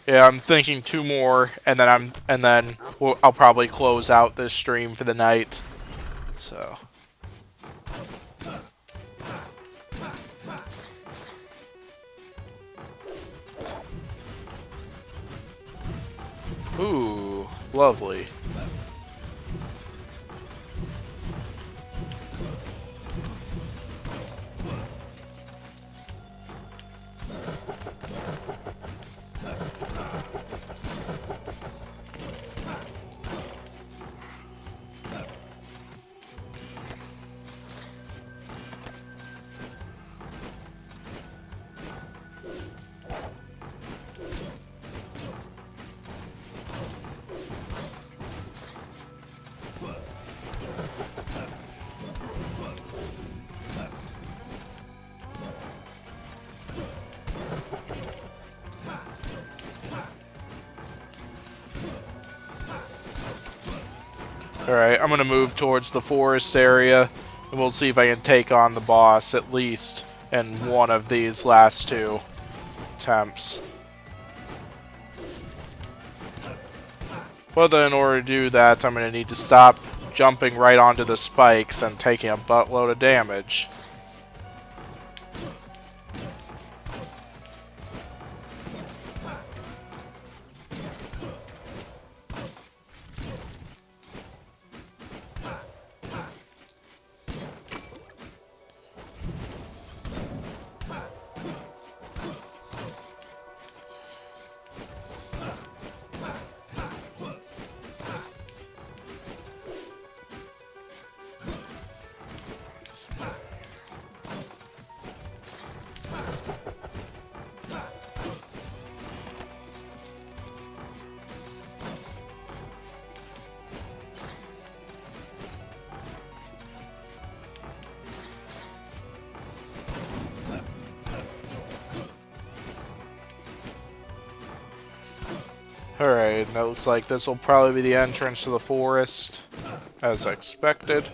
Yeah, I'm thinking 2 more, and then I'll probably close out this stream for the night. So. Ooh, lovely. Alright, I'm gonna move towards the forest area, and we'll see if I can take on the boss, at least in one of these last 2 attempts. But then in order to do that, I'm gonna need to stop jumping right onto the spikes and taking a buttload of damage. Alright, and it looks like this will probably be the entrance to the forest. as expected.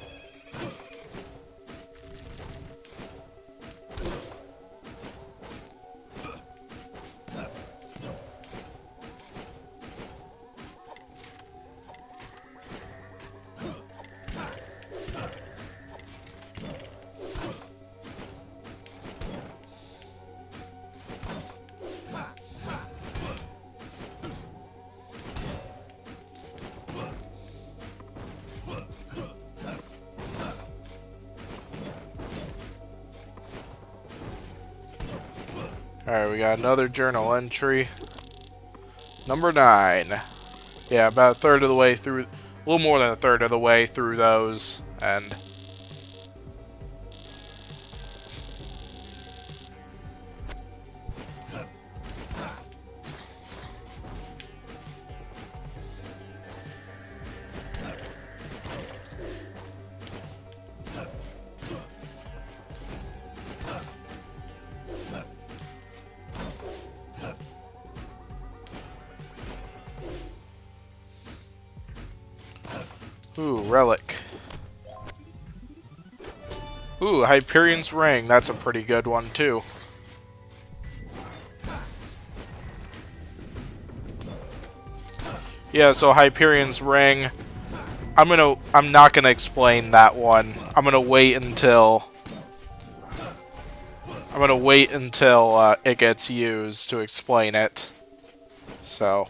Alright, we got another journal entry. Number 9. Yeah, about a third of the way through, a little more than a third of the way through those, and ooh, relic. Ooh, Hyperion's Ring. That's a pretty good one, too. Yeah, so Hyperion's Ring. I'm not gonna explain that one. I'm gonna wait until it gets used to explain it. So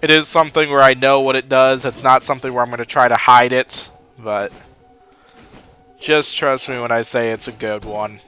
it is something where I know what it does. It's not something where I'm gonna try to hide it, but just trust me when I say it's a good one.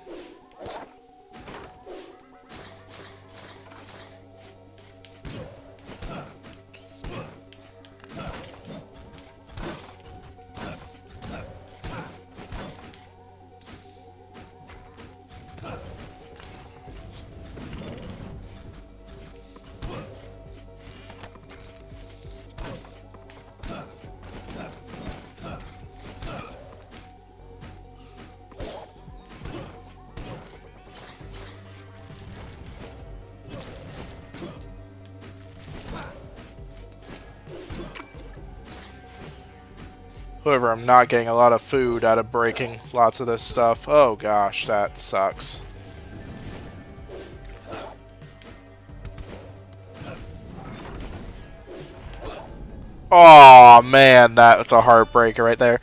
However, I'm not getting a lot of food out of breaking lots of this stuff. Oh gosh, that sucks. Oh man, that's a heartbreaker right there.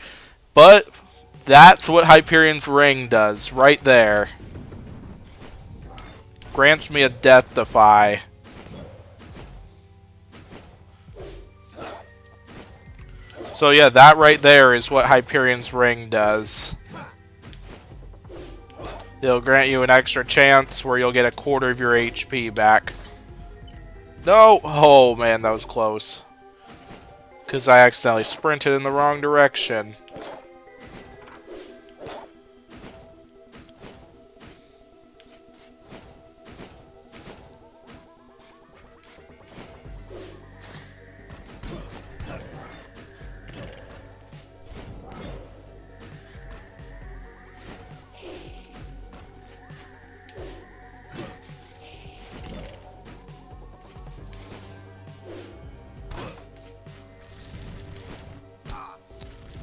But that's what Hyperion's Ring does, right there. Grants me a death defy. So yeah, that right there is what Hyperion's Ring does. It'll grant you an extra chance where you'll get a quarter of your HP back. No! Oh man, that was close. Because I accidentally sprinted in the wrong direction.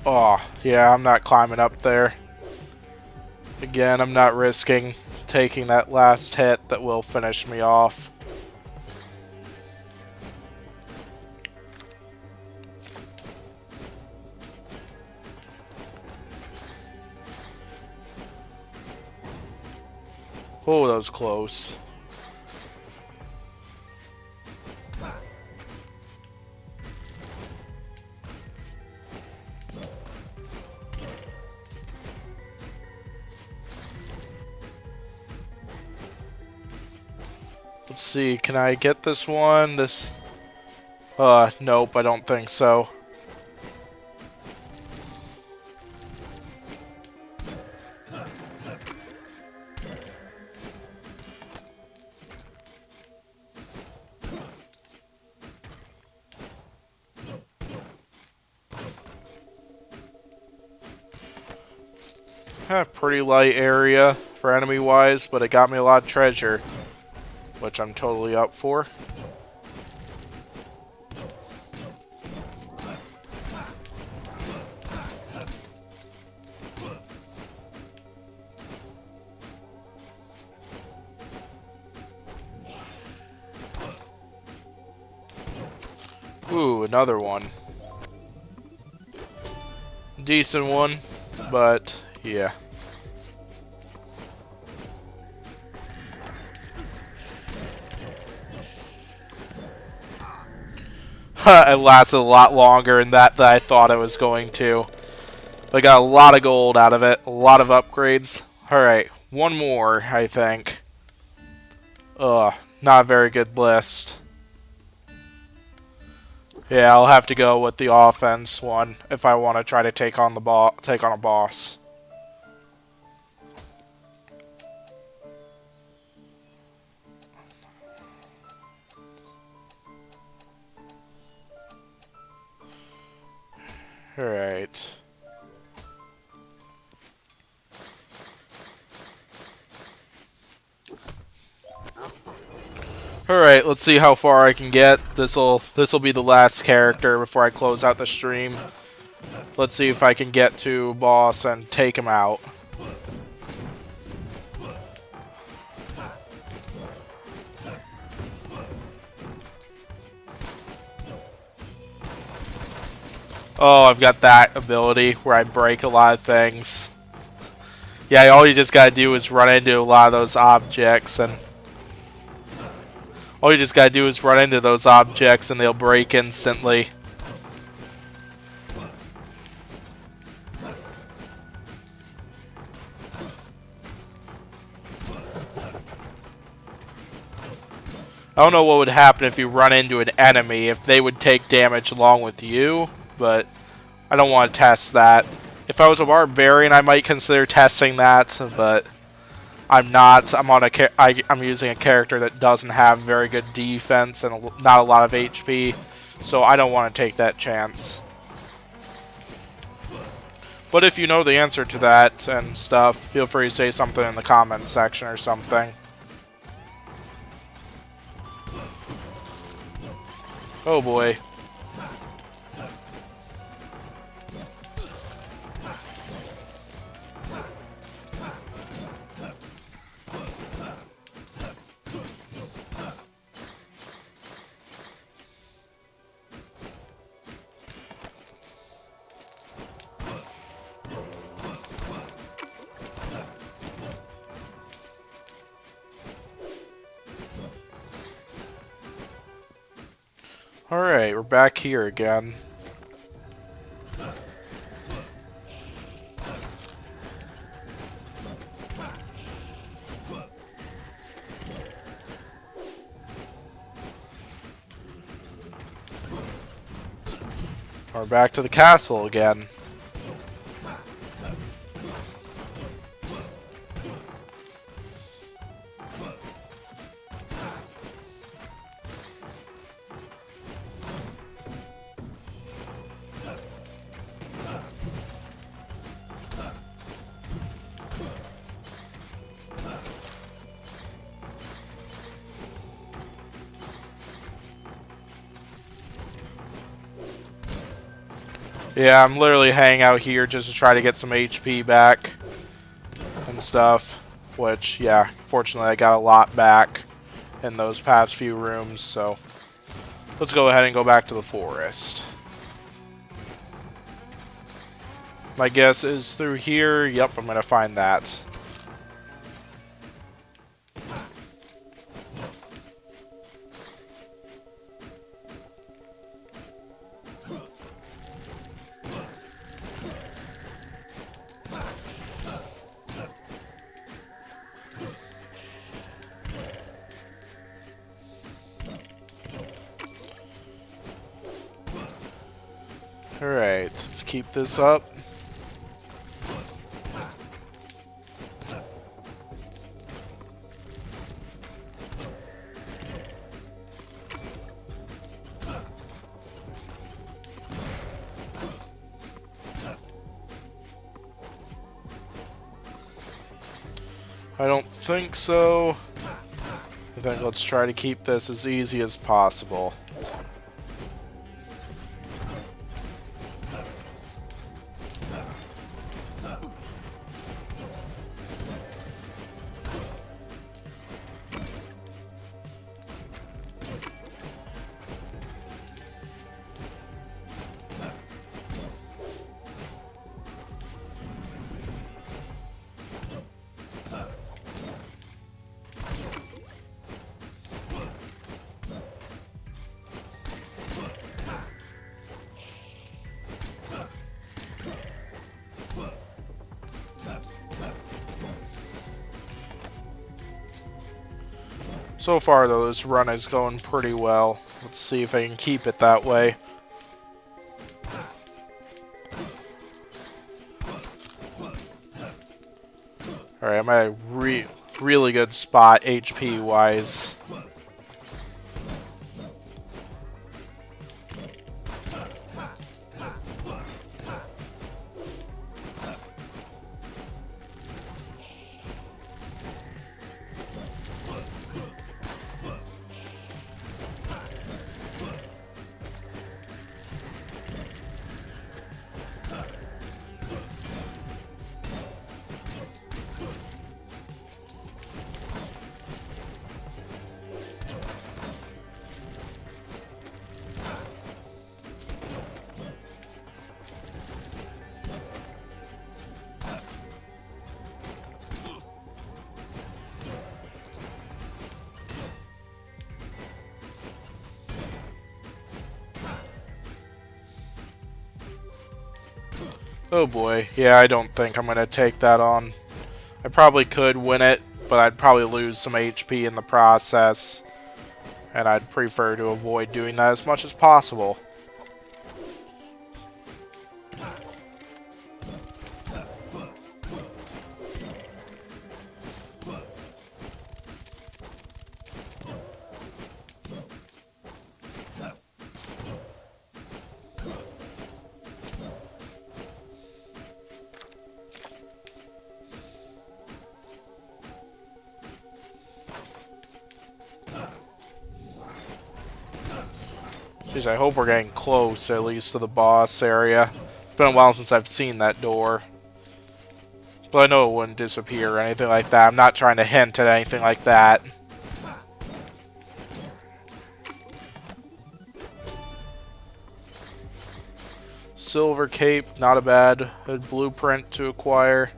Oh, yeah, I'm not climbing up there. Again, I'm not risking taking that last hit that will finish me off. Oh, that was close. Let's see, can I get this one? Nope, I don't think so. Pretty light area for enemy-wise, but it got me a lot of treasure, which I'm totally up for. Ooh, another one. Decent one, but yeah. It lasted a lot longer than that I thought it was going to. I got a lot of gold out of it, a lot of upgrades. Alright, one more, I think. Ugh, not a very good list. Yeah, I'll have to go with the offense one if I want to try to take on a boss. Alright. Alright, let's see how far I can get. This'll be the last character before I close out the stream. Let's see if I can get to boss and take him out. Oh, I've got that ability where I break a lot of things. Yeah, all you just gotta do is run into a lot of those objects, and all you just gotta do is run into those objects and they'll break instantly. I don't know what would happen if you run into an enemy, if they would take damage along with you, but I don't want to test that. If I was a barbarian, I might consider testing that, but I'm not. I'm using a character that doesn't have very good defense and not a lot of HP, so I don't want to take that chance. But if you know the answer to that and stuff, feel free to say something in the comments section or something. Oh boy. Alright, we're back here again. We're back to the castle again. Yeah, I'm literally hanging out here just to try to get some HP back and stuff. Which, yeah, fortunately I got a lot back in those past few rooms, so let's go ahead and go back to the forest. My guess is through here. Yep, I'm gonna find that. Alright, let's keep this up. I don't think so. I think let's try to keep this as easy as possible. So far, though, this run is going pretty well. Let's see if I can keep it that way. Alright, I'm at a really good spot HP-wise. Oh boy, yeah, I don't think I'm going to take that on. I probably could win it, but I'd probably lose some HP in the process. And I'd prefer to avoid doing that as much as possible. Jeez, I hope we're getting close, at least, to the boss area. It's been a while since I've seen that door. But I know it wouldn't disappear or anything like that. I'm not trying to hint at anything like that. Silver cape, not a bad blueprint to acquire.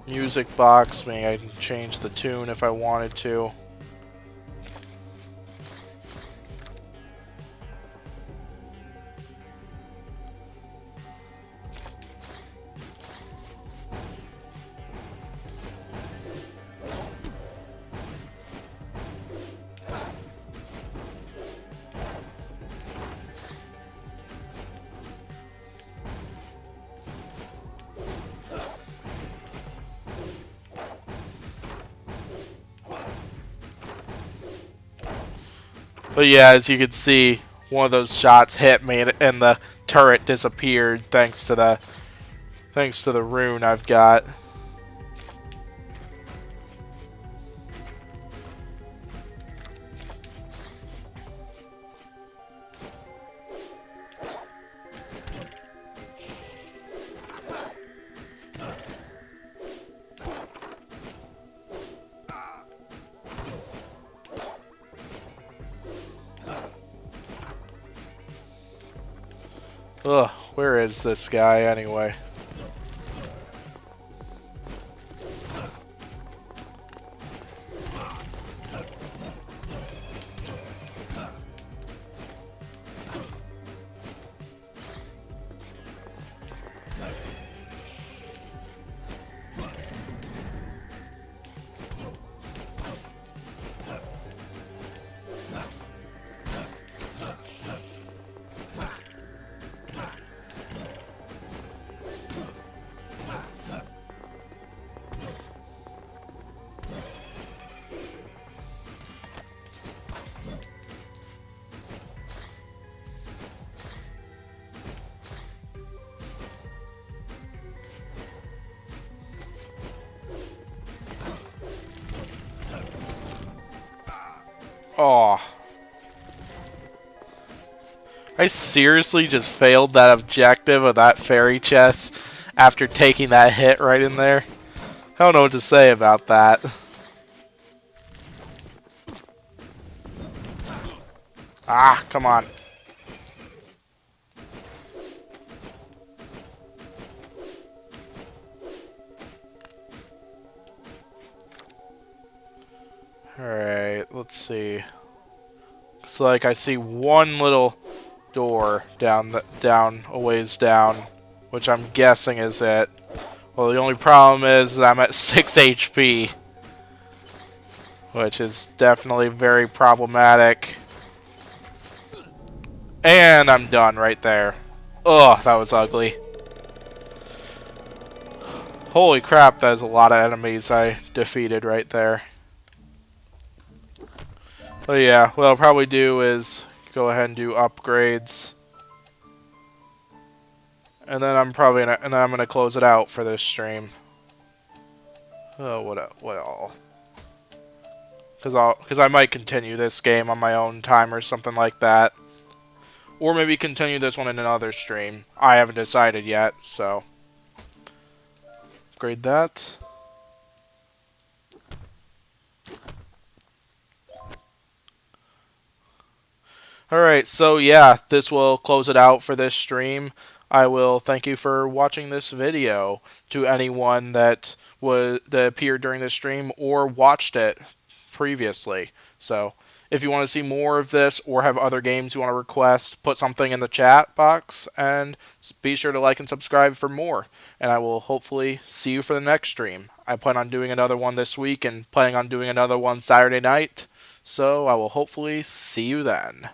Music box, meaning I can change the tune if I wanted to. But yeah, as you can see, one of those shots hit me and the turret disappeared thanks to the rune I've got. Ugh, where is this guy anyway? Aw. I seriously just failed that objective of that fairy chest after taking that hit right in there. I don't know what to say about that. Ah, come on. Alright, let's see. Looks like I see one little door down a ways down, which I'm guessing is it. Well, the only problem is I'm at 6 HP, which is definitely very problematic. And I'm done right there. Ugh, that was ugly. Holy crap, that is a lot of enemies I defeated right there. But yeah, what I'll probably do is go ahead and do upgrades. And then I'm gonna close it out for this stream. Oh, what all? Because I might continue this game on my own time or something like that. Or maybe continue this one in another stream. I haven't decided yet, so. Upgrade that. Alright, so yeah, this will close it out for this stream. I will thank you for watching this video. To anyone that appeared during this stream or watched it previously. So, if you want to see more of this or have other games you want to request, put something in the chat box and be sure to like and subscribe for more. And I will hopefully see you for the next stream. I plan on doing another one this week and planning on doing another one Saturday night. So I will hopefully see you then.